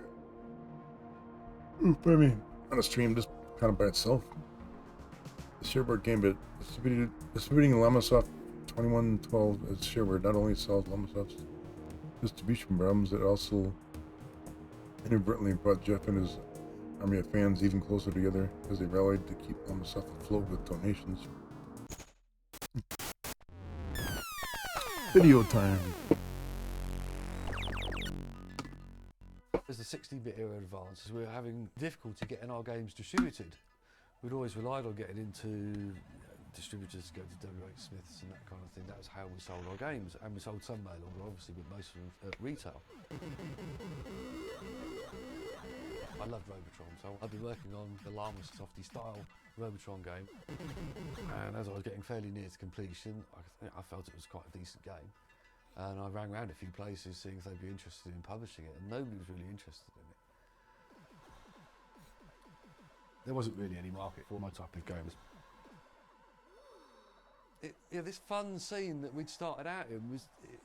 Ooh, I mean, on a stream just kind of by itself. The shareware game, but distributing Llamasoft 2112 as shareware not only solved Llamasoft's distribution problems, it also inadvertently brought Jeff and his army of fans even closer together as they rallied to keep Llamasoft afloat with donations. Video time. As the 16-bit era advances, we were having difficulty getting our games distributed. We'd always relied on getting into distributors to go to WH Smiths and that kind of thing. That was how we sold our games, and we sold some mail order, obviously, but most of them at retail. I loved Robotron, so I'd been working on the Llamasofty style Robotron game, and as I was getting fairly near to completion, I felt it was quite a decent game. And I rang around a few places seeing if they'd be interested in publishing it, and nobody was really interested in it. There wasn't really any market for my type of games. This fun scene that we'd started out in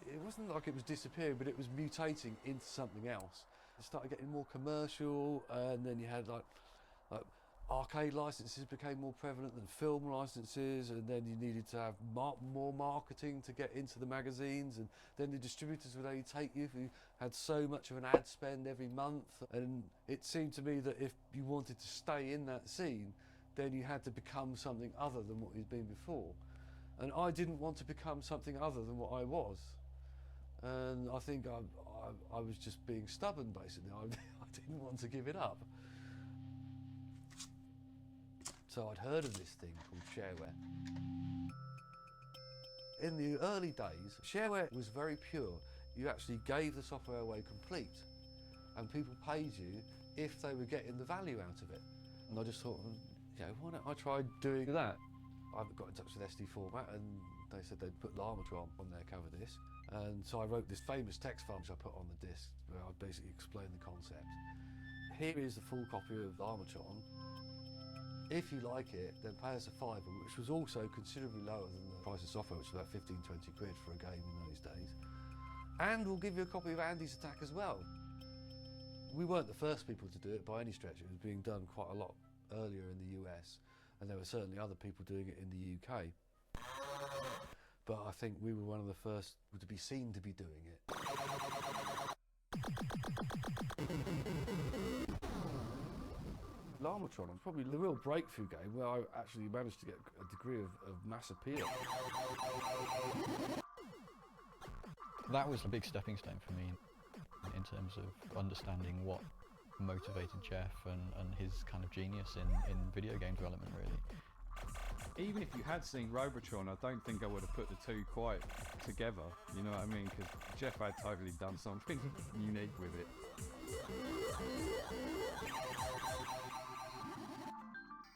it wasn't like it was disappearing, but it was mutating into something else. It started getting more commercial, and then you had like arcade licenses became more prevalent than film licenses, and then you needed to have more marketing to get into the magazines, and then the distributors would only take you if you had so much of an ad spend every month. And it seemed to me that if you wanted to stay in that scene, then you had to become something other than what you'd been before. And I didn't want to become something other than what I was. And I think I was just being stubborn, basically. I didn't want to give it up. So I'd heard of this thing called shareware. In the early days, shareware was very pure. You actually gave the software away complete, and people paid you if they were getting the value out of it. And I just thought, why don't I try doing that? I got in touch with SD Format, and they said they'd put Llamatron on their cover disc. And so I wrote this famous text file which I put on the disc, where I basically explained the concept. Here is the full copy of Llamatron. If you like it, then pay us a £5, which was also considerably lower than the price of software, which was about 15, 20 quid for a game in those days. And we'll give you a copy of Andy's Attack as well. We weren't the first people to do it by any stretch. It was being done quite a lot earlier in the US, and there were certainly other people doing it in the UK. but I think we were one of the first to be seen to be doing it. Llamatron was probably the real breakthrough game where I actually managed to get a degree of mass appeal. That was a big stepping stone for me in terms of understanding what motivated Jeff and his kind of genius in video game development, really. Even if you had seen Robotron, I don't think I would have put the two quite together, you know what I mean? Because Jeff had totally done something unique with it.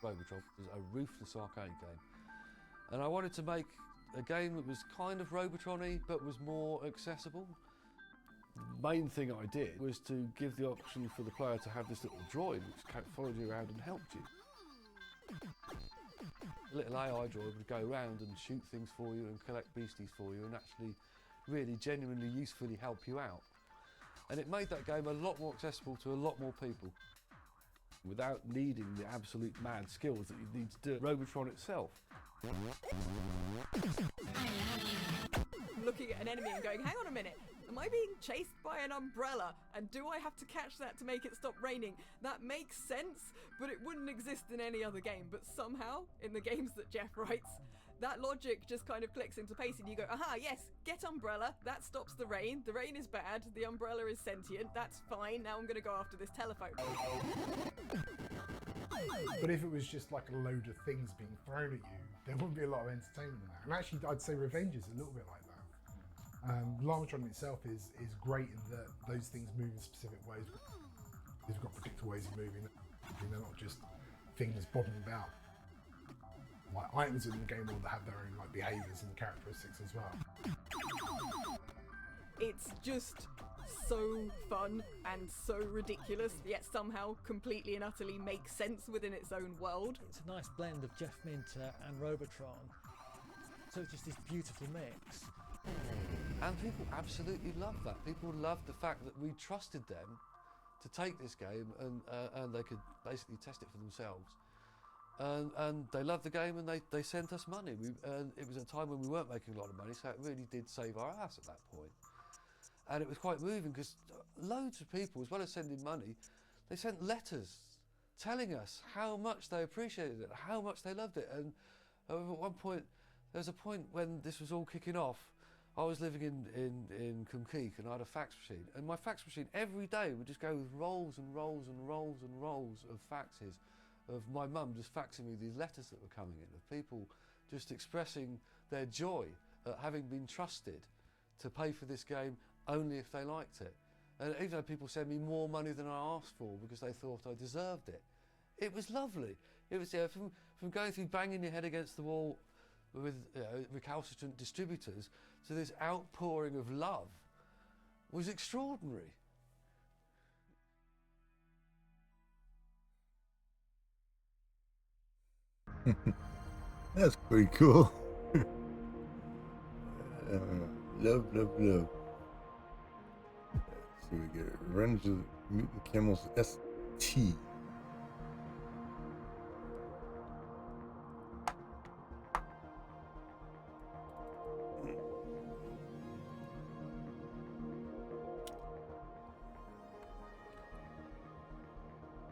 Robotron was a ruthless arcade game, and I wanted to make a game that was kind of Robotron-y but was more accessible. The main thing I did was to give the option for the player to have this little droid which followed you around and helped you. A little AI droid would go around and shoot things for you and collect beasties for you and actually really genuinely usefully help you out. And it made that game a lot more accessible to a lot more people without needing the absolute mad skills that you need to do Robotron itself. Looking at an enemy and going, hang on a minute, am I being chased by an umbrella? And do I have to catch that to make it stop raining? That makes sense, but it wouldn't exist in any other game. But somehow, in the games that Jeff writes, that logic just kind of clicks into place and you go, aha, yes, get umbrella, that stops the rain is bad, the umbrella is sentient, that's fine, now I'm going to go after this telephone. But if it was just like a load of things being thrown at you, there wouldn't be a lot of entertainment in that. And actually, I'd say Revenge is a little bit like that. Llamatron itself is great in that those things move in specific ways. They've got predictable ways of moving. They're not just things bobbing about. Like items in the game world that have their own like behaviours and characteristics as well. It's just so fun and so ridiculous, yet somehow completely and utterly makes sense within its own world. It's a nice blend of Jeff Minter and Robotron. So it's just this beautiful mix. And people absolutely loved that. People loved the fact that we trusted them to take this game and they could basically test it for themselves. And they loved the game and they sent us money. It was a time when we weren't making a lot of money, so it really did save our ass at that point. And it was quite moving because loads of people, as well as sending money, they sent letters telling us how much they appreciated it, how much they loved it. And at one point, there was a point when this was all kicking off. I was living in Cumkeek and I had a fax machine. And my fax machine every day would just go with rolls and rolls and rolls and rolls of faxes of my mum just faxing me these letters that were coming in, of people just expressing their joy at having been trusted to pay for this game only if they liked it. And even though people send me more money than I asked for because they thought I deserved it. It was lovely. It was from going through banging your head against the wall with recalcitrant distributors to this outpouring of love was extraordinary. That's pretty cool. Love, love, love. So we get Revenge of the Mutant Camels ST.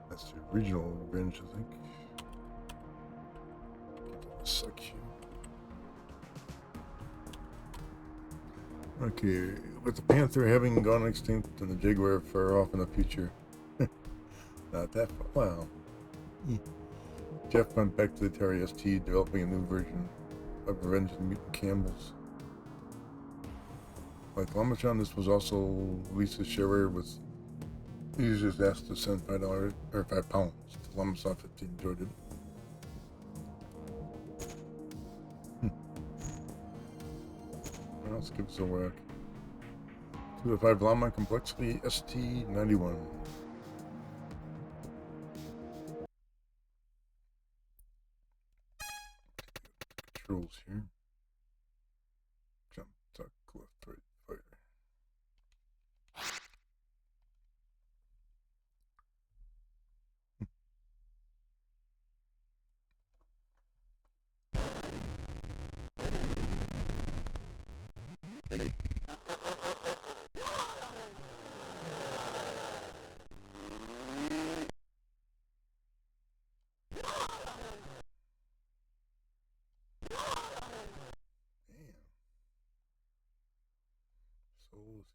That's the original Revenge, I think. Section. Okay, with the panther having gone extinct and the jaguar far off in the future. Not that far. Wow. Jeff went back to the Atari ST, developing a new version of Revenge of the Mutant Camels. Like Llamasoft, this was also released as shareware with users asked to send $5 or £5 to Llamasoft if they enjoyed it. Let's give us a whack. 2 to 5 Llama Complexity ST91. Controls here. Jump, tuck, left, right, fire. So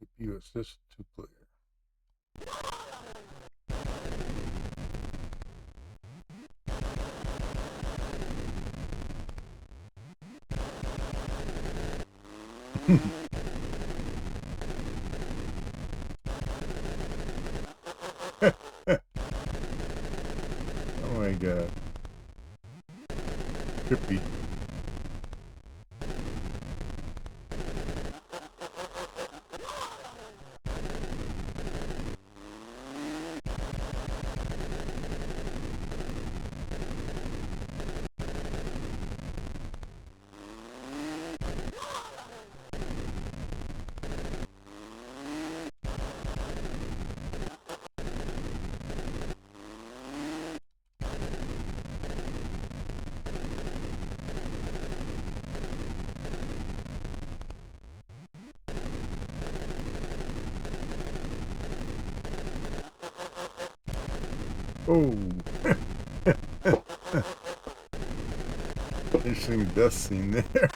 CPU assist 2-player. Oh my god. Trippy. Oh. Interesting death scene there.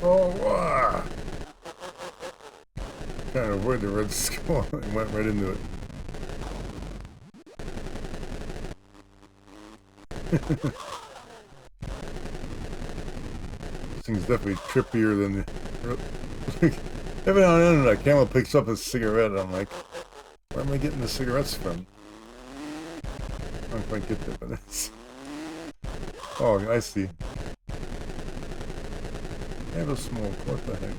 Oh, wow. Trying to avoid the red skull and went right into it. This thing's definitely trippier than the... Every now and then a camel picks up a cigarette and I'm like, where am I getting the cigarettes from? I don't quite get that, but it's... Oh, I see. I have a smoke, what the heck?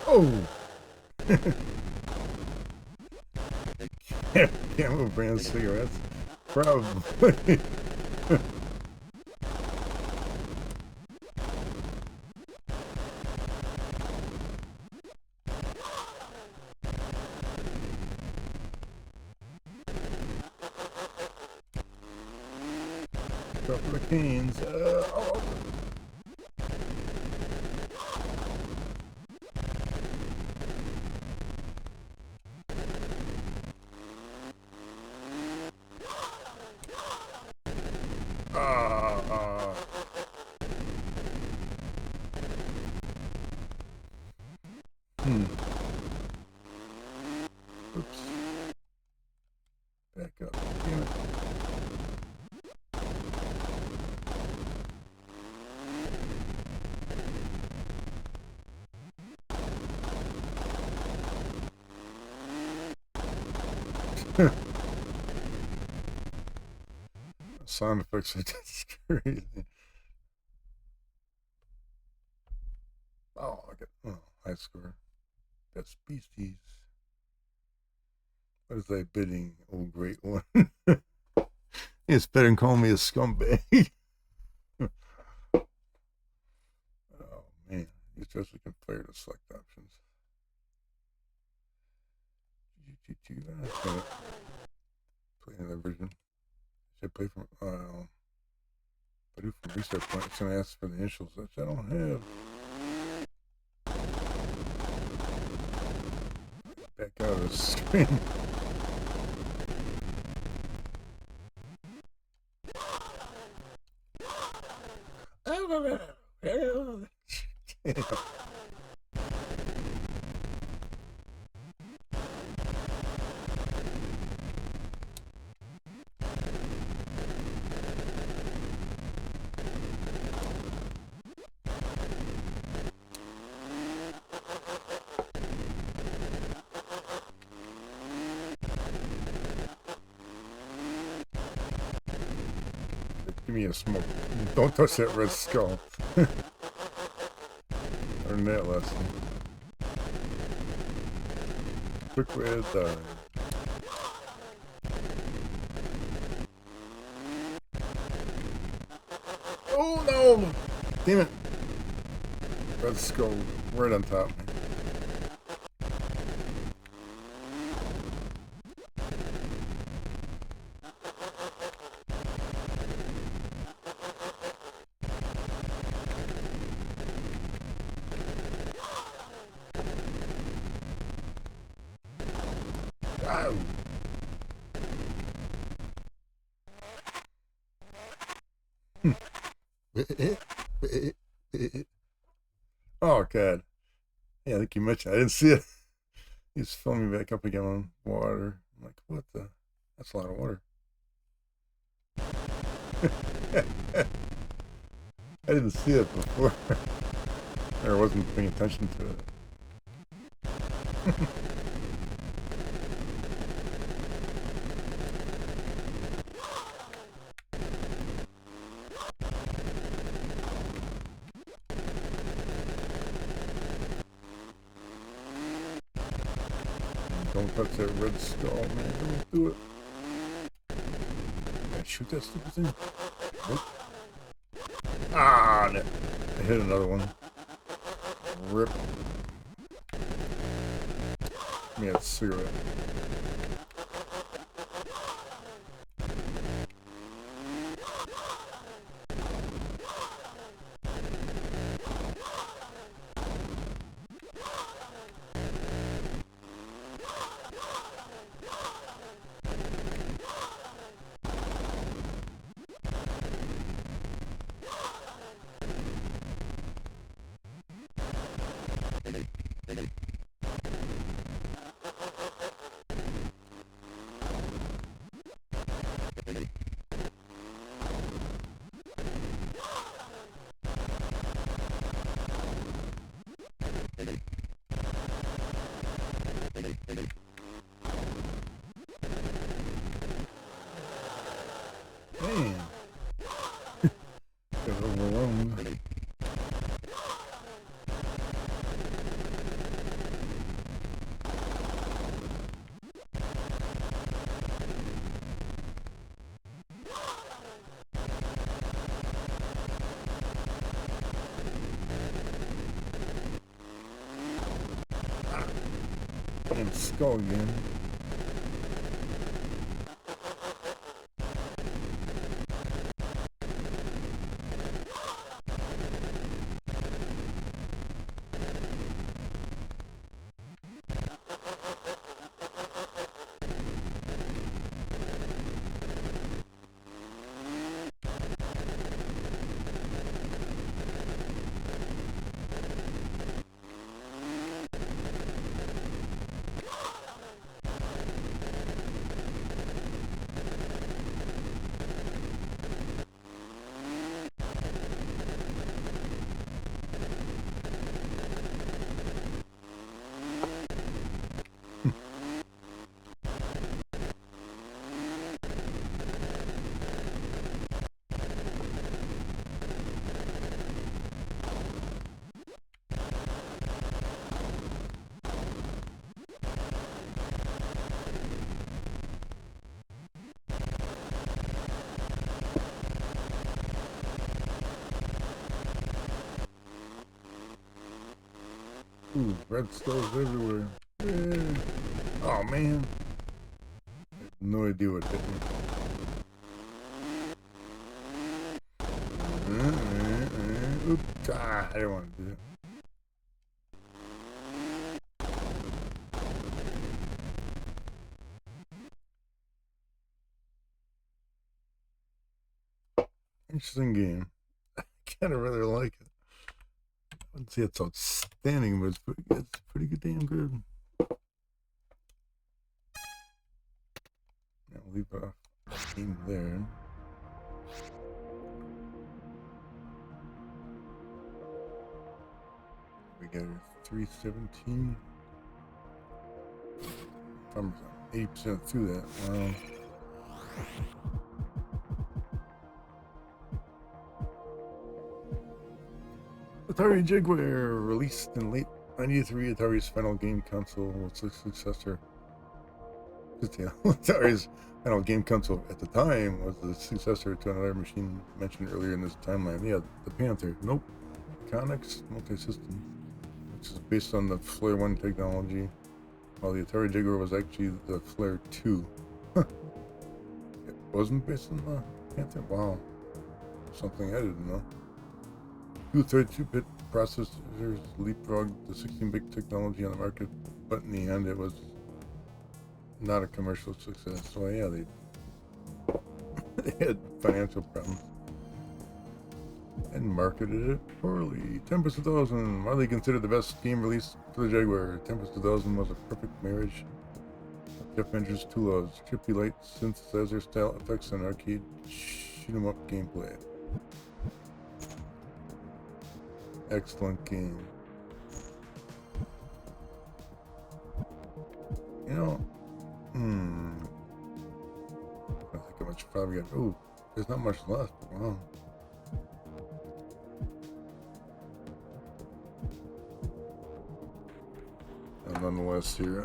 Oh! Camel brand cigarettes? Probably. Couple of canes. Oh. Oops. Back up. Damn it. Sound effects are just crazy. Oh, I got high score. That's species. What is that bidding, old great one? It's better than calling me a scumbag. Oh man, you just can play the select options. Okay. Play another version. Should I play from if I do from reset point, it's gonna ask for the initials, which I don't have. Back out of the screen. Give me a smoke. Don't touch that red skull. Learn that lesson. Quick way to die. Oh no! Damn it! Red skull right on top of me. Oh god. Yeah, I think you mentioned I didn't see it. He's filling me back up again on water. I'm like, what the? That's a lot of water. I didn't see it before. Or wasn't paying attention to it. Don't touch that red skull, man. Don't do it. Can I shoot that stupid thing? Nope. Ah, no. I hit another one. Rip. Give me a cigarette. Man. Got overwhelmed. Damn skull again. Ooh, red stars everywhere. Yeah. Oh man. I have no idea what hit me. Oops. I didn't want to do that. Interesting game. I kind of rather like it. I wouldn't say it's outstanding, but it's pretty good, damn good. I'll leave off game there. We got 317. I'm 80% through that. Wow. Atari Jaguar, released in late '93, Atari's final game console was the successor. Atari's final game console at the time was the successor to another machine mentioned earlier in this timeline. Yeah, the Panther. Nope. Chronicles multi-system, which is based on the Flare 1 technology, while the Atari Jaguar was actually the Flare 2. It wasn't based on the Panther? Wow. Something I didn't know. 232-bit processors leapfrogged the 16-bit technology on the market, but in the end it was not a commercial success. So yeah, they had financial problems and marketed it poorly. Tempest 2000, widely considered the best game release for the Jaguar. Tempest 2000 was a perfect marriage of Jeff Venture's two loves: trippy light synthesizer style effects and arcade shoot 'em up gameplay. Excellent game. You know, I think how much probably got. Oh, there's not much left. Wow. And nonetheless, here.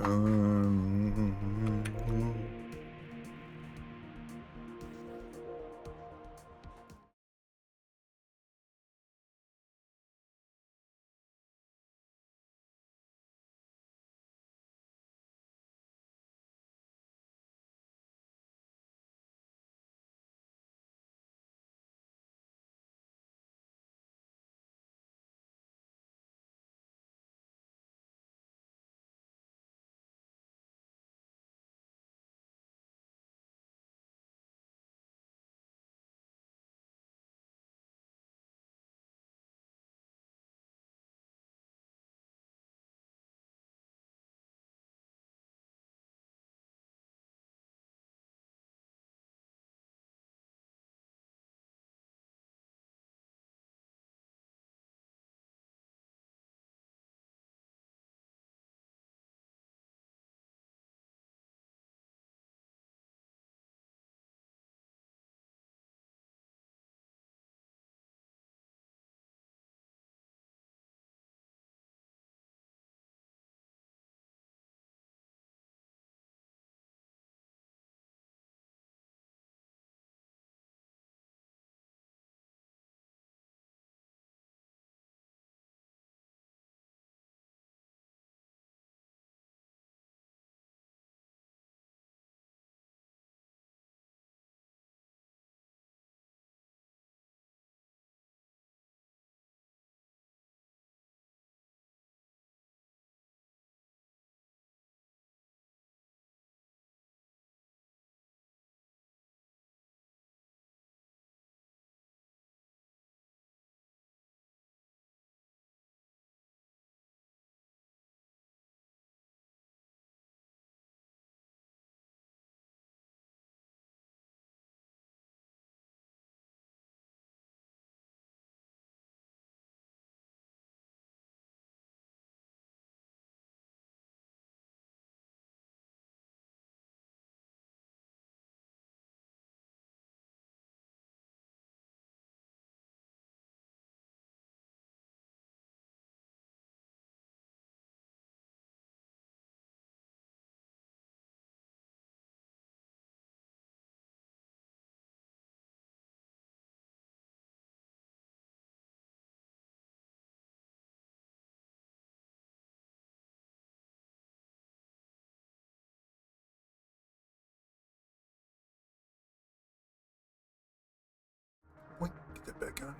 on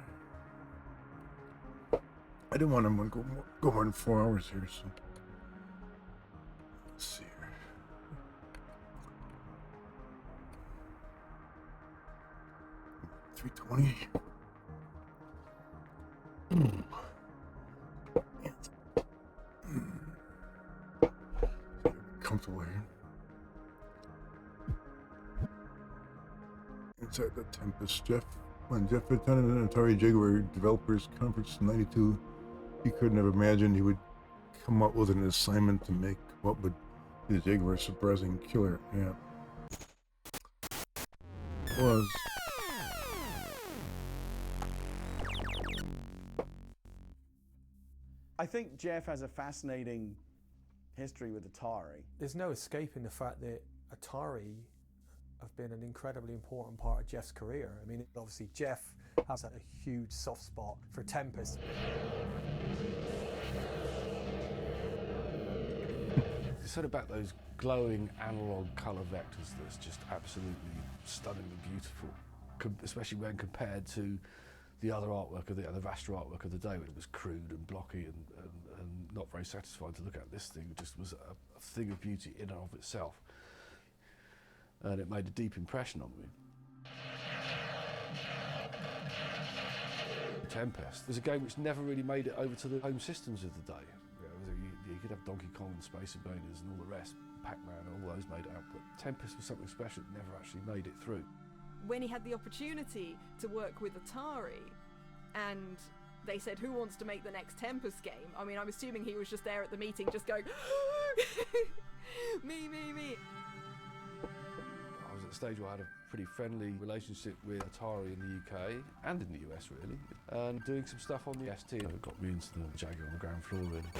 it. I didn't want him to go more than 4 hours here, so let's see here. 320. Comfortable here. Inside the Tempest, when Jeff attended an Atari Jaguar Developers Conference in '92, he couldn't have imagined he would come up with an assignment to make what would be the Jaguar's surprising killer app. Was. I think Jeff has a fascinating history with Atari. There's no escaping the fact that Atari have been an incredibly important part of Jeff's career. I mean, obviously Jeff has a huge soft spot for Tempest. It's sort of about those glowing analog colour vectors that's just absolutely stunningly beautiful, especially when compared to the other artwork of the raster artwork of the day, which was crude and blocky and not very satisfying to look at. This thing just was a thing of beauty in and of itself, and it made a deep impression on me. Tempest was a game which never really made it over to the home systems of the day. You could have Donkey Kong and Space Invaders and all the rest, Pac-Man, all those made it out, but Tempest was something special that never actually made it through. When he had the opportunity to work with Atari, and they said, who wants to make the next Tempest game? I mean, I'm assuming he was just there at the meeting just going, me. I was at a stage where I had a pretty friendly relationship with Atari in the UK and in the US, really, and doing some stuff on the ST that got me into the Jaguar on the ground floor, really.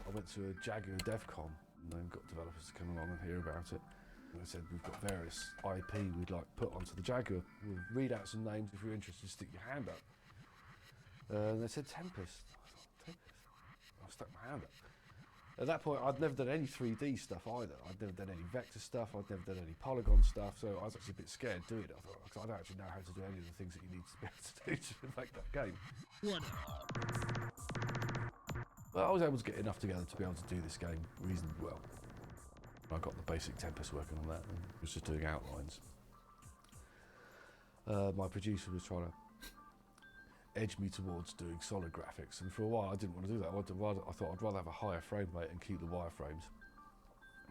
I went to a Jaguar DevCon, and then got developers to come along and hear about it. And they said, we've got various IP we'd like put onto the Jaguar. We'll read out some names. If you're interested, stick your hand up. And they said Tempest. I thought, Tempest? I stuck my hand up. At that point, I'd never done any 3D stuff either. I'd never done any vector stuff. I'd never done any polygon stuff. So I was actually a bit scared doing it. I thought, because I don't actually know how to do any of the things that you need to be able to do to make that game. But I was able to get enough together to be able to do this game reasonably well. I got the basic Tempest working on that and was just doing outlines. My producer was trying to edge me towards doing solid graphics, and for a while I didn't want to do that. I thought I'd rather have a higher frame rate and keep the wireframes.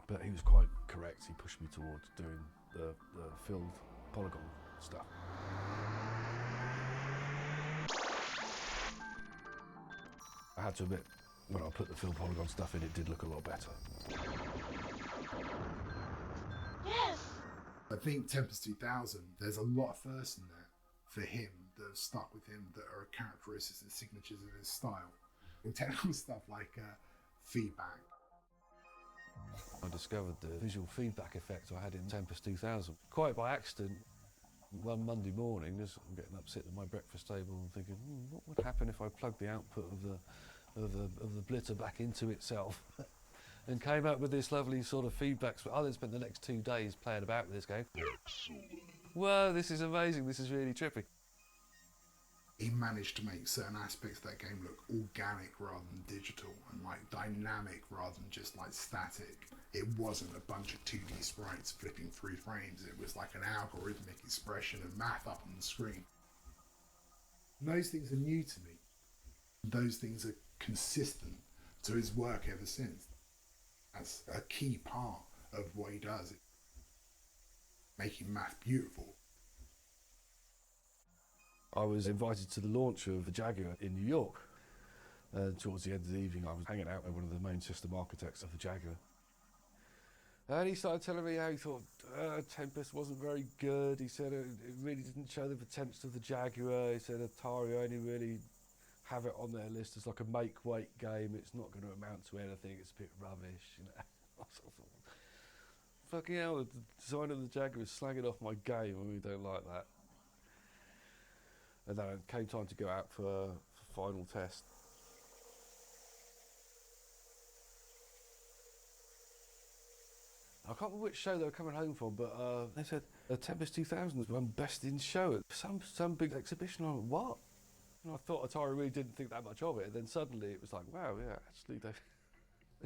But he was quite correct. He pushed me towards doing the filled polygon stuff. I had to admit, when I put the filled polygon stuff in, it did look a lot better. I think Tempest 2000, there's a lot of firsts in there for him that have stuck with him that are characteristics and signatures of his style. And technical stuff like feedback. I discovered the visual feedback effect I had in Tempest 2000. Quite by accident, one Monday morning, I'm getting up sitting at my breakfast table and thinking, what would happen if I plugged the output of the blitter back into itself? And came up with this lovely sort of feedback. I then spent the next 2 days playing about with this game. Excellent. Whoa, this is amazing. This is really trippy. He managed to make certain aspects of that game look organic rather than digital, and like dynamic rather than just like static. It wasn't a bunch of 2D sprites flipping through frames. It was like an algorithmic expression of math up on the screen. And those things are new to me. Those things are consistent to his work ever since. That's a key part of what he does, making math beautiful. I was invited to the launch of the Jaguar in New York. Towards the end of the evening, I was hanging out with one of the main system architects of the Jaguar. And he started telling me how he thought Tempest wasn't very good. He said it really didn't show the potential of the Jaguar. He said Atari only really have it on their list as like a make-weight game. It's not going to amount to anything. It's a bit rubbish. You know? I thought, fucking hell, the designer of the Jaguar is slagging off my game and we don't like that. And then it came time to go out for final test. I can't remember which show they were coming home from, but they said the Tempest 2000 won Best in Show at some big exhibition. I went, what? And I thought Atari really didn't think that much of it. And then suddenly it was like, wow, yeah, actually they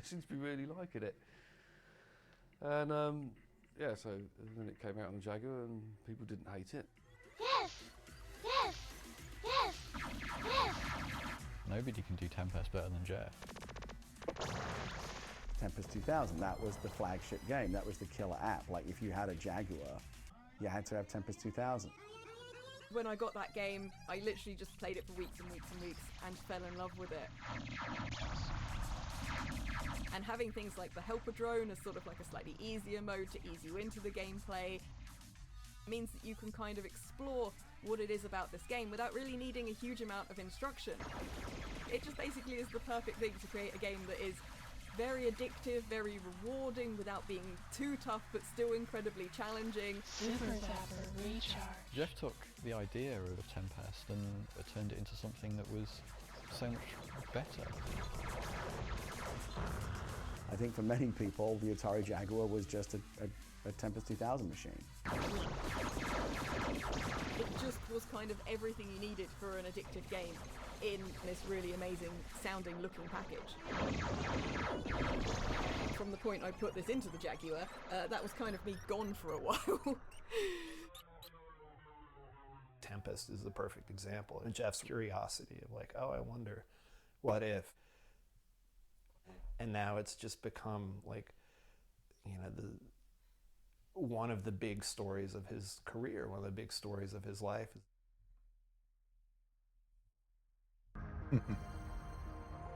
seem to be really liking it. And yeah, so then it came out on the Jaguar and people didn't hate it. Yes! Yes! Yes! Yes! Nobody can do Tempest better than Jeff. Tempest 2000, that was the flagship game. That was the killer app. Like, if you had a Jaguar, you had to have Tempest 2000. When I got that game, I literally just played it for weeks and weeks and weeks and fell in love with it. And having things like the helper drone as sort of like a slightly easier mode to ease you into the gameplay means that you can kind of explore what it is about this game without really needing a huge amount of instruction. It just basically is the perfect thing to create a game that is very addictive, very rewarding without being too tough but still incredibly challenging. Super Zapper Recharge. Jeff took the idea of Tempest and turned it into something that was so much better. I think for many people, the Atari Jaguar was just a Tempest 2000 machine. It just was kind of everything you needed for an addictive game in this really amazing sounding looking package. From the point I put this into the Jaguar, that was kind of me gone for a while. Tempest is the perfect example. And Jeff's curiosity of like, oh, I wonder, what if? And now it's just become like, you know, one of the big stories of his career, one of the big stories of his life.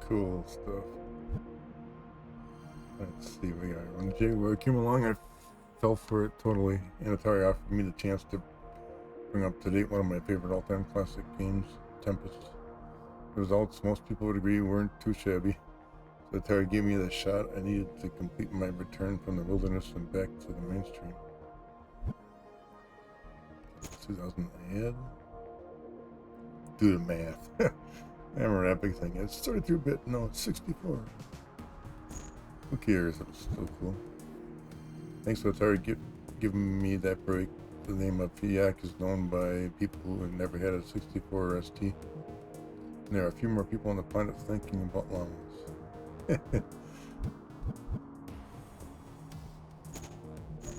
Cool stuff. Let's see, we got when Jaguar came along, I fell for it totally, and Atari offered me the chance to bring up to date one of my favorite all-time classic games, Tempest. The results, most people would agree, weren't too shabby. So Atari gave me the shot I needed to complete my return from the wilderness and back to the mainstream. 2000 ad. Do the math. I remember that big thing. It's 32-bit. No, it's 64. Who cares? It was so cool. Thanks to Atari giving me that break. The name of FIAC is known by people who have never had a 64 or ST. And there are a few more people on the planet thinking about llamas. I'm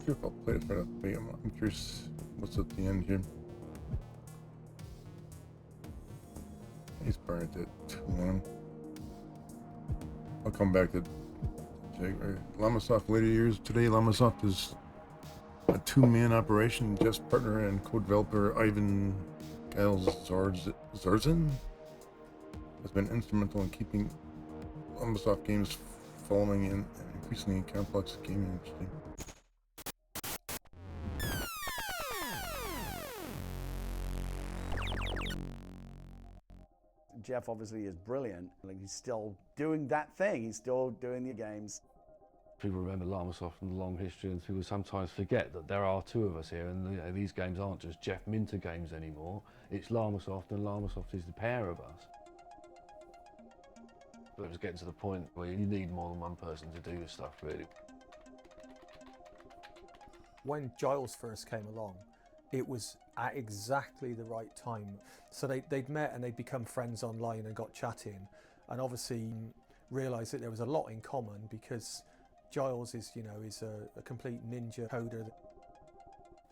sure if I'll play it right off the bat. I'm curious what's at the end here. He's burned at 2-1. I'll come back to Llamasoft later years. Today, Llamasoft is a two-man operation. Jeff's partner and co-developer Ivan Zorzin has been instrumental in keeping Llamasoft games following in an increasingly complex gaming industry. Jeff obviously is brilliant. Like, he's still doing that thing. He's still doing the games. People remember Llamasoft and the long history, and people sometimes forget that there are two of us here, and you know, these games aren't just Jeff Minter games anymore. It's Llamasoft, and Llamasoft is the pair of us. But it was getting to the point where you need more than one person to do this stuff, really. When Giles first came along, it was at exactly the right time. So they'd met and they'd become friends online and got chatting, and obviously realised that there was a lot in common because Giles is, you know, is a complete ninja coder.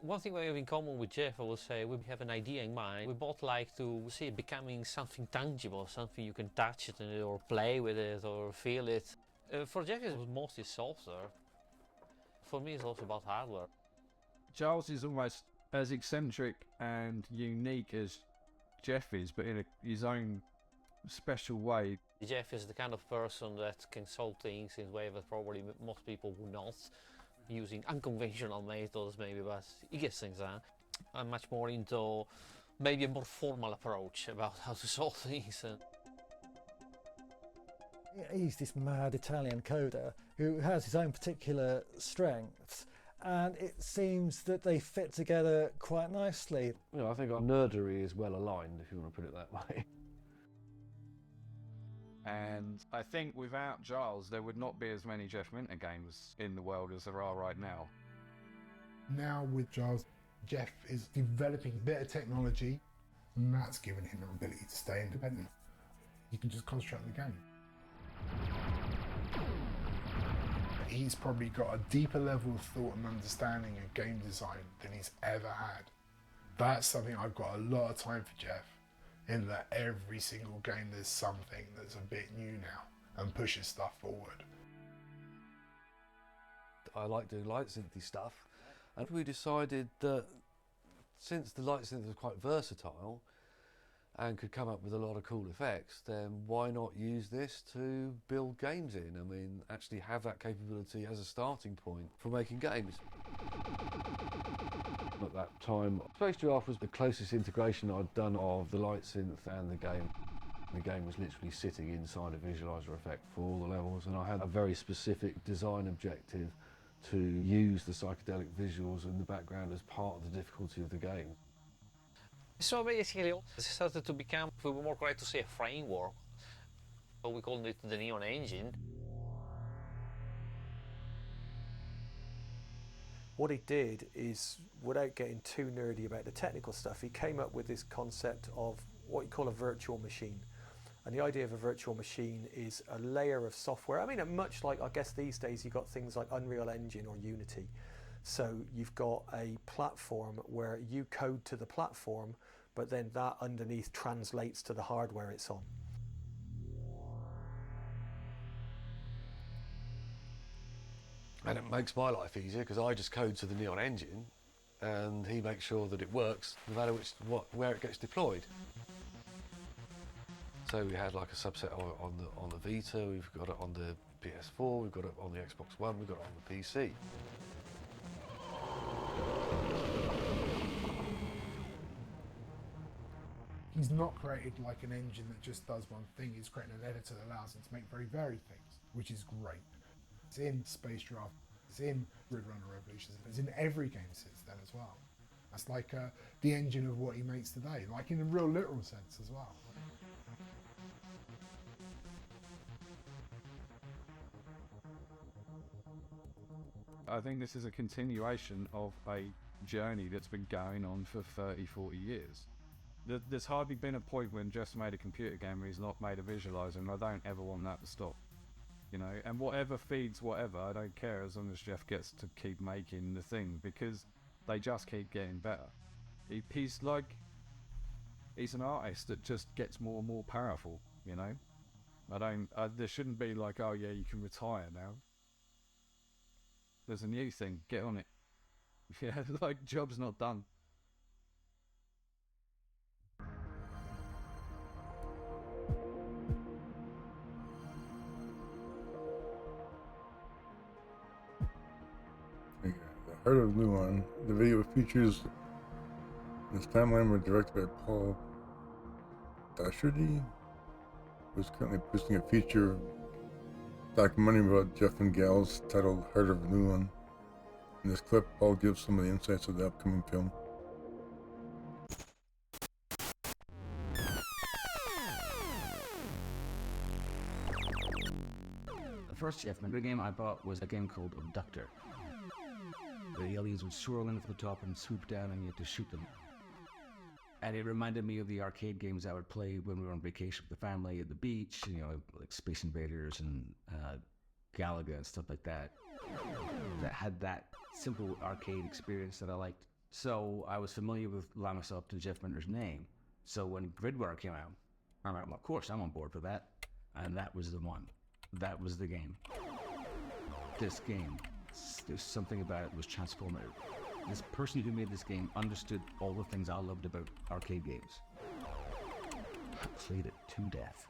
One thing we have in common with Jeff, I will say, we have an idea in mind. We both like to see it becoming something tangible, something you can touch it or play with it or feel it. For Jeff, it was mostly software. For me, it's also about hardware. Giles is almost as eccentric and unique as Jeff is, but in his own special way. Jeff is the kind of person that can solve things in a way that probably most people would not, using unconventional methods maybe, but he gets things done. I'm much more into maybe a more formal approach about how to solve things. He's this mad Italian coder who has his own particular strengths, and it seems that they fit together quite nicely. You know, I think our nerdery is well aligned, if you want to put it that way. And I think without Giles, there would not be as many Jeff Minter games in the world as there are right now. Now with Giles, Jeff is developing better technology, and that's given him an ability to stay independent. He can just concentrate on the game. He's probably got a deeper level of thought and understanding of game design than he's ever had. That's something I've got a lot of time for Jeff, in that every single game there's something that's a bit new now and pushes stuff forward. I like doing light synthy stuff, and we decided that since the light synth was quite versatile and could come up with a lot of cool effects, then why not use this to build games in? I mean, actually have that capability as a starting point for making games. At that time, Space Giraffe was the closest integration I'd done of the light synth and the game. The game was literally sitting inside a visualizer effect for all the levels, and I had a very specific design objective to use the psychedelic visuals in the background as part of the difficulty of the game. So basically, it started to become, if we were more correct to say, a framework. So we called it the Neon Engine. What he did is, without getting too nerdy about the technical stuff, he came up with this concept of what you call a virtual machine. And the idea of a virtual machine is a layer of software. I mean, much like, I guess these days you've got things like Unreal Engine or Unity. So you've got a platform where you code to the platform, but then that underneath translates to the hardware it's on. And it makes my life easier because I just code to the Neon Engine, and he makes sure that it works no matter where it gets deployed. So we had like a subset on the Vita, we've got it on the PS4, we've got it on the Xbox One, we've got it on the PC. He's not created like an engine that just does one thing. He's created an editor that allows him to make very varied things, which is great. It's in Space Giraffe, it's in Grid Runner Revolutions, it's in every game since then as well. That's like the engine of what he makes today, like in a real literal sense as well. I think this is a continuation of a journey that's been going on for 30, 40 years. There's hardly been a point when Jeff's made a computer game where he's not made a visualizer, and I don't ever want that to stop. You know, and whatever feeds whatever, I don't care as long as Jeff gets to keep making the thing, because they just keep getting better. He's an artist that just gets more and more powerful, you know? There shouldn't be like, oh yeah, you can retire now. There's a new thing, get on it. Yeah, like, job's not done. The Heart of Luan. The video features this timeline were directed by Paul Dasherty, who's currently producing a feature documentary about Jeff and Gals titled Heart of Luan. In this clip, Paul gives some of the insights of the upcoming film. The first Jeff Minter game I bought was a game called Abductor. The aliens would swirl in from the top and swoop down, and you had to shoot them. And it reminded me of the arcade games I would play when we were on vacation with the family at the beach, you know, like Space Invaders and Galaga and stuff like that. That had that simple arcade experience that I liked. So I was familiar with Llamasoft and Jeff Minter's name. So when Gridware came out, I'm like, well, of course, I'm on board for that. And that was the one. That was the game. This game, there's something about it that was transformative. This person who made this game understood all the things I loved about arcade games. I played it to death.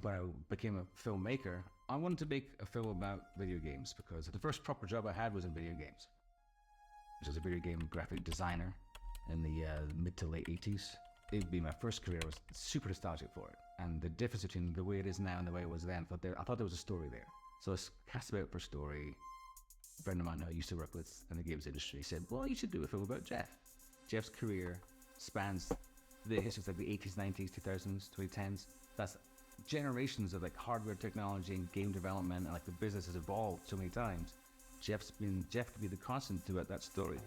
When I became a filmmaker, I wanted to make a film about video games because the first proper job I had was in video games. I was a video game graphic designer in the mid to late 80s. It would be my first career. I was super nostalgic for it. And the difference between the way it is now and the way it was then, I thought there was a story there. So I cast about for a story. A friend of mine who I used to work with in the games industry said, well, you should do a film about Jeff. Jeff's career spans the histories like the 80s, 90s, 2000s, 2010s. That's generations of like hardware technology and game development, and like the business has evolved so many times. Jeff could be the constant throughout that story.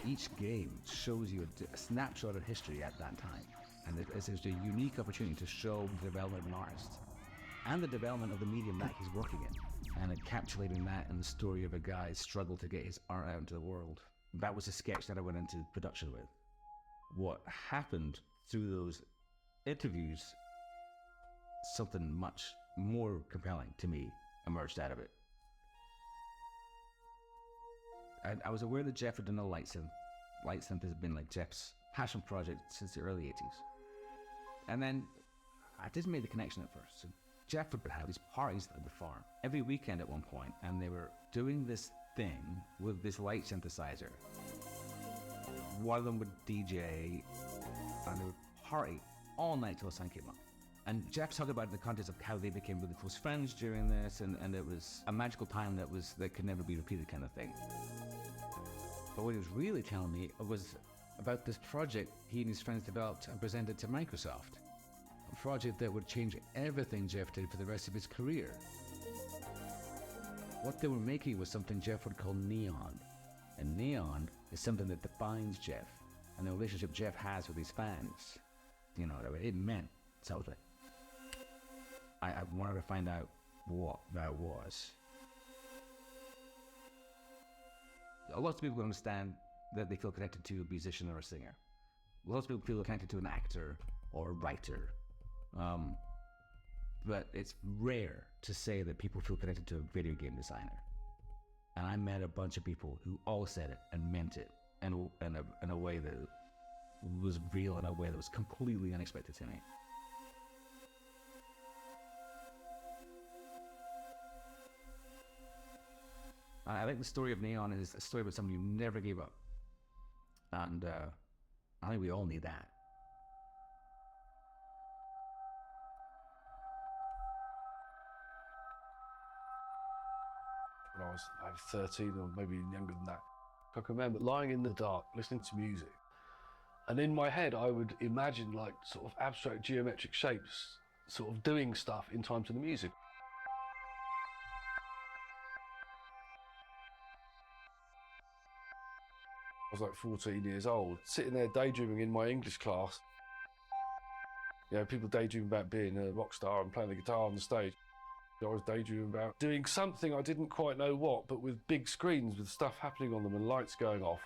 Each game shows you a snapshot of history at that time, and it's a unique opportunity to show the development of an artist and the development of the medium that he's working in, and encapsulating that in the story of a guy's struggle to get his art out into the world. That was a sketch that I went into production with. What happened through those interviews, something much more compelling to me emerged out of it. I was aware that Jeff had done a light synth. Light synth has been like Jeff's passion project since the early 80s. And then I didn't make the connection at first. So Jeff would have these parties at the farm every weekend at one point, and they were doing this thing with this light synthesizer. One of them would DJ, and they would party all night till the sun came up. And Jeff talked about it in the context of how they became really close friends during this, and it was a magical time that could never be repeated kind of thing. But what he was really telling me was about this project he and his friends developed and presented to Microsoft. A project that would change everything Jeff did for the rest of his career. What they were making was something Jeff would call neon. And neon is something that defines Jeff and the relationship Jeff has with his fans. You know, it meant something. I wanted to find out what that was. Lots of people understand that they feel connected to a musician or a singer. Lots of people feel connected to an actor or a writer. But it's rare to say that people feel connected to a video game designer. And I met a bunch of people who all said it and meant it in a way that was real, in a way that was completely unexpected to me. I think the story of Neon is a story about somebody who never gave up. And I think we all need that. When I was 13 or maybe younger than that, I can remember lying in the dark listening to music, and in my head I would imagine like sort of abstract geometric shapes sort of doing stuff in time to the music. I was like 14 years old, sitting there daydreaming in my English class. You know, people daydream about being a rock star and playing the guitar on the stage. I was daydreaming about doing something I didn't quite know what, but with big screens with stuff happening on them and lights going off.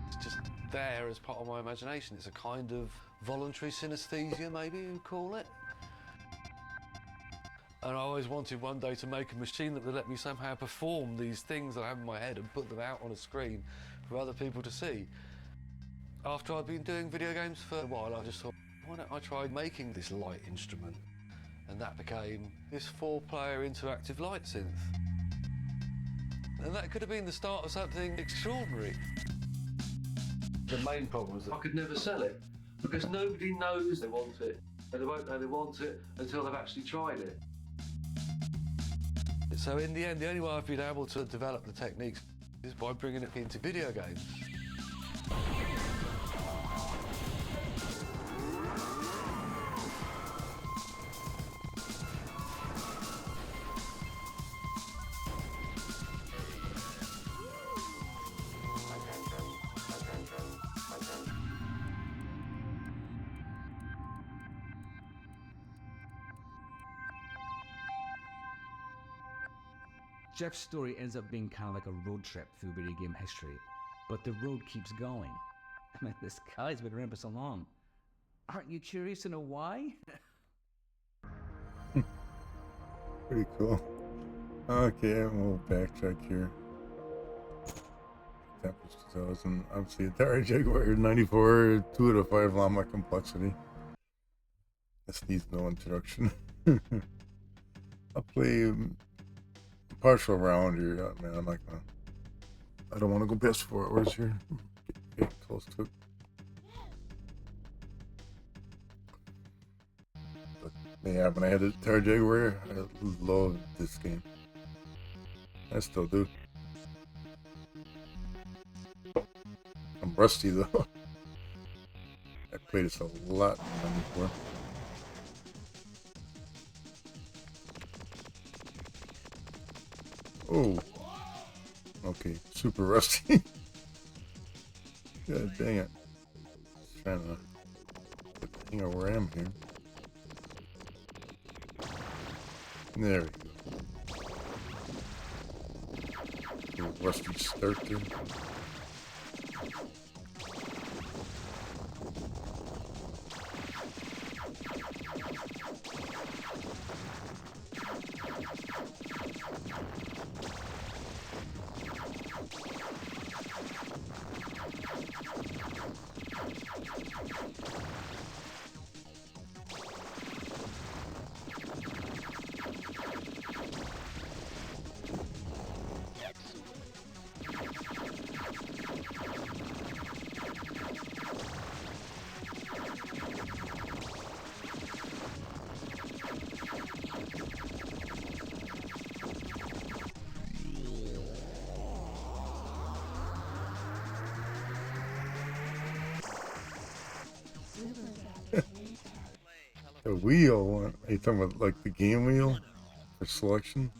It's just there as part of my imagination. It's a kind of voluntary synesthesia, maybe you'd call it. And I always wanted one day to make a machine that would let me somehow perform these things that I have in my head and put them out on a screen for other people to see. After I'd been doing video games for a while, I just thought, why don't I try making this light instrument? And that became this 4-player interactive light synth. And that could have been the start of something extraordinary. The main problem was that I could never sell it, because nobody knows they want it, and they won't know they want it until they've actually tried it. So in the end, the only way I've been able to develop the techniques is by bringing it into video games. Jeff's story ends up being kind of like a road trip through video game history, but the road keeps going. I mean, this guy's been around for so long. Aren't you curious to know why? Pretty cool. Okay, we'll backtrack here. Tempest 2000, obviously Atari Jaguar 94, 2 out of 5 llama complexity. This needs no introduction. I'll play partial round here. Man, I'm not gonna. I don't want to go past 4 hours here. Get close to it. But yeah, when I had the Atari Jaguar, I loved this game. I still do. I'm rusty though. I played this a lot before. Oh. Okay, super rusty. God dang it. Just trying to get the hang of where I am here. There we go. Little rusty start there. The wheel one. Are you talking about like the game wheel for selection?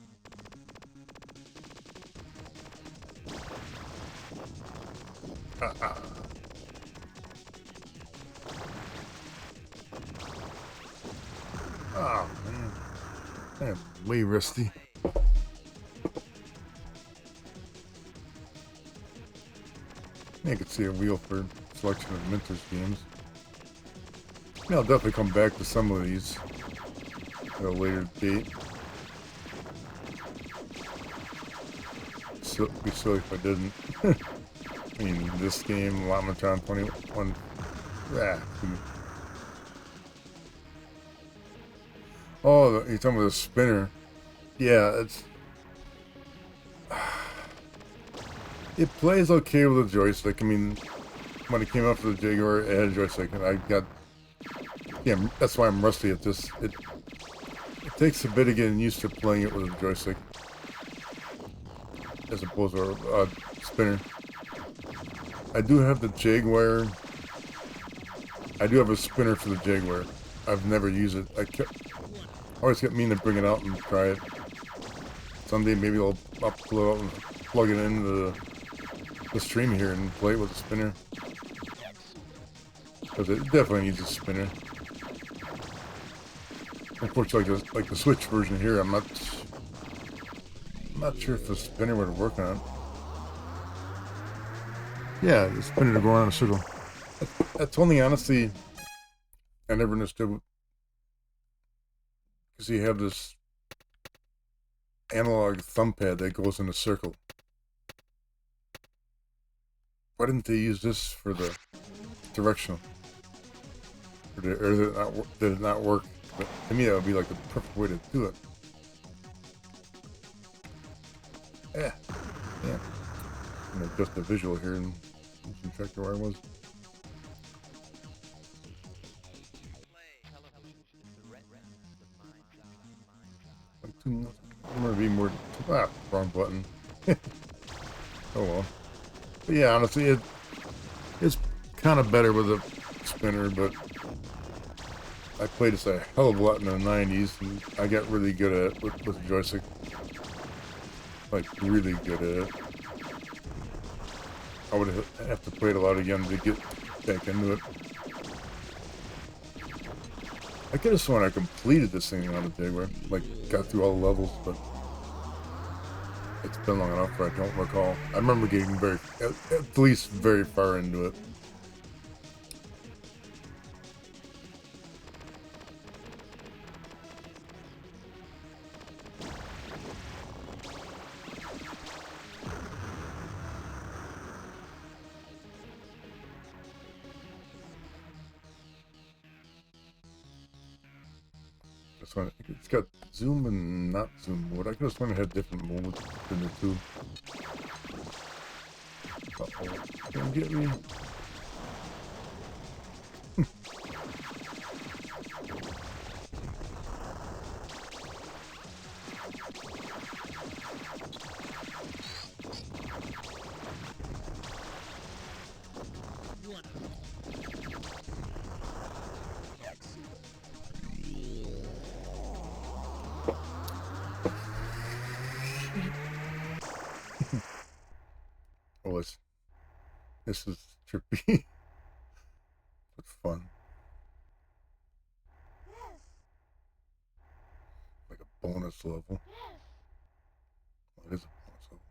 Oh man. I am way rusty. I could see a wheel for selection of Minter's games. I'll definitely come back to some of these at a later date. So, it'd be silly if I didn't. I mean, this game, Llamasoft 21. Oh, you're talking about the spinner. Yeah, it plays okay with a joystick. I mean, when it came out for the Jaguar, it had a joystick, and I got. Yeah, that's why I'm rusty at this. It takes a bit of getting used to playing it with a joystick, as opposed to a spinner. I do have the Jaguar. I do have a spinner for the Jaguar. I've never used it. I always kept meaning to bring it out and try it. Someday maybe I'll pull it out and plug it into the stream here and play it with a spinner. Because it definitely needs a spinner. Unfortunately, like the Switch version here, I'm not sure if the spinner would work on it. Yeah, the spinner to go around in a circle. That's only honestly I never understood. Because you have this analog thumb pad that goes in a circle. Why didn't they use this for the directional? Or did it not work? But to me, that would be like the perfect way to do it. Yeah. I'm gonna adjust the visual here and check where I was. I'm gonna be more. Wrong button. Oh well. But yeah, honestly, it's kind of better with a spinner, but I played this a hell of a lot in the 90s, and I got really good at it with the joystick. Like, really good at it. I would have to play it a lot again to get back into it. I could have sworn I completed this thing on a day where, like, got through all the levels, but it's been long enough where I don't recall. I remember getting at least very far into it. It's got zoom and not zoom mode. I could have sworn it had different modes than the two. Uh-oh. Don't get me. This is trippy, but fun. Like a bonus level. Well, it is a bonus level.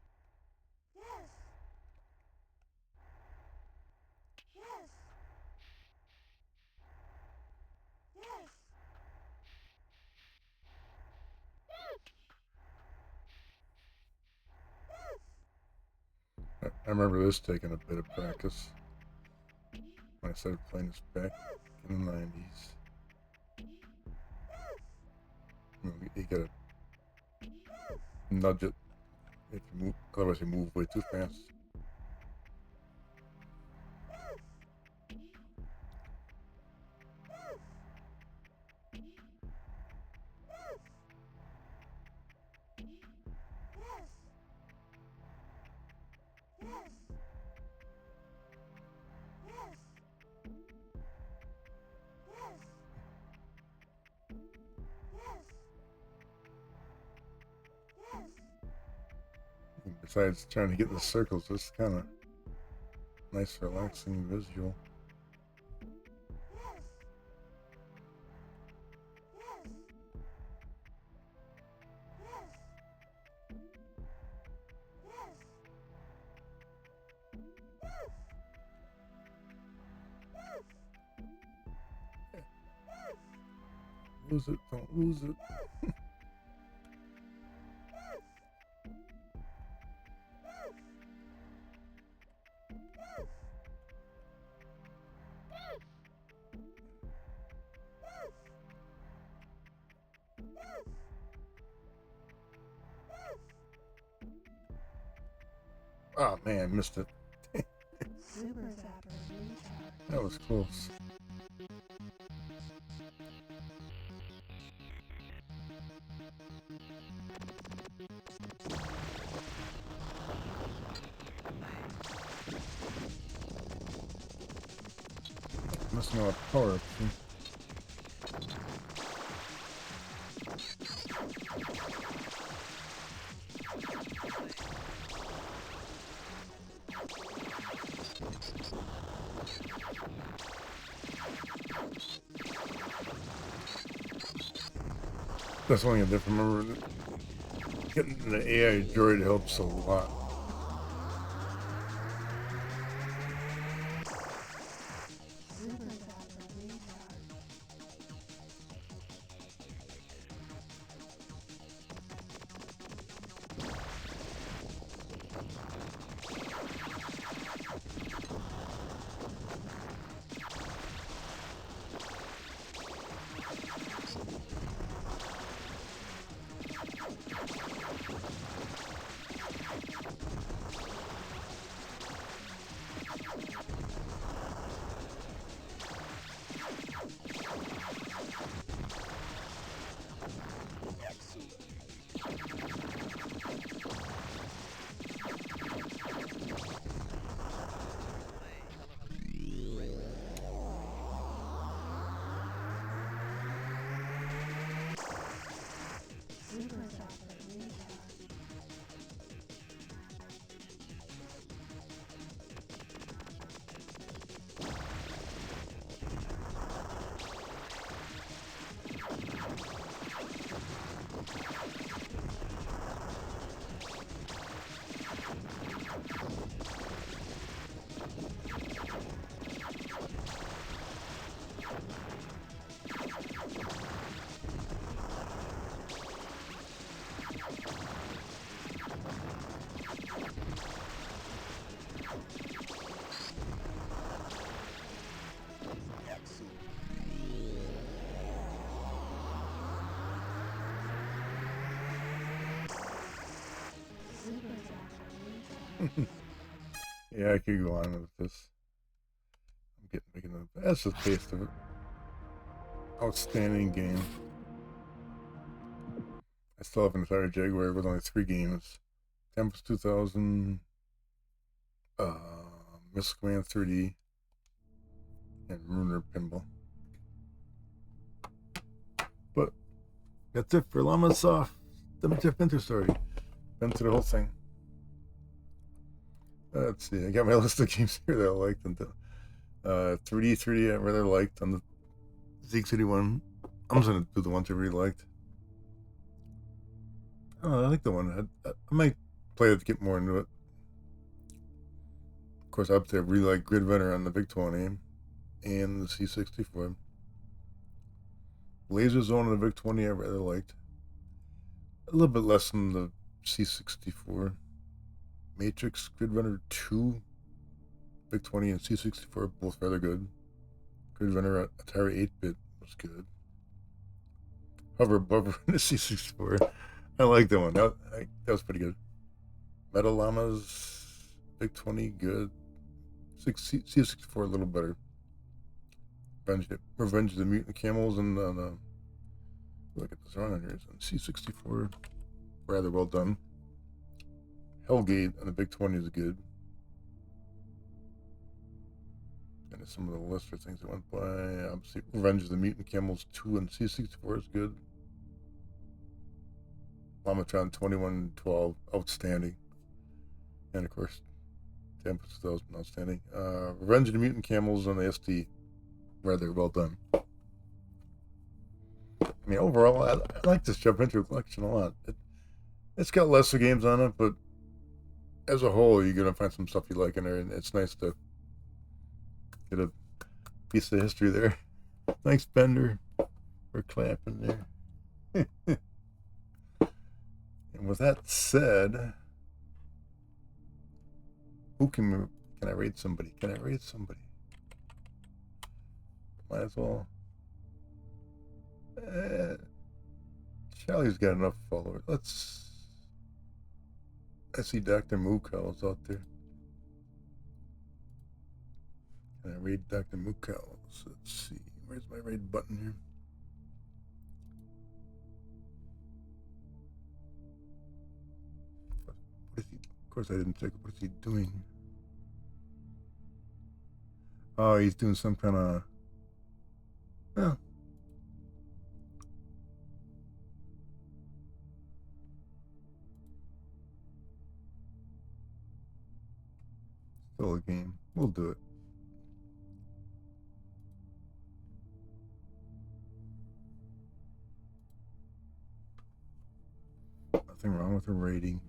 I remember this taking a bit of practice when I started playing this back in the 90s. You gotta nudge it if you move, otherwise you move way too fast. Besides trying to get the circles, it's kind of nice, relaxing visual. Lose it, don't lose it. Oh man, missed it. That was close. Must know a power. That's one thing I did remember. Getting the AI droid helps a lot. Yeah, I could go on with this. I'm getting big enough. That's the taste of it. Outstanding game. I still have an entire Jaguar with only 3 games. Tempest 2000, Mystic Man 3D, and Ruiner Pinball. But that's it for Llamasoft. The Jeff Minter story. Been through the whole thing. Let's see. I got my list of games here that I liked. And 3D I rather liked on the Zeke City one. I'm just gonna do the ones I really liked. Oh, I like the one. I might play it to get more into it. Of course, up there, I really like Grid Runner on the VIC 20 and the C64. Laser Zone on the VIC 20 I rather liked. A little bit less than the C64. Matrix, Grid Runner 2, VIC 20 and C64, both rather good. Grid Runner Atari 8-bit was good. Hover Bubber in the C64. I like that one. That was pretty good. Metal Llamas, VIC 20, good. C64 a little better. Revenge of the Mutant Camels and look at this wrong on here. C64, rather well done. Hellgate on the VIC 20 is good. And some of the lesser things that went by. Obviously, Revenge of the Mutant Camels 2 and C64 is good. Lamatron 2112, outstanding. And of course, Tempest 2000, outstanding. Revenge of the Mutant Camels on the SD, rather well done. I mean, overall, I like this Jump Intro collection a lot. It's got lesser games on it, but as a whole, you're going to find some stuff you like in there, and it's nice to get a piece of history there. Thanks, Bender, for clapping there. And with that said, who can I raid somebody? Can I raid somebody? Might as well. Charlie's got enough followers. I see Dr. Mookow's out there. Can I raid Dr. Mookow's? Let's see. Where's my raid button here? What is he? Of course, I didn't check. What is he doing? Oh, he's doing some kind of. Oh. Still a game. We'll do it. Nothing wrong with a rating.